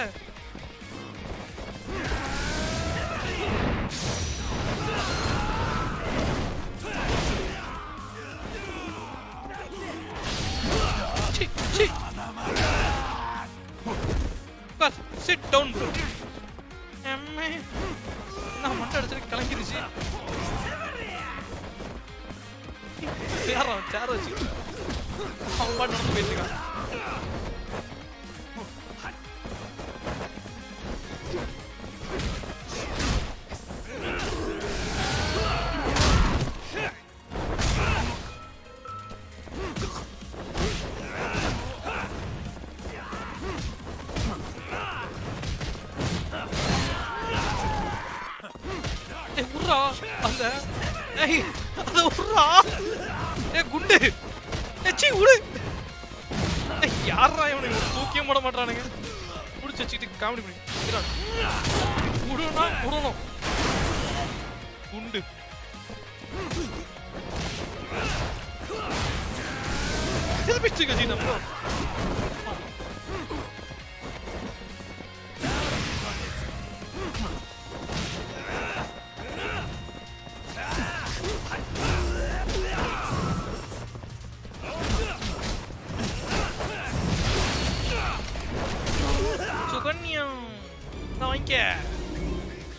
sit down bro. அம்மே நான் மண்டை அடிச்சு கலங்கிருச்சு. சேர வச்சு அவன் பாட்டு நடந்து போயிருக்கான். குண்டு யாரா இவனுக்கு தூக்கிய போட மாட்டானுங்க. புடிச்சு வச்சுக்கிட்டு காமெடி பண்ணி விடணும் குண்டு. பிச்சுக்க ஜி நம்ம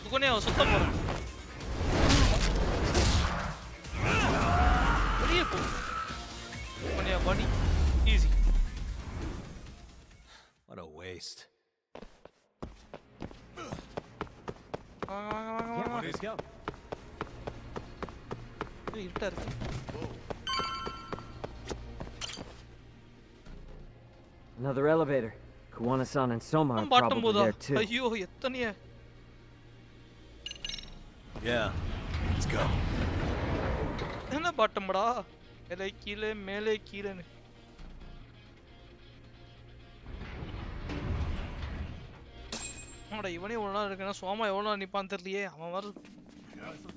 சுகன்யா சுத்தம் போறோம். வெளியே போ சுகன்யா பாடி ஈஸி. What a waste. வாங்க. Let's go. இருட்டா இருக்கு. Another elevator. Kuwana-san and Soma are probably there too. ஐயோ எத்தனைய. Yeah. Let's go. என்ன பாட்டம்டா? மேலே கீழேன்னு. ஆமாடா இவனே எவ்வளோ நாள் இருக்குன்னா சோமா எவ்வளோ நாள் நிற்பான்னு தெரியலையே. அவன் வர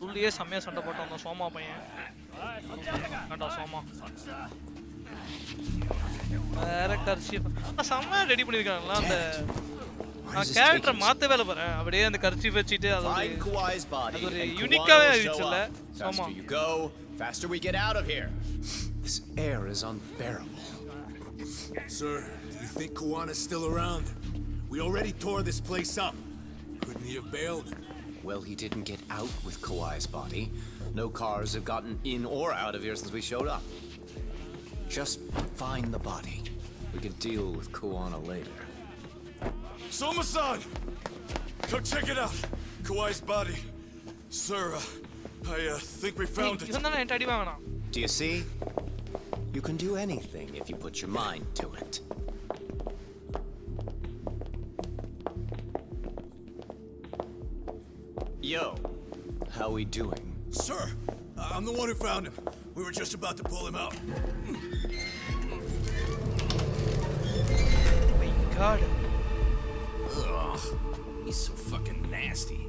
உள்ளே செம்மையாக சண்டை போட்டான் அந்த சோமா பையன். வேண்டா சோமா வேற கர்ச்சீஃப் செம்மையாக ரெடி பண்ணியிருக்காங்களா. அந்த நான் கேரக்டரை மாற்றவே இல்லை பாரு. அப்படியே அந்த கர்ச்சீஃப் வச்சுட்டு அது ஒரு யூனிக்காகவே ஆயிடுச்சுல்ல சோமா. Faster we get out of here. This air is unbearable. Sir, do you think Kuwana's still around? We already tore this place up. Couldn't he have bailed? Well, he didn't get out with Kawai's body. No cars have gotten in or out of here since we showed up. Just find the body. We can deal with Kuwana later. Soma-san! Go check it out. Kawai's body. Sir, I think we found it. Do you see? You can do anything if you put your mind to it. Yo, how we doing? Sir, I'm the one who found him. We were just about to pull him out. Oh my god. Ugh, he's so fucking nasty.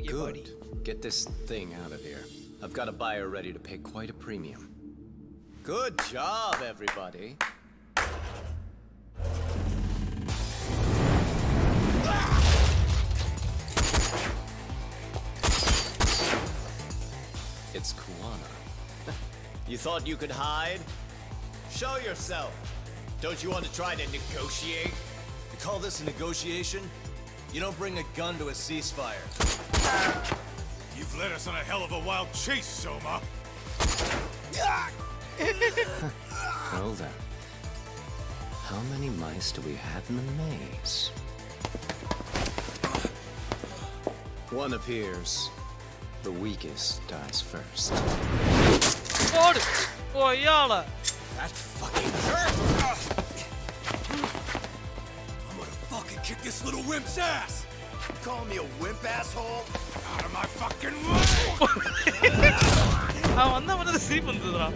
Good. Get this thing out of here. I've got a buyer ready to pay quite a premium. Good job, everybody. It's Kuwana. You thought you could hide? Show yourself. Don't you want to try to negotiate? You call this a negotiation? You don't bring a gun to a ceasefire. You've led us on a hell of a wild chase, Soma. Well then, how many mice do we have in the maze? One appears. The weakest dies first. God! Oh, yalla! That fucking hurt! I'm gonna fucking kick this little wimp's ass! You call me a wimp, asshole? Out of my fucking way! அவன் வந்தா வந்து cheap வந்துதுடா.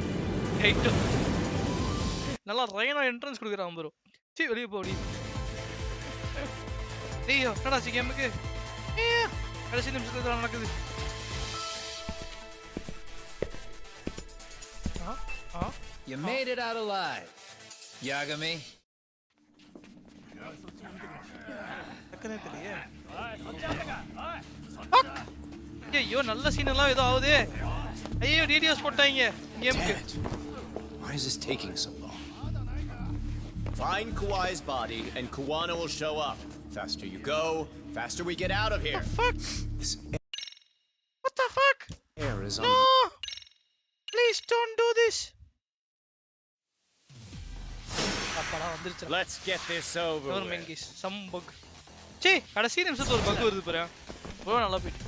Height. நல்லா Raina entrance கொடுக்குறான் bro. சீ வெளிய போடி. டேய் என்னடா C கேமுக்கு? கடைசி நிமிஷத்துல நடக்குது. You made it out alive, Yagami. ஐயோ நல்ல சீன் எல்லாம் ஏதோ ஆவுதே. ஐயோ ரேடியோஸ் போட்டாங்க கேமுக்கு. Why is this taking so long? Find Kawai's body and Kuwana will show up. Faster you go, faster we get out of here. What the fuck? What the fuck? Air is on. No! Please don't do this. Let's get this over with. Some bug. Che, கடைசி நிமிஷத்துல ஒரு buck வருது பாரு. bro நல்லா போயிடு.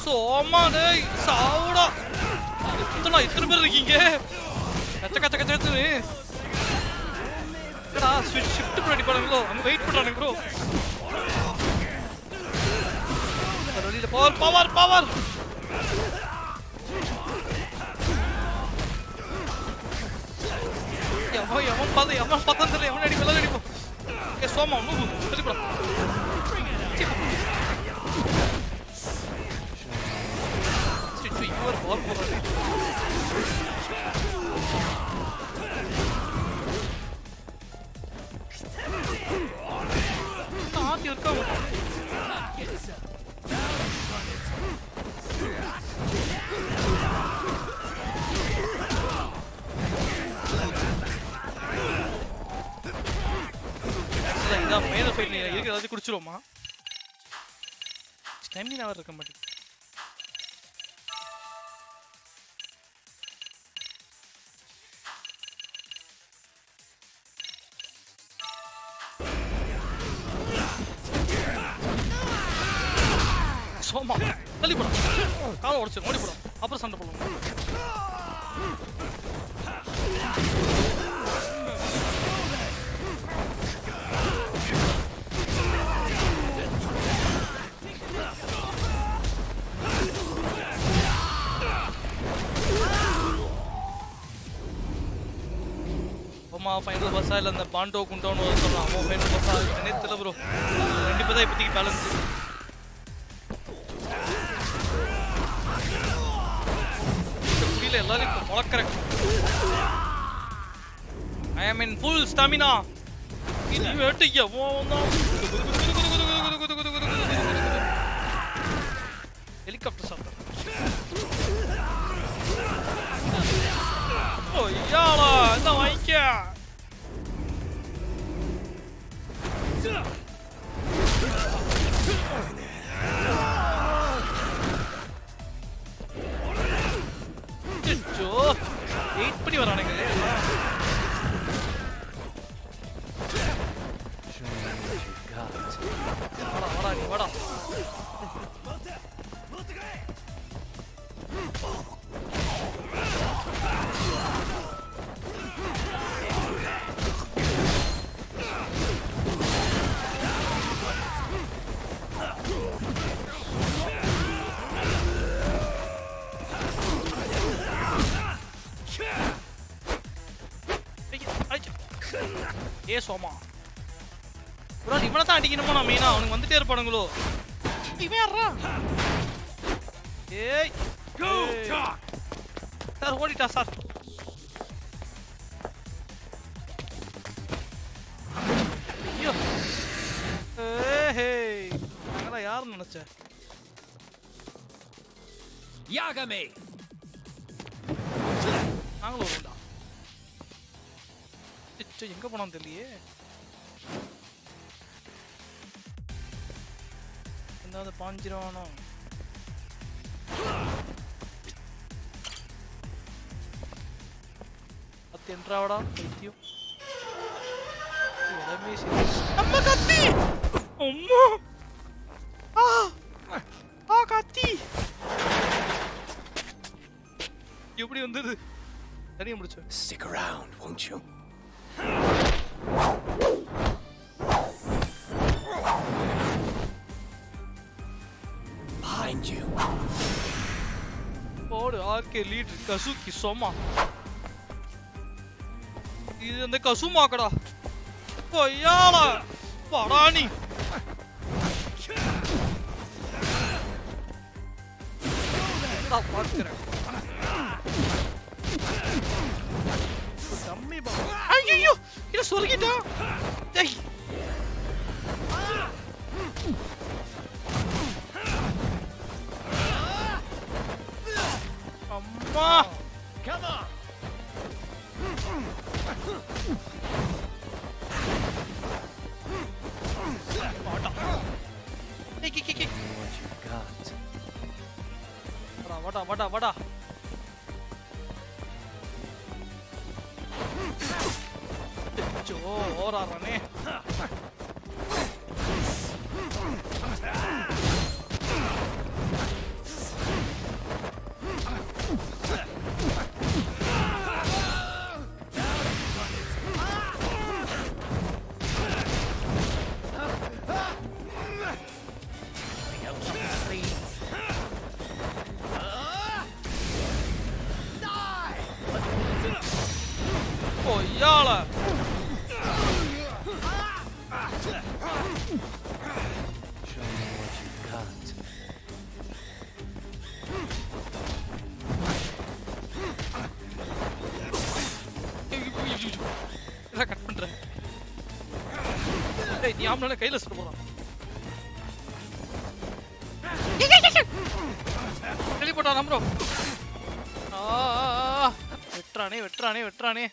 Soma டேய் சாவுடா. இத்தனை பேர் இருக்கீங்க. கச்ச கச்ச கச்சன்னு. என்னடா ஸ்விட்ச் ஷிஃப்ட் பண்ணி போறாங்களோ? அங்க வெயிட் பண்றானுங்க bro. வெளியில பவர். எவன் பார்த்தா தெரியல எவன் அடிப்போம் ஏ சோமா நூபு வெளிப்படா இவர் பால் போறாரு ஆத்தி இருக்காங்க மேல ஃபைட் நீ இருக்கு ஏதாவது குடிச்சிரோமா ஸ்டாமினா வர இருக்க மாட்டேங்குது சோமா தள்ளி போடா காலை உடைச்சு ஓடி போடா அப்புறம் சண்டை போடுவோம் ஃபைனல் பஸ்ஸா இல்ல அந்த பாண்டோ குண்டோன்னு சொல்றான் அவன் ஃபைனல் பஸ்ஸா என்னே தெரியல ப்ரோ ரெண்டு பேர் தான் இப்போதைக்கு பேலன்ஸ் புரியல எல்லாரும் இப்போ முளக்கறேன் ஐ ஆம் இன் ஃபுல் ஸ்டாமினா இது வெட்டிக்க ஹெலிகாப்டர் சாப்பிட்டேன் ஓ யாரா என்ன வாங்கிக்க அச்சோ வெயிட் பண்ணி வரானுங்க. வாடா நீ வாடா. ஏ சோமா ப்ரோ இவனை தான் அடிக்கணுமா? நான் மெயினா அவனுக்கு வந்துட்டே இருப்பானுங்களோ. இவன் யாரா? ஏய் கோ டாக் சார் ஓடிட்டா சார். ஐயோ ஏய் நான் யார் நினைச்சேன்? யாகமே நாங்களும் வருவோம்டா. எங்க போனோம் தெரியலையே. என்னது பாஞ்சிரவானோ? அத்தென்றாவடா பைத்தியம். அம்மா கத்தி! அம்மா ஆ கத்தி எப்படி வந்தது? சரியா முடிச்சு. Stick around, won't you? Behind you. போடு ஆர்கே லீடர் கசுகி சோமா. இது அந்த கசுமாக்கடா. கொய்யால படானி. நான் பாக்குறேன். தம்மி பா. ஐயோ இது சொர்கிட்டா. டேய் அம்மா come on. What you got? வாடா. ஜோ ஓரானே. கொய்யால Show me what you got. Cut பண்றேன். டேய் நீ ஆம்ல கையில சுட்டு போறான். டெலிபோர்ட் ஆன ப்ரோ. வெட்றானே.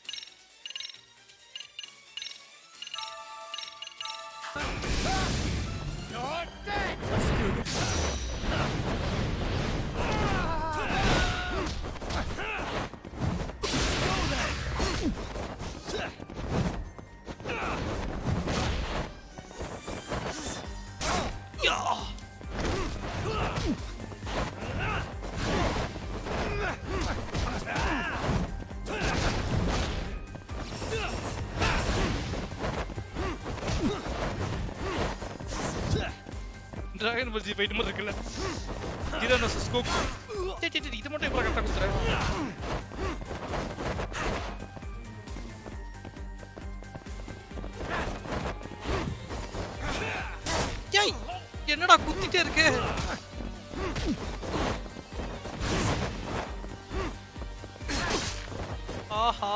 டிராகன் பல்ஜி ஃபைட் மாதிரி இருக்குல்ல. டிரானோஸ் ஸ்கோப். டேய் இது மட்டும் இப்ப கரெக்ட்டா குத்துறேன். ஏய் என்னடா குத்திட்டே இருக்கு? ஆஹா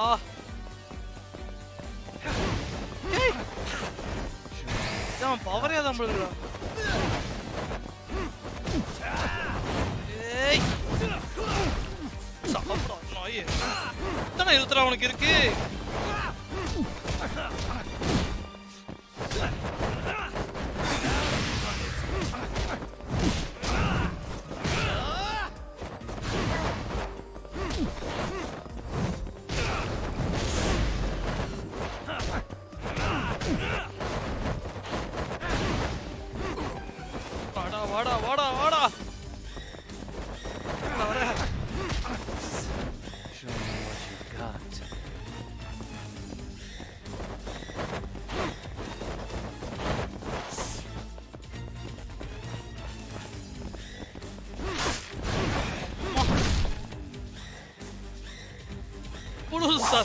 ஏய் நான் பவரே தான் பண்றேன். ஏய் சாப்பிடா நாயே. எத்தனை இருத்துறா உனக்கு இருக்கு? lose, sir.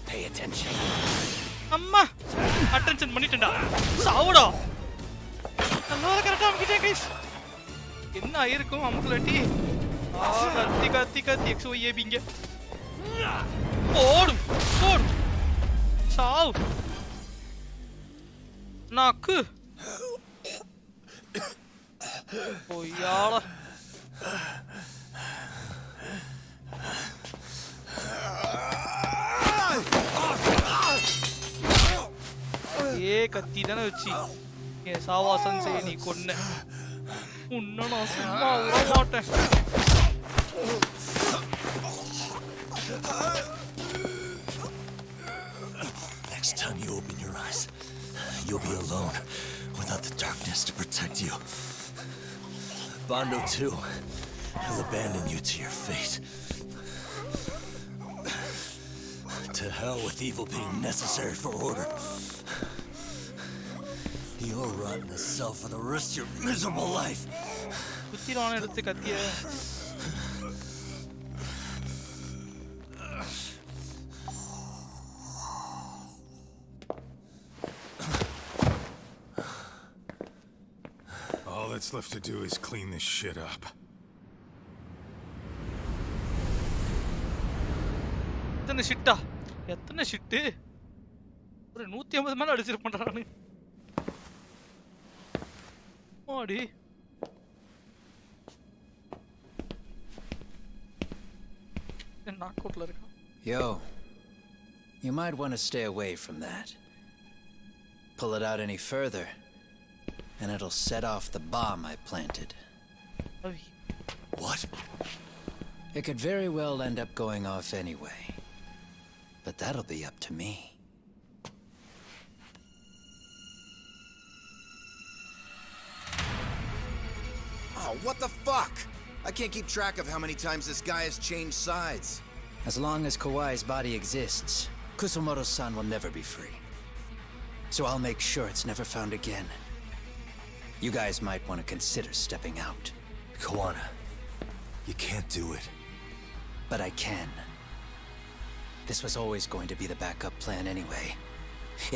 Pay attention. Amma! Attention, பண்ணிட்டேன்டா. சாவுடா. நல்லா கரெக்ட்டா அமுக்கிட்டேன் guys. என்ன ஆயிருக்கும் அமுக்குலட்டி? கத்தி XYABங்க. ஓடு. சாவு. நாக்கு. ஓயாளா. கத்தி தானே வச்சு என் சாவாசன் செய்ய நீ கொன்ன உன்ன நான் சும்மா விட மாட்டேன். Next time you open your eyes, you'll be alone without the darkness to protect you. Bando too, he'll abandon you to your fate. To hell with evil being necessary for order. You'll rot in a cell for the rest of your miserable life. குத்திரான எடுத்து கத்திய. All that's left to do is clean this shit up. எத்தனை shit ஒரு 150 மேல அடிச்சிருப்பான் நானு. ஓடி knock out இருக்கான். Yo, you might want to stay away from that. Pull it out any further and it'll set off the bomb I planted. What? It could very well end up going off anyway. But that'll be up to me. Oh, what the fuck? I can't keep track of how many times this guy has changed sides. As long as Kawai's body exists, Kusumoto-san will never be free. So I'll make sure it's never found again. You guys might want to consider stepping out. Kawana, you can't do it. But I can. This was always going to be the backup plan anyway.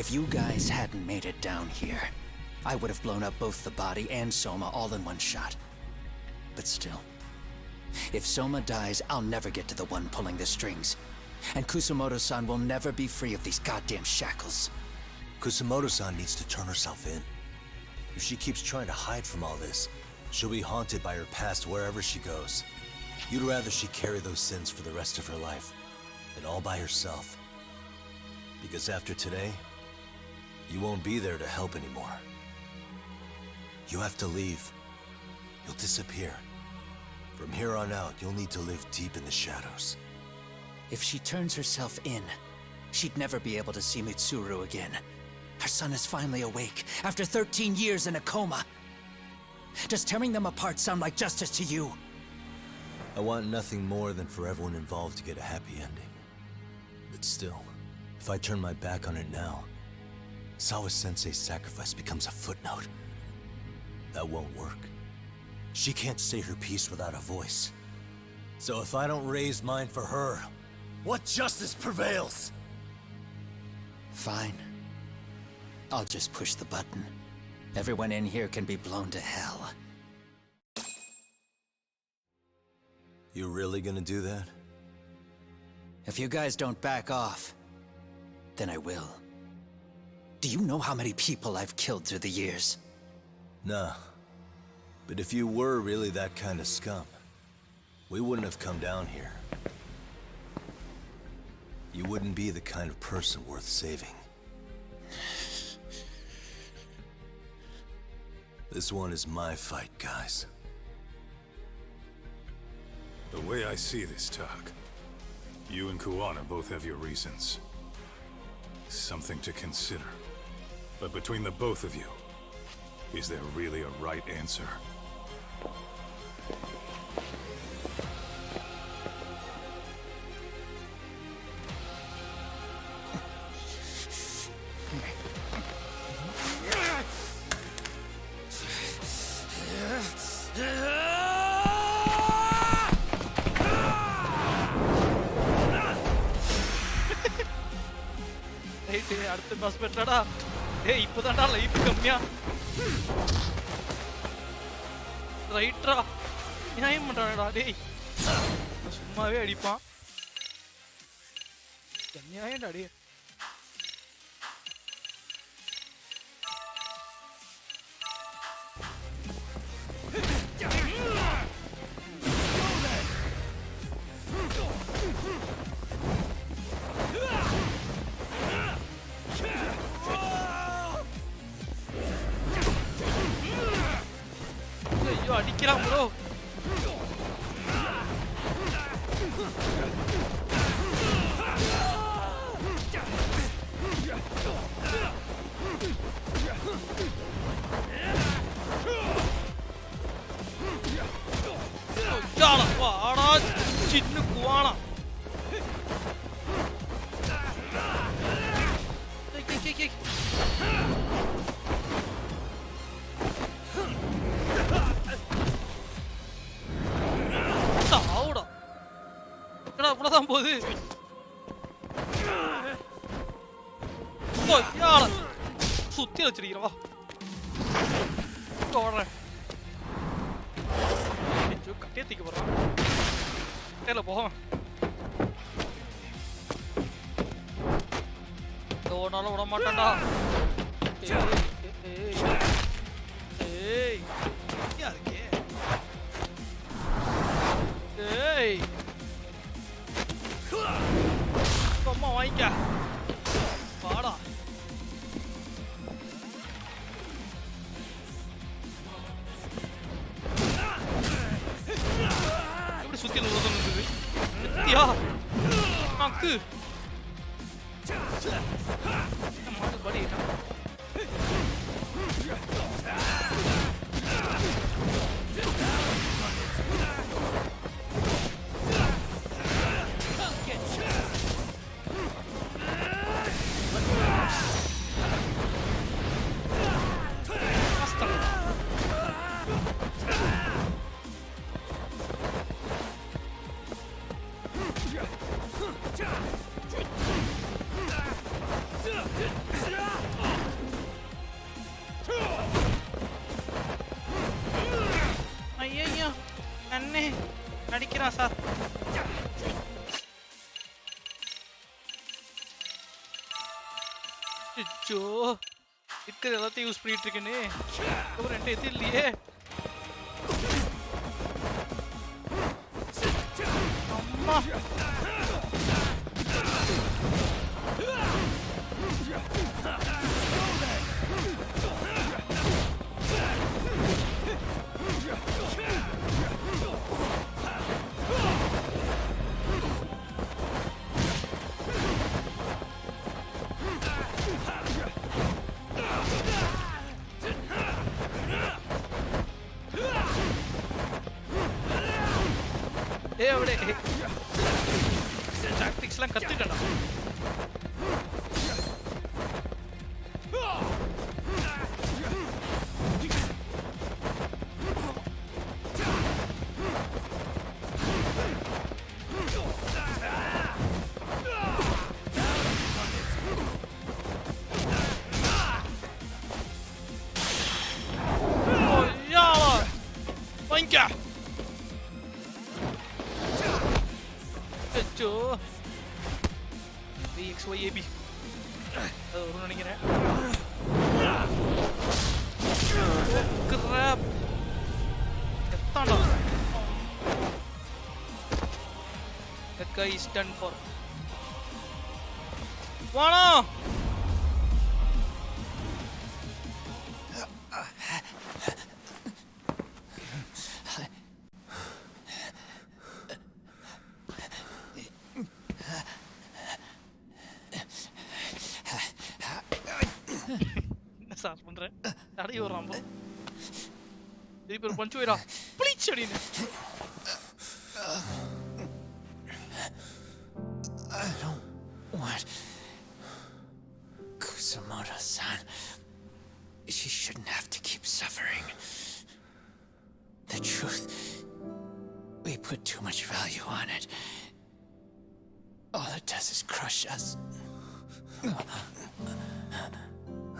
If you guys hadn't made it down here, I would have blown up both the body and Soma all in one shot. But still, if Soma dies, I'll never get to the one pulling the strings. And Kusumoto-san will never be free of these goddamn shackles. Kusumoto-san needs to turn herself in. If she keeps trying to hide from all this, she'll be haunted by her past wherever she goes. You'd rather she carry those sins for the rest of her life, and all by herself. Because after today, you won't be there to help anymore. You have to leave. You'll disappear. From here on out, you'll need to live deep in the shadows. If she turns herself in, she'd never be able to see Mitsuru again. Her son is finally awake, after 13 years in a coma. Does tearing them apart sound like justice to you? I want nothing more than for everyone involved to get a happy ending. But still, if I turn my back on it now, Sawa-sensei's sacrifice becomes a footnote. That won't work. She can't say her piece without a voice. So if I don't raise mine for her, what justice prevails? Fine. I'll just push the button. Everyone in here can be blown to hell. You really gonna do that? If you guys don't back off, then I will. Do you know how many people I've killed through the years? Nah. But if you were really that kind of scum, we wouldn't have come down here. You wouldn't be the kind of person worth saving. This one is my fight, guys. The way I see this, Tak, you and Kuwana both have your reasons. Something to consider. But between the both of you, is there really a right answer? Bus பெட்டடா. டேய் இப்போதான்டா life கம்மியா. ரைட்ரா. நியாயம் பண்றானடா டேய். சும்மாவே அடிப்பான். நியாயம்டா டேய். ஐயோ அடிக்கிறான் ப்ரோ. யாரா வாடா சின்ன குவானா. கே சாவுடா. என்னடா இவ்வளவுதான் போகுது. ஓ யாரா சுத்தி வச்சிருக்கிறவா. ஓடுறேன். கட்டியே தூக்கி போடுறான். இல்ல போவேன். ஓடாலும் விட மாட்டான்டா. ஏய் யாருக்கே ஏய் அம்மா வாங்கிக்க வாடா. எப்படி சுத்தி இருந்தது சத்தியா நாக்கு மாடு படிட்டான். ஐயோ அண்ணே நடிக்கிறான் சார். அச்சோ இருக்கிற எல்லாத்தையும் யூஸ் பண்ணிட்டு இருக்கேனே. ஒரு ரெண்டு எது இல்லையே. அம்மா எവിടെ டாக்டிக்ஸ்லாம் கத்துக்கடா. வாங்கிக்க. அச்சோ VXYAB அது ஒரு நினைக்கிறேன். கிராப் எத்தாண்டா. That guy is done for. வாணா சார் பண்றேன். தடை வர்றான் போ. இப்போ ஒரு பஞ்ச் வைரா ப்ளீச் அடின்னு. I don't want Kusumoto-san. She shouldn't have to keep suffering. The truth, we put too much value on it. All it does is crush us.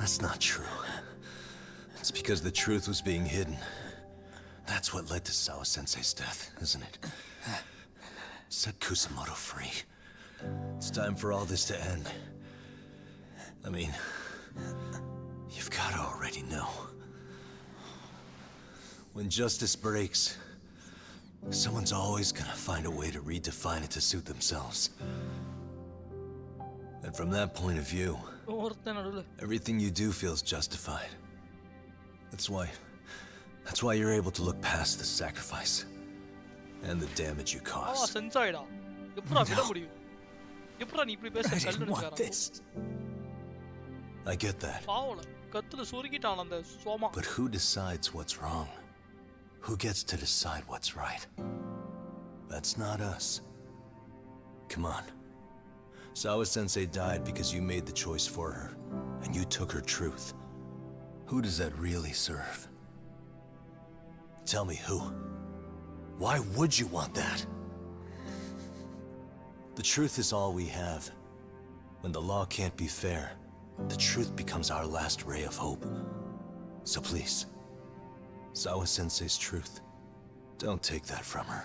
That's not true. It's because the truth was being hidden. That's what led to Sawa-sensei's death, isn't it? Set Kusumoto free. It's time for all this to end. I mean, you've gotta already know. When justice breaks, someone's always gonna find a way to redefine it to suit themselves. And from that point of view, everything you do feels justified. That's why you're able to look past the sacrifice and the damage you caused. I get that. But who decides what's wrong? Who gets to decide what's right? That's not us. Come on. Sawa-sensei died because you made the choice for her, and you took her truth. Who does that really serve? Tell me who. Why would you want that? The truth is all we have. When the law can't be fair, the truth becomes our last ray of hope. So please, Sawa-sensei's truth, don't take that from her.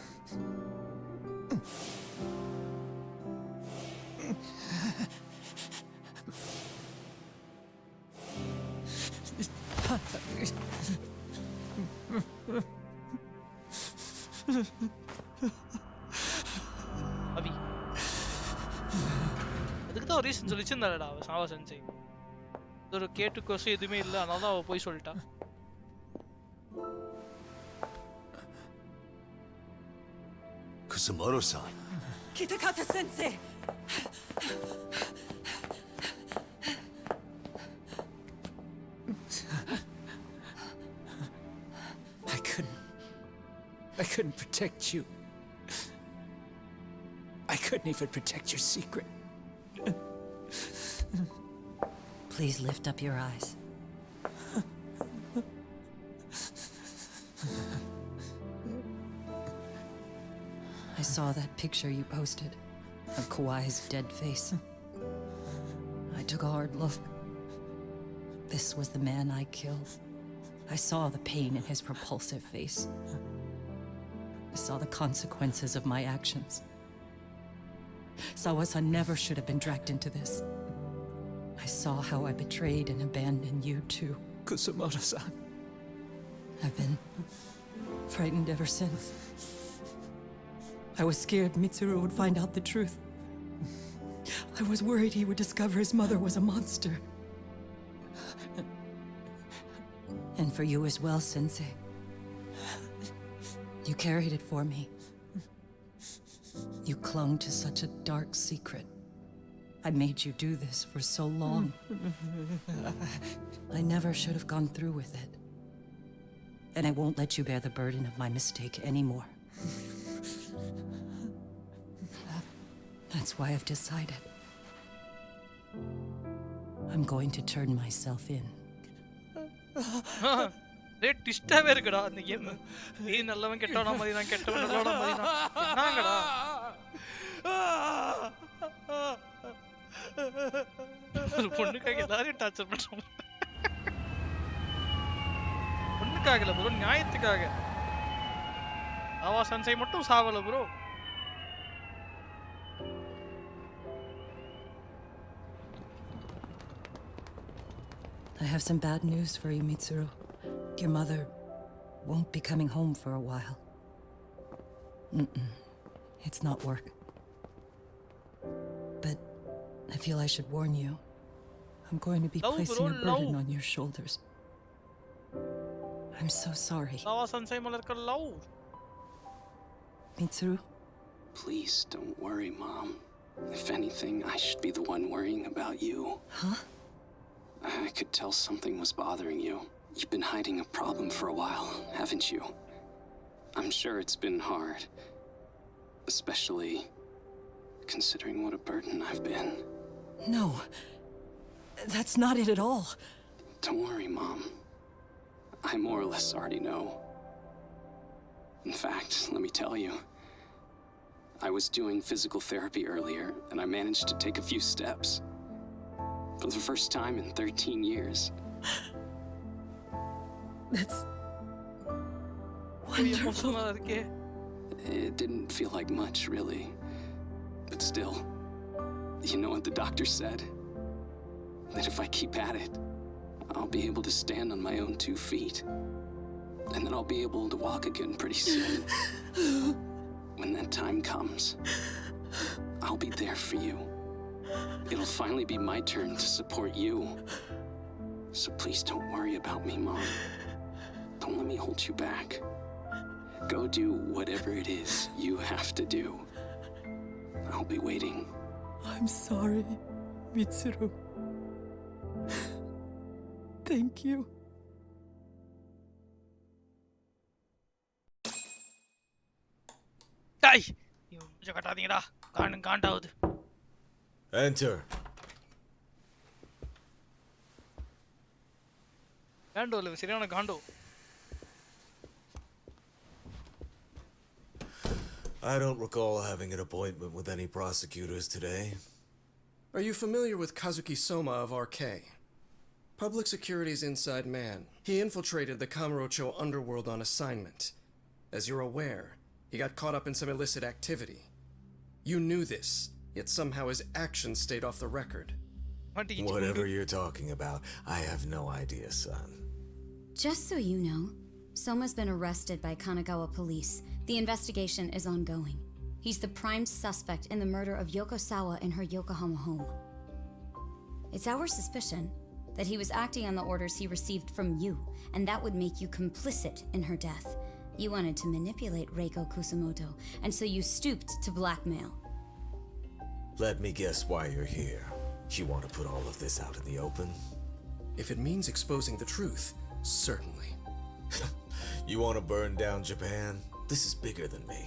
Abi. அதுக்கு தான் ஒரு reason சொல்லிச்சிருந்தாடா சாவா சென்சை. ஒரு கேட்டு கோசம் எதுவுமே இல்ல, அதனால தான் அவ போய் சொல்லிட்டா. Kusumoto-san. Kitakata sensei. I couldn't protect you. I couldn't even protect your secret. Please lift up your eyes. I saw that picture you posted of Kawai's dead face. I took a hard look. This was the man I killed. I saw the pain in his repulsive face. I saw the consequences of my actions. Sawa-san never should have been dragged into this. I saw how I betrayed and abandoned you too. Kusumoto-san. I've been frightened ever since. I was scared Mitsuru would find out the truth. I was worried he would discover his mother was a monster. And for you as well, Sensei. You carried it for me. You clung to such a dark secret. I made you do this for so long. I never should have gone through with it. And I won't let you bear the burden of my mistake anymore. That's why I've decided. I'm going to turn myself in. ட்விஸ்டாவே இருக்குடா அந்த game. நீ நல்லவன் கெட்டவனா மதிதான், கெட்டவன் நல்லவனா மதிதான். என்னங்கடா? ஒரு பொண்ணுக்காக எல்லாரையும் டார்ச்சர் பண்றோம். பொண்ணுக்காக இல்ல ப்ரோ, நியாயத்துக்காக. சாவா-சென்சை மட்டும் சாவல bro. I have some bad news for you, Mitsuru. Your mother won't be coming home for a while. It's not work. But I feel I should warn you. I'm going to be placing a burden on your shoulders. I'm so sorry. Mitsuru? Please don't worry, Mom. If anything, I should be the one worrying about you. Huh? I could tell something was bothering you. You've been hiding a problem for a while, haven't you? I'm sure it's been hard. Especially considering what a burden I've been. No. That's not it at all. Don't worry, Mom. I more or less already know. In fact, let me tell you. I was doing physical therapy earlier, and I managed to take a few steps. For the first time in 13 years. That's wonderful. It didn't feel like much, really. But still, you know what the doctor said? That if I keep at it, I'll be able to stand on my own 2 feet. And then I'll be able to walk again pretty soon. When that time comes, I'll be there for you. It'll finally be my turn to support you. So please don't worry about me, Mom. Don't let me hold you back. Go do whatever it is you have to do. I'll be waiting. I'm sorry, Mitsuru. Thank you. டேய் நீ கொஞ்சம் கட்டாதீங்கடா காண்டாவுது Enter. காண்டோல சரியான condo I don't recall having an appointment with any prosecutors today. Are you familiar with Kazuki Soma of RK? Public security's inside man. He infiltrated the Kamurocho underworld on assignment. As you're aware, he got caught up in some illicit activity. You knew this, yet somehow his actions stayed off the record. Whatever you're talking about, I have no idea, son. Just so you know, Soma's been arrested by Kanagawa police. The investigation is ongoing. He's the prime suspect in the murder of Yoko Sawa in her Yokohama home. It's our suspicion that he was acting on the orders he received from you, and that would make you complicit in her death. You wanted to manipulate Reiko Kusumoto, and so you stooped to blackmail. Let me guess why you're here. You want to put all of this out in the open? If it means exposing the truth, certainly. You want to burn down Japan? This is bigger than me.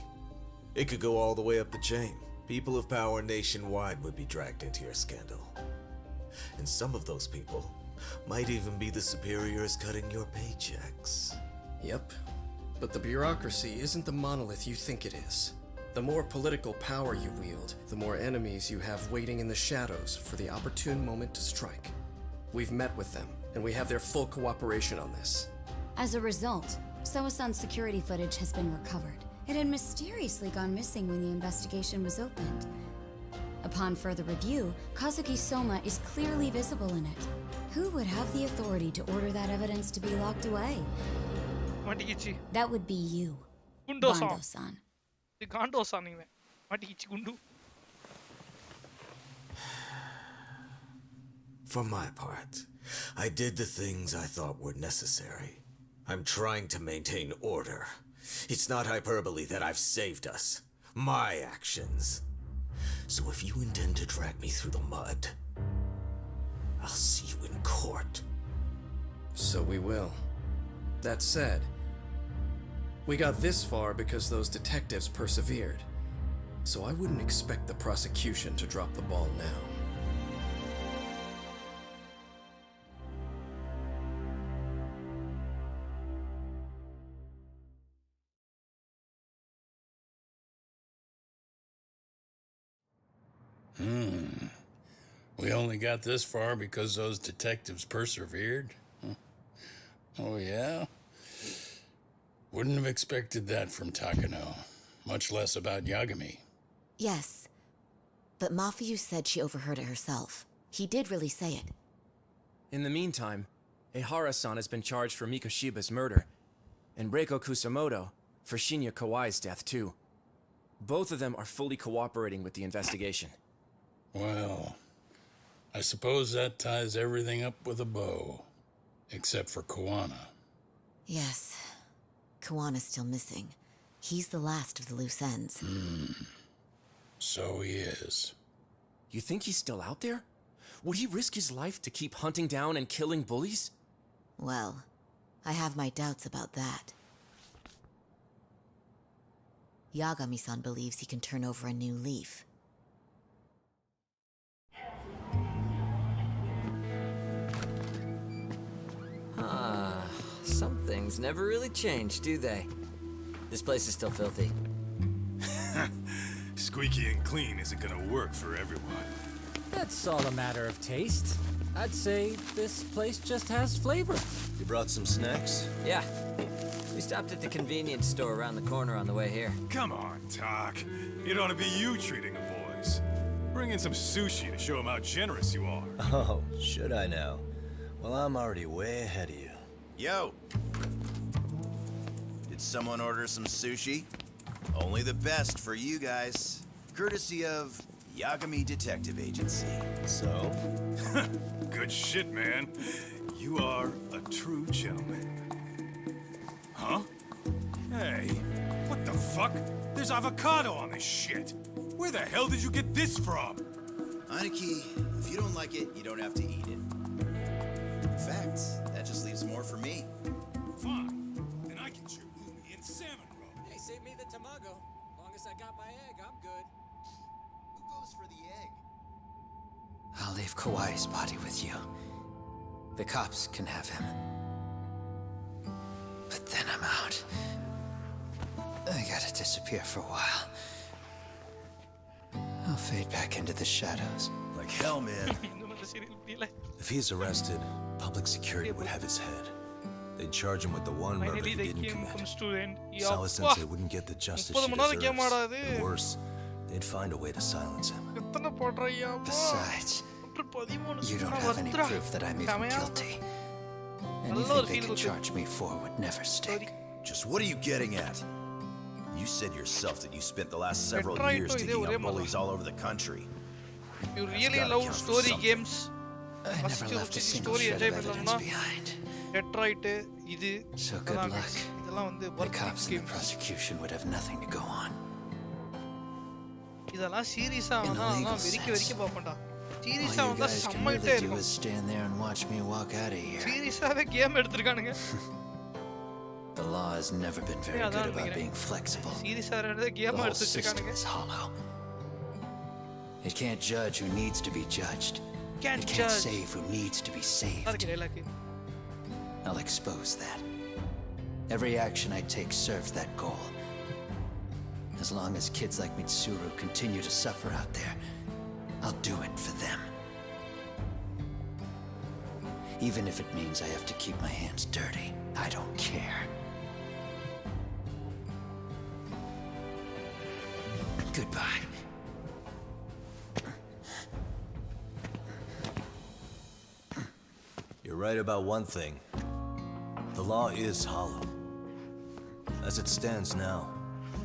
It could go all the way up the chain. People of power nationwide would be dragged into your scandal. And some of those people might even be the superiors cutting your paychecks. Yep. But the bureaucracy isn't the monolith you think it is. The more political power you wield, the more enemies you have waiting in the shadows for the opportune moment to strike. We've met with them, and we have their full cooperation on this. As a result, Soa-san's security footage has been recovered. It had mysteriously gone missing when the investigation was opened. Upon further review, Kazuki Soma is clearly visible in it. Who would have the authority to order that evidence to be locked away? That would be you, Bando-san. For my part, I did the things I thought were necessary. I'm trying to maintain order. It's not hyperbole that I've saved us. My actions. So if you intend to drag me through the mud, I'll see you in court. So we will. That said, we got this far because those detectives persevered. So I wouldn't expect the prosecution to drop the ball now. We only got this far because those detectives persevered? Oh, yeah? Wouldn't have expected that from Takano, much less about Yagami. Yes, but Mafuyu said she overheard it herself. He did really say it. In the meantime, Ehara-san has been charged for Mikoshiba's murder, and Reiko Kusumoto for Shinya Kawai's death, too. Both of them are fully cooperating with the investigation. Well, I suppose that ties everything up with a bow, except for Kuwana. Yes, Kuwana's still missing. He's the last of the loose ends. So he is. You think he's still out there? Would he risk his life to keep hunting down and killing bullies? Well, I have my doubts about that. Yagami-san believes he can turn over a new leaf. Some things never really change, do they? This place is still filthy. Squeaky and clean isn't gonna work for everyone. That's all a matter of taste. I'd say this place just has flavor. You brought some snacks? Yeah. We stopped at the convenience store around the corner on the way here. Come on, Talk. It ought to be you treating the boys. Bring in some sushi to show them how generous you are. Oh, should I now? Well, I'm already way ahead of you. Yo! Did someone order some sushi? Only the best for you guys. Courtesy of Yagami Detective Agency. So? Good shit, man. You are a true gentleman. Huh? Hey, what the fuck? There's avocado on this shit. Where the hell did you get this from? Aniki, if you don't like it, you don't have to eat it. In fact, that just leaves more for me. Fine. Then I get your umi and salmon roll. Hey, save me the tamago. Long as I got my egg, I'm good. Who goes for the egg? I'll leave Kawai's body with you. The cops can have him. But then I'm out. I gotta disappear for a while. I'll fade back into the shadows. Like hell, man. If he's arrested, public security would have his head. They'd charge him with the one murder he didn't commit. Sawa-sensei wouldn't get the justice she deserves. And worse, they'd find a way to silence him. Besides, you don't have any proof that I'm even guilty. Anything they can charge me for would never stick. Just what are you getting at? You said yourself that you spent the last several years digging up bullies all over the country. You really love story games. I never left a single shred of evidence behind. So good luck. The cops and the prosecution would have nothing to go on. இதெல்லாம் சீரியஸா வந்தா நான் வெறிக்க பாப்பேன்டா. சீரியஸா All you வந்தா guys can சம்மைட்டே really do இருக்கும். is stand there and watch me walk out of here. சீரியஸாவே game எடுத்துர்க்கானுங்க. The law has never been very good about being flexible. சீரியஸா ரெண்டு The game whole எடுத்துர்க்கானுங்க. system is hollow. It can't judge who needs to be judged. It can't save who needs to be saved. I'll expose that. Every action I take serves that goal. As long as kids like Mitsuru continue to suffer out there, I'll do it for them. Even if it means I have to keep my hands dirty, I don't care. Goodbye. You're right about one thing. The law is hollow. As it stands now,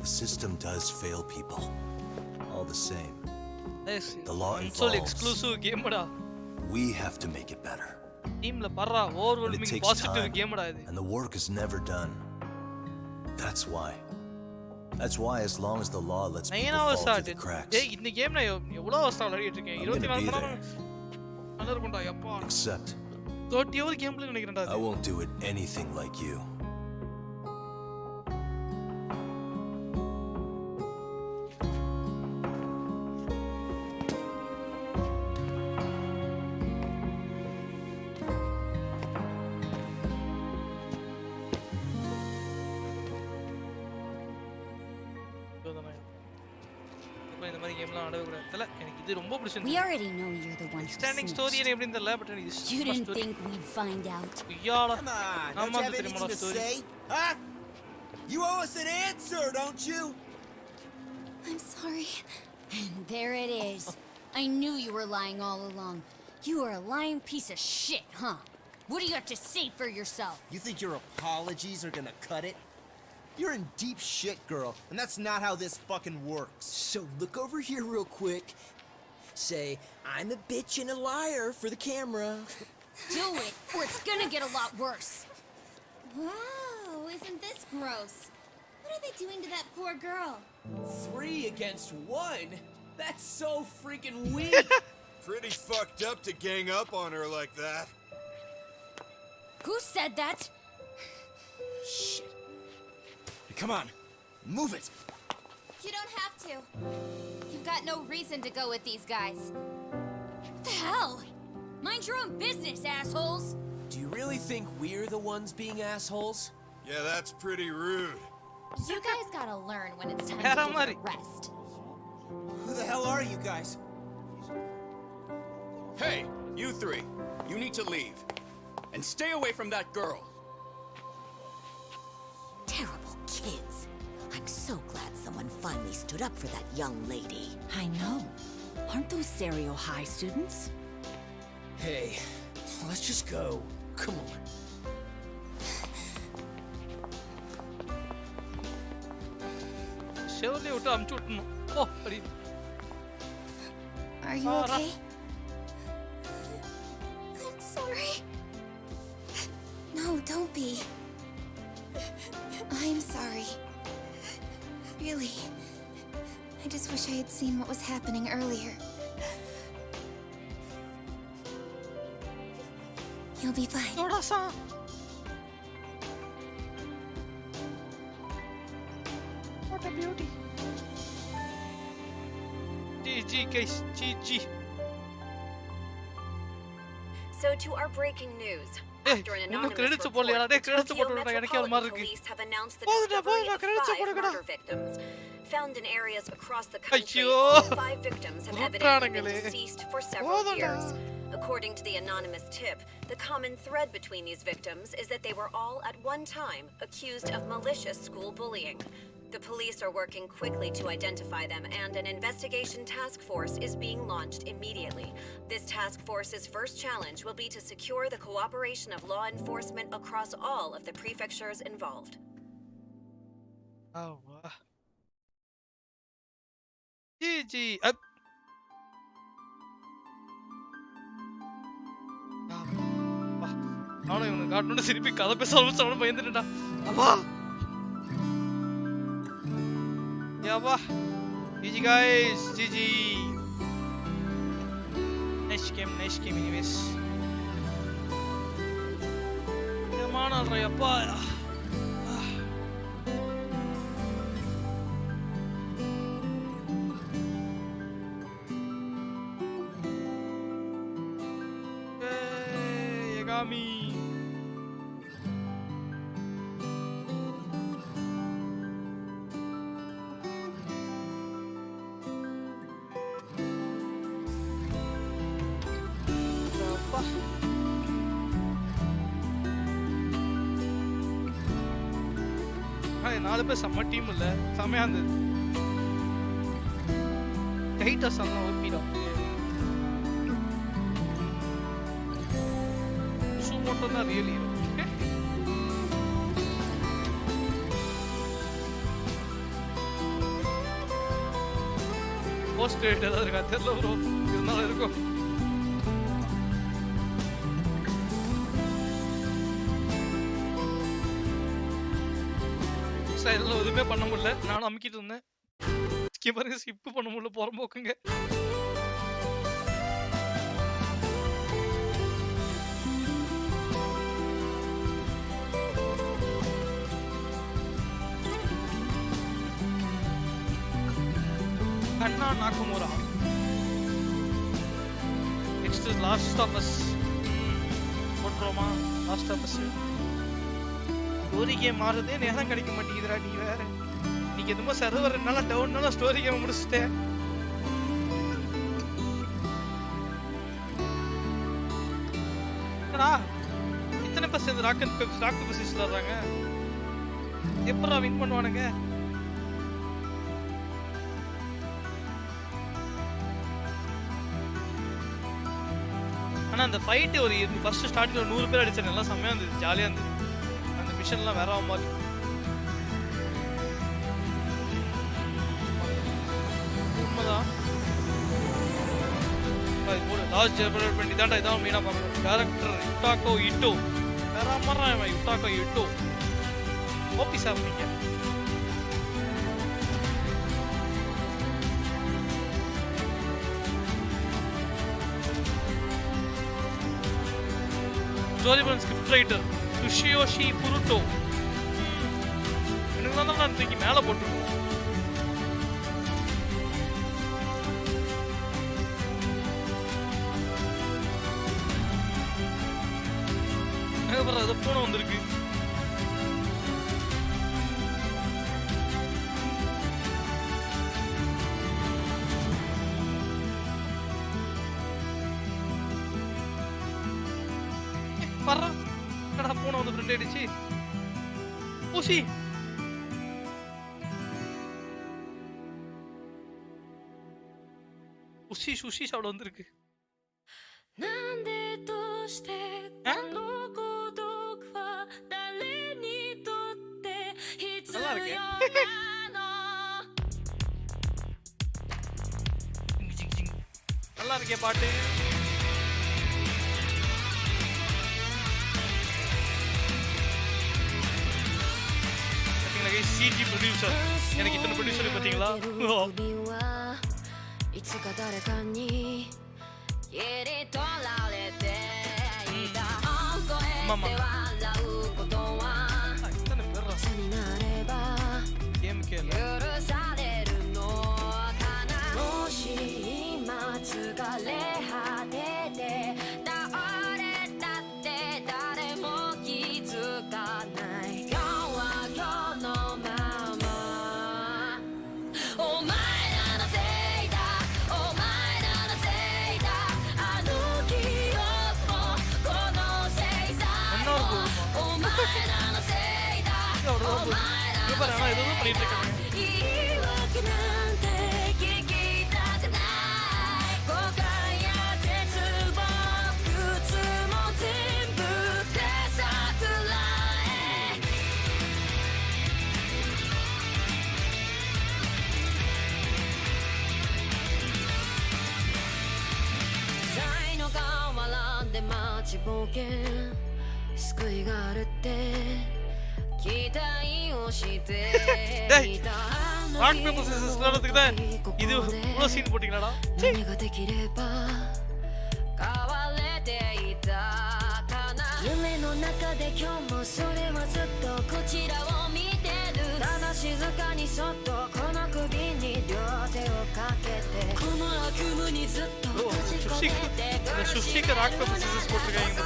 the system does fail people. All the same, the law evolves. Exclusive game da. We have to make it better. Team la parra overwhelming positive game da idu. And the work is never done. That's why. That's why as long as the law lets people fall through the cracks. Hey, இந்த game நான் எவ்வளவு வருஷம் விளையாடிட்டு இருக்கேன். 24 மணி நேரம் நல்லா இருக்கும்டா யப்பா. Except 30 hour game play நினைக்கிறேன்டா. I won't do it anything like you. We already know you're the one who Standing story எப்படின்னு தெரியல பட் இது You didn't think we'd find out. Come on, don't you have anything to say? Huh? You owe us an answer, don't you? I'm sorry. And there it is. I knew you were lying all along. You are a lying piece of shit, huh? What do you have to say for yourself? You think your apologies are gonna cut it? You're in deep shit, girl, and that's not how this fucking works. So look over here real quick. Say, I'm a bitch and a liar for the camera. Do it, or it's gonna get a lot worse. Wow, isn't this gross? What are they doing to that poor girl? 3 against 1? That's so freaking weak. Pretty fucked up to gang up on her like that. Who said that? Shit. Come on, move it. You don't have to. You've got no reason to go with these guys. What the hell? Mind your own business, assholes. Do you really think we're the ones being assholes? Yeah, that's pretty rude. You guys gotta learn when it's time to give it a rest. Who the hell are you guys? Hey, You three, you need to leave. And stay away from that girl. Terrible kids. I'm so glad someone finally stood up for that young lady. I know. Aren't those Serio High students? Hey, let's just go. Come on. Surely விட்டு அமுச்சு விட்டணும். ஓ அடி. Are you okay? I'm sorry. No, don't be. I'm sorry. Really. I just wish I had seen what was happening earlier. You'll be fine. Dora-san. What a beauty. GG guys, GG. So to our breaking news. After an anonymous credits report, போடலையா? டேய் credits Tokyo போடுடா எனக்கு ஒரு மாதிரி Metropolitan இருக்கு. Police have announced the discovery of 5 murder victims. Found in areas across the country, all 5 victims have evidently been deceased for several years. According to the anonymous tip, the common thread between these victims is that they were all at one time accused of malicious school bullying. The police are working quickly to identify them, and an investigation task force is being launched immediately. This task force's first challenge will be to secure the cooperation of law enforcement across all of the prefectures involved. Oh, wow. GG. நானும் இவனுக்கு காட்டணும்னு திருப்பி கதை பேச ஆரம்பிச்சவனு பயந்துட்டா. அப்பா யாவா. GG guys, GG. Nice game anyways. ஏமான Anand Rey அப்பா. Yagami. நாலு பேர் செம்ம டீம் இல்ல செம்மையா இருந்தது. டைட்டஸ் எல்லாம் ஓபிடா. சுமோட்டோ தான் ரியலி. போஸ்ட் கிரெடிட் ஏதாவது இருக்கா தெரியல ப்ரோ. இருந்தாலும் இருக்கும். இதெல்லாம் எதுவுமே பண்ண முடியல. நானும் அமுக்கிட்டு இருந்தேன். பாருங்க ஸ்கிப் பண்ண முடியல போறம்போக்குங்க. கண்ணா நாக்குமோரா. Next last of us. போட்றோமா last of us. Story game ஆடுறதே நேரம் கிடைக்க மாட்டேங்குதுடா. நீ வேற நீங்க எதுமோ சர்வர் என்னால டவுன்னால ஸ்டோரி கேம் முடிச்சிட்டேன். என்னடா இத்தனை பர்சன்ட் ராக்கெட் பொசிஷன்ல இருக்காங்க. எப்படா வின் பண்ணுவானுங்க? ஆனா அந்த ஃபைட் ஒரு ஃபர்ஸ்ட் ஸ்டார்டிங்ல 100 பேர் அடிச்சது நல்லா செமையா இருந்தது. ஜாலியா இருந்தது. மிஷன்லாம் வேற மாதிரி. உண்மைதான். இப்போ லாஸ்ட் டெவலப்மெண்ட் இதான்டா இதான் மெயினா பார்க்கணும். டைரக்டர் யுட்டாகோ இட்டோ வேற மாதிரி இவன். யுட்டாகோ இட்டோ ஓபி சார் நீங்க. ஸ்டோரிபன் ஸ்கிரிப்ட் ரைட்டர் யுஷியோஷி புருட்டோ. எனக்கு தான் நான் தூக்கி மேலே போட்டுருக்கோம். அதுக்கப்புறம் அதை பூனை வந்திருக்கு. பர்றா கடா போன வந்து ஃப்ரெண்ட் ஆயிடுச்சு ஊசி உஷி சுஷி சாப்பிட வந்திருக்கு நல்லா இருக்கு நல்லா இருக்கே பாட்டு பாத்தீங்களா சிஜி ப்ரொடியூசர் எனக்கு இத்தனை ப்ரொடியூசர் பாத்தீங்களா மாமா இத்தனை பேர் கேம் கேளு பண்ணிட்டு இருக்காங்க டேய் ராக் பேப்பர் சிசர்ஸ் விளையாடுறதுக்கு தான் இது இவ்வளோ சீன் போட்டீங்களாடா சுஷிக்கு ராக் பேப்பர் சிசர்ஸ் போட்டிருக்காங்க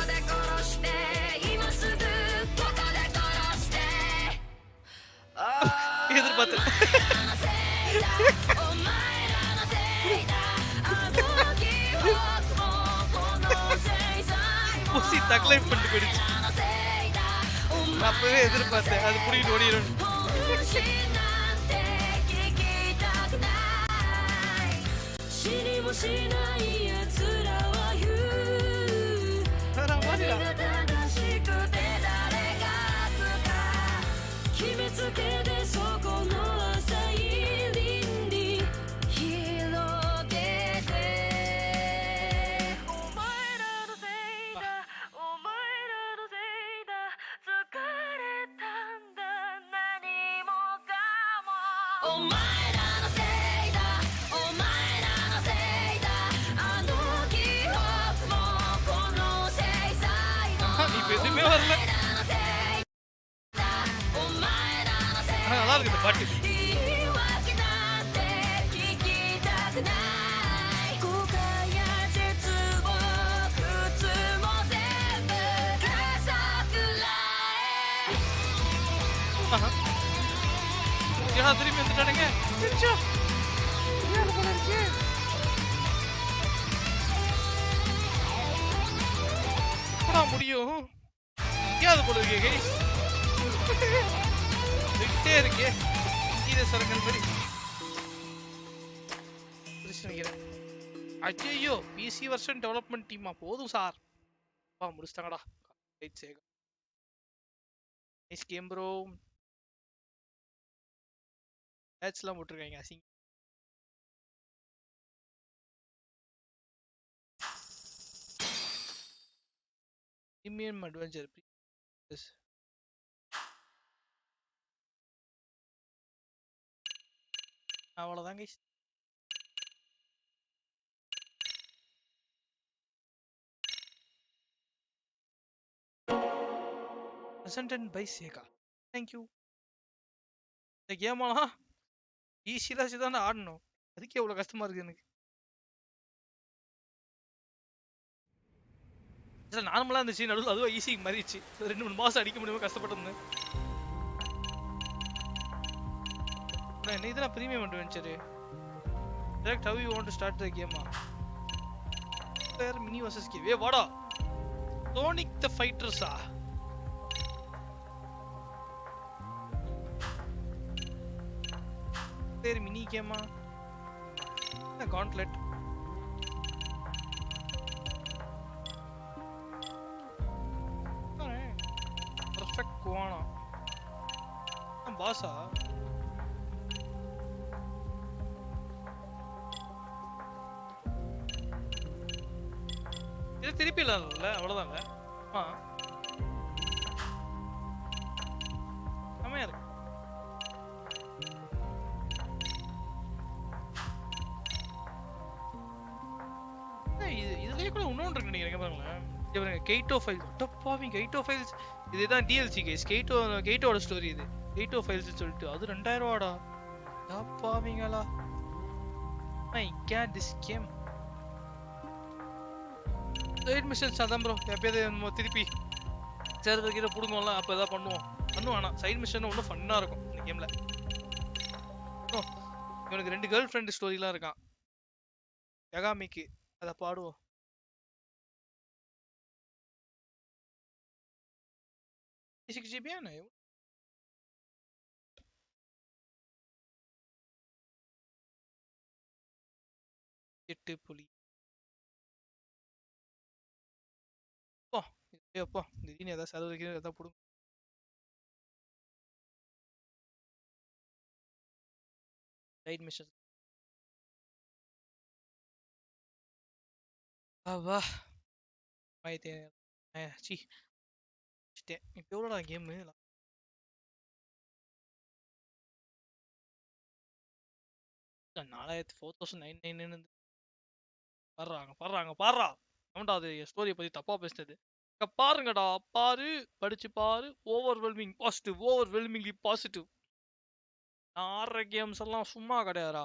எதிர்பார்த்தேன் ஊசி தக்லைஃப் பண்ணிட்டு போயிடுச்சு அப்பவே எதிர்பார்த்தேன் அது புடிக்கிட்டு ஓடிடும் எதுவுமே வரல நல்லா இருக்கு இந்த பாட்டு திரும்பி வந்துட்டானுங்க முடியும் எங்கேயாவது போல இருக்கே கைஸ் விட்டே இருக்கே கீழே சரங்கள் மாதிரி நினைக்கிறேன் ஐயோ பிசி வெர்ஷன் டெவலப்மெண்ட் டீமா போதும் சார் முடிச்சிட்டாங்கடா நைஸ் கேம் ப்ரோ மேட்ச்லாம் போட்டிருக்காங்க அசிங்க premium adventure yes அவ்வளவுதான் guys presented by Sega thank you இந்த கேம்லாம் ஈஸியா தான் ஆடணும் அதுக்கே எவ்வளவு கஷ்டமா இருக்கு எனக்கு நார்மலா இருந்துச்சு நடுவில் அதுவும் ஈஸி மாறிடுச்சு 2-3 மாசம் அடிக்க முடியாம கஷ்டப்பட்டிருந்தேன் என்ன இதெல்லாம் premium adventure direct how you want to start the game player mini versus game வாடா Sonic the Fighters பேர் மினி கேமா காண்ட்லெட் பர்ஃபெக்ட் குவானா பாஸா இது திருப்பி இல்ல அவ்வளவுதாங்க செமையா இருக்கு இதுலயே கூட இன்னொன்று இருக்கு நினைக்கிறேன் பாருங்களேன் இவங்க கெய்டோ ஃபைல்ஸ் டப்பாவி கெய்டோ ஃபைல்ஸ் இதுதான் DLC கைஸ் கெய்டோட ஸ்டோரி இது கெய்டோ ஃபைல்ஸ் சொல்லிட்டு அது 2000 ரூபாடா டப்பாவிங்களா my god this game side missions அதான் ப்ரோ எப்பயாவது நம்ம திருப்பி சேர்த்து கீழே பிடுங்குவோம்ல அப்போ எதாவது பண்ணுவோம் ஆனால் சைடு மிஷன் ஒன்றும் ஃபன்னாக இருக்கும் இந்த கேமில் இவனுக்கு 2 கேர்ள் ஃப்ரெண்டு ஸ்டோரிலாம் இருக்கான் யகாமிக்கு அதை பாடுவோம் 6 GB 8 புலி அப்பா திடீர்னு ஏதாவது செலவு வைக்கிறது எதாவது போடும் ரைட் மிஷன் வா சி இப்போ எவ்வளோடா கேமு $4999 பாடுறா அவன்டா அது ஸ்டோரியை பத்தி தப்பா பேசுனது பாருங்கடா பாரு படிச்சு பாரு ஓவர்வெல்மிங்லி பாசிட்டிவ் நான் ஆடுற கேம்ஸ் எல்லாம் சும்மா கிடையாதுடா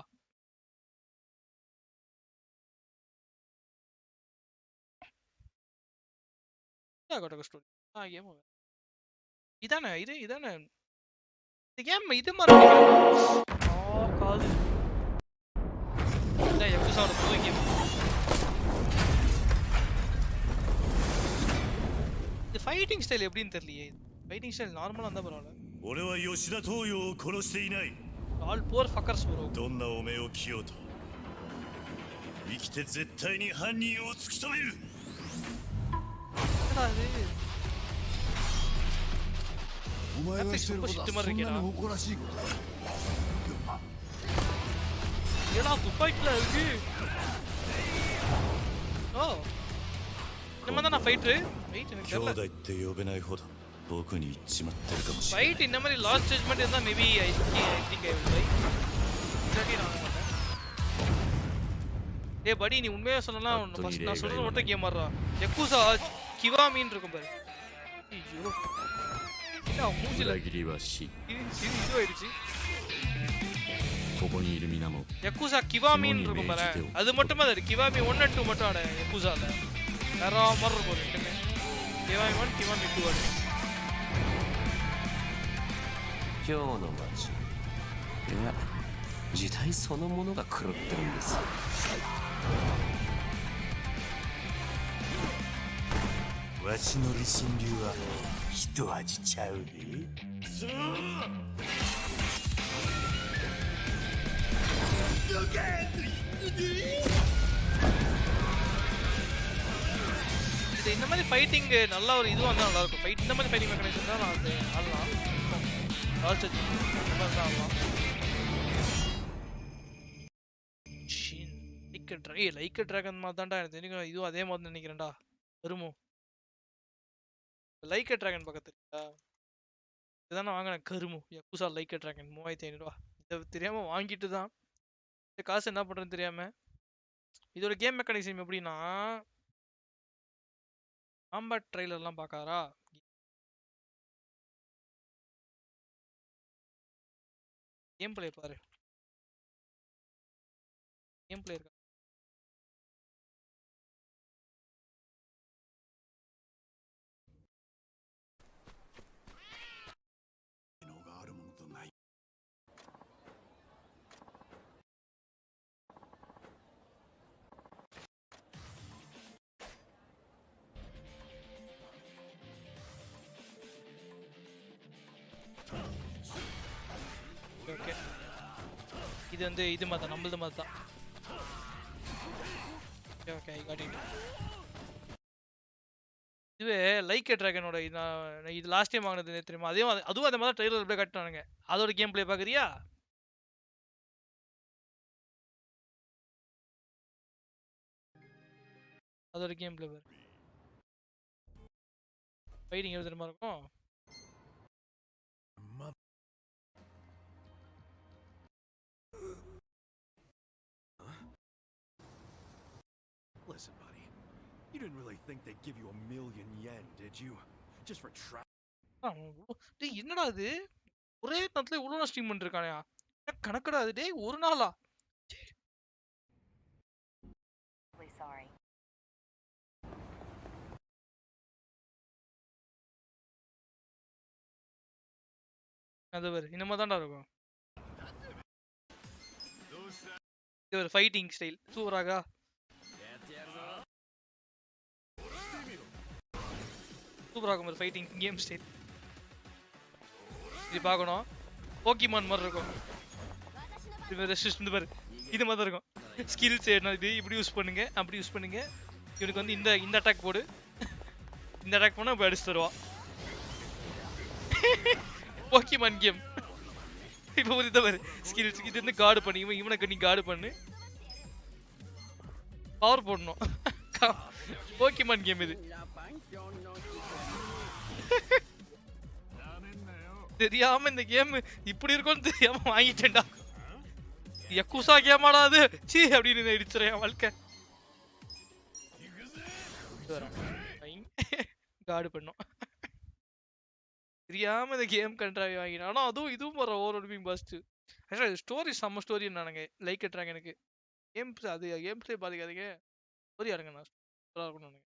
ஸ்டோரி கேம் இதானே இதானே இந்த கேம் இது மாதிரி காது எபிசோட புது கேம் இந்த ஃபைட்டிங் ஸ்டைல் எப்படின்னு தெரியலையே ஃபைட்டிங் ஸ்டைல் நார்மலா இருந்தா பரவாயில்ல 俺は吉田東洋を殺していない all poor fuckers bro どんなお目を着ようと生きて絶対に犯人を突き止めるお前がしてることはそんなに誇らしいことだ ஏடா துப்பாக்கில இருக்கு நம்ம தான் ஃபைட்டர் வெயிட் எனக்கு தெரியல 兄弟って呼べないほど僕に言っちまってるかもしれない ஃபைட் இந்த மாதிரி லாஸ்ட் ஜட்ஜ்மென்ட் இருந்தா maybe I think I will buy இல்லாட்டி நான் வாங்க மாட்டேன் டேய் படி நீ உண்மையா சொல்லனா ஃபர்ஸ்ட் நான் சொல்றது மட்டும் கேம் ஆடுறா யக்குசா கிவாமின்னு இருக்கும் பாரு ஐயோ என்ன மூஞ்சில இது ஆயிடுச்சு ここにいる皆も யக்குசா கிவாமின்னு இருக்கும் பாரு அது மட்டுமே அது கிவாமி 1 and 2 மட்டும் ஆட யக்குசால வேற மாதிரி இருக்கும் ரெண்டுமே கிவாமி 1 கிவாமி 2 ஆடு 今日の街いや時代そのものが狂ってるんですわしの理心流は一味ちゃうでそうどけஇது இந்த மாதிரி ஃபைட்டிங் நல்ல ஒரு இதுவா இருந்தா நல்லா இருக்கும் ஃபைட் இந்த மாதிரி ஃபைட்டிங் மெக்கானிசம் தான் அது ஆடலாம் லாஸ்ட் இந்த மாதிரி தான் ஆடலாம் லைக் டிராகன் மாதிரி தான்டா எனக்கு தெரியும் இதுவும் அதே மாதிரி நினைக்கிறேன்டா வருமோ லைக் டிராகன் பக்கத்து இருக்கா இதுதானே வாங்கினேன் கருமு யக்குசா லைக் டிராகன் 3500 ரூபா இதை தெரியாம வாங்கிட்டு தான் காசு என்ன பண்றேன்னு தெரியாம இதோட கேம் மெக்கானிசம் எப்படின்னா காம்பேட் ட்ரைலர்லாம் பார்க்காரா கேம் பிளே பாரு கேம் பிளே இருக்கா இது வந்து இது மாதிரி நம்மளது மாதிரி தான். Okay I got it. இதுவே லைக் டிராகனோட இது லாஸ்ட் டைம் வாங்கினது தெரியுமா? அதுவும் அந்த மாதிரி ட்ரெய்லர் அப்படியே கட்டினானுங்க. அதோட கேம் பிளே பார்க்குறியா? அதோட கேம் பிளே பாரு. ஃபைட்டிங் எப்படி தெரியுமா இருக்கும்? Listen, buddy. You didn't really think they'd give you $1,000,000 yen, did you? Just for டேய் என்னடா இது? ஒரே நேரத்துல இவ்வளவு ஸ்ட்ரீம் பண்ணிருக்கானே. கணக்கடா அது டேய் ஒரு நாளா? Sorry. அது பாரு இந்த மாதிரி தான்டா இருக்கும். இது ஒரு ஃபைட்டிங் ஸ்டைல் சூப்பராகா. சூப்பராக ஒரு ஃபைட்டிங் கேம் ஸ்டைல். இது பார்க்கணும். போக்கிமான் மாதிரி இருக்கும். இது ரெசிஸ்ட் இந்த பாரு இது மாதிரி இருக்கும். ஸ்கில்ஸ் என்ன இது இப்படி யூஸ் பண்ணுங்க அப்படி யூஸ் பண்ணுங்க. இவனுக்கு வந்து இந்த அட்டாக் போடு. இந்த அட்டாக் பண்ணா இப்ப அடிச்சு தருவா. Pokemon game. இப்போ புரியுதா பாரு ஸ்கில்ஸ் இது வந்து கார்டு பண்ணி இவனுக்கு நீ கார்டு பண்ணு. பவர் போடணும். போக்கிமான் கேம் இது. தெரியாம இந்த கேம் இப்படி இருக்கும்னு தெரியாம வாங்கிட்டேன்டா. யக்குசா கேமாடா அது சீ அப்படின்னு இடிச்சுறேன் வாழ்க்கை. கார்டு பண்ணோம் தெரியாம இந்த கேம் கண்ட்ராவி வாங்கினேன். ஆனா அதுவும் இதுவும் வர ஓவர் பஸ்ட். ஆக்சுவலா ஸ்டோரி செம்ம ஸ்டோரி நானுங்க லைக் கட்டுறாங்க எனக்கு. கேம் அது கேம் பிளே பாதிக்காதீங்க. ஸ்டோரி ஆடுங்க நான் சூப்பரா இருக்கணும்.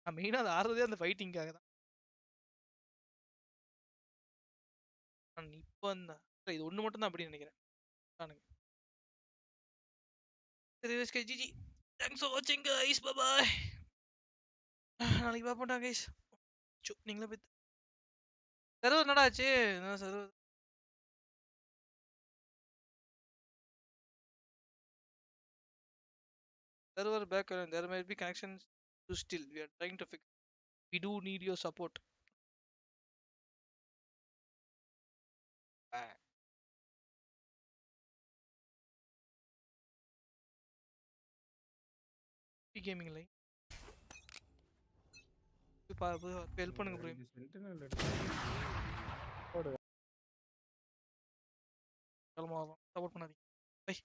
நான் மெயினா அது ஆடுறதே அந்த ஃபைட்டிங்காக தான். இப்போ இது ஒண்ணு மட்டும் தான் அப்படின்னு நினைக்கிறேன். சரி ஜிஜி தேங்க்ஸ் ஃபார் வாட்சிங் கைஸ் பை பை. நாளைக்கு பாப்போம்டா கைஸ். நீங்களே போய் சர்வர் என்னடா ஆச்சு? Server back and there might be connections to still. We are trying to fix. We do need your support. Gaming line. help பண்ணுங்க bro. support பண்ணாதீங்க. Bye.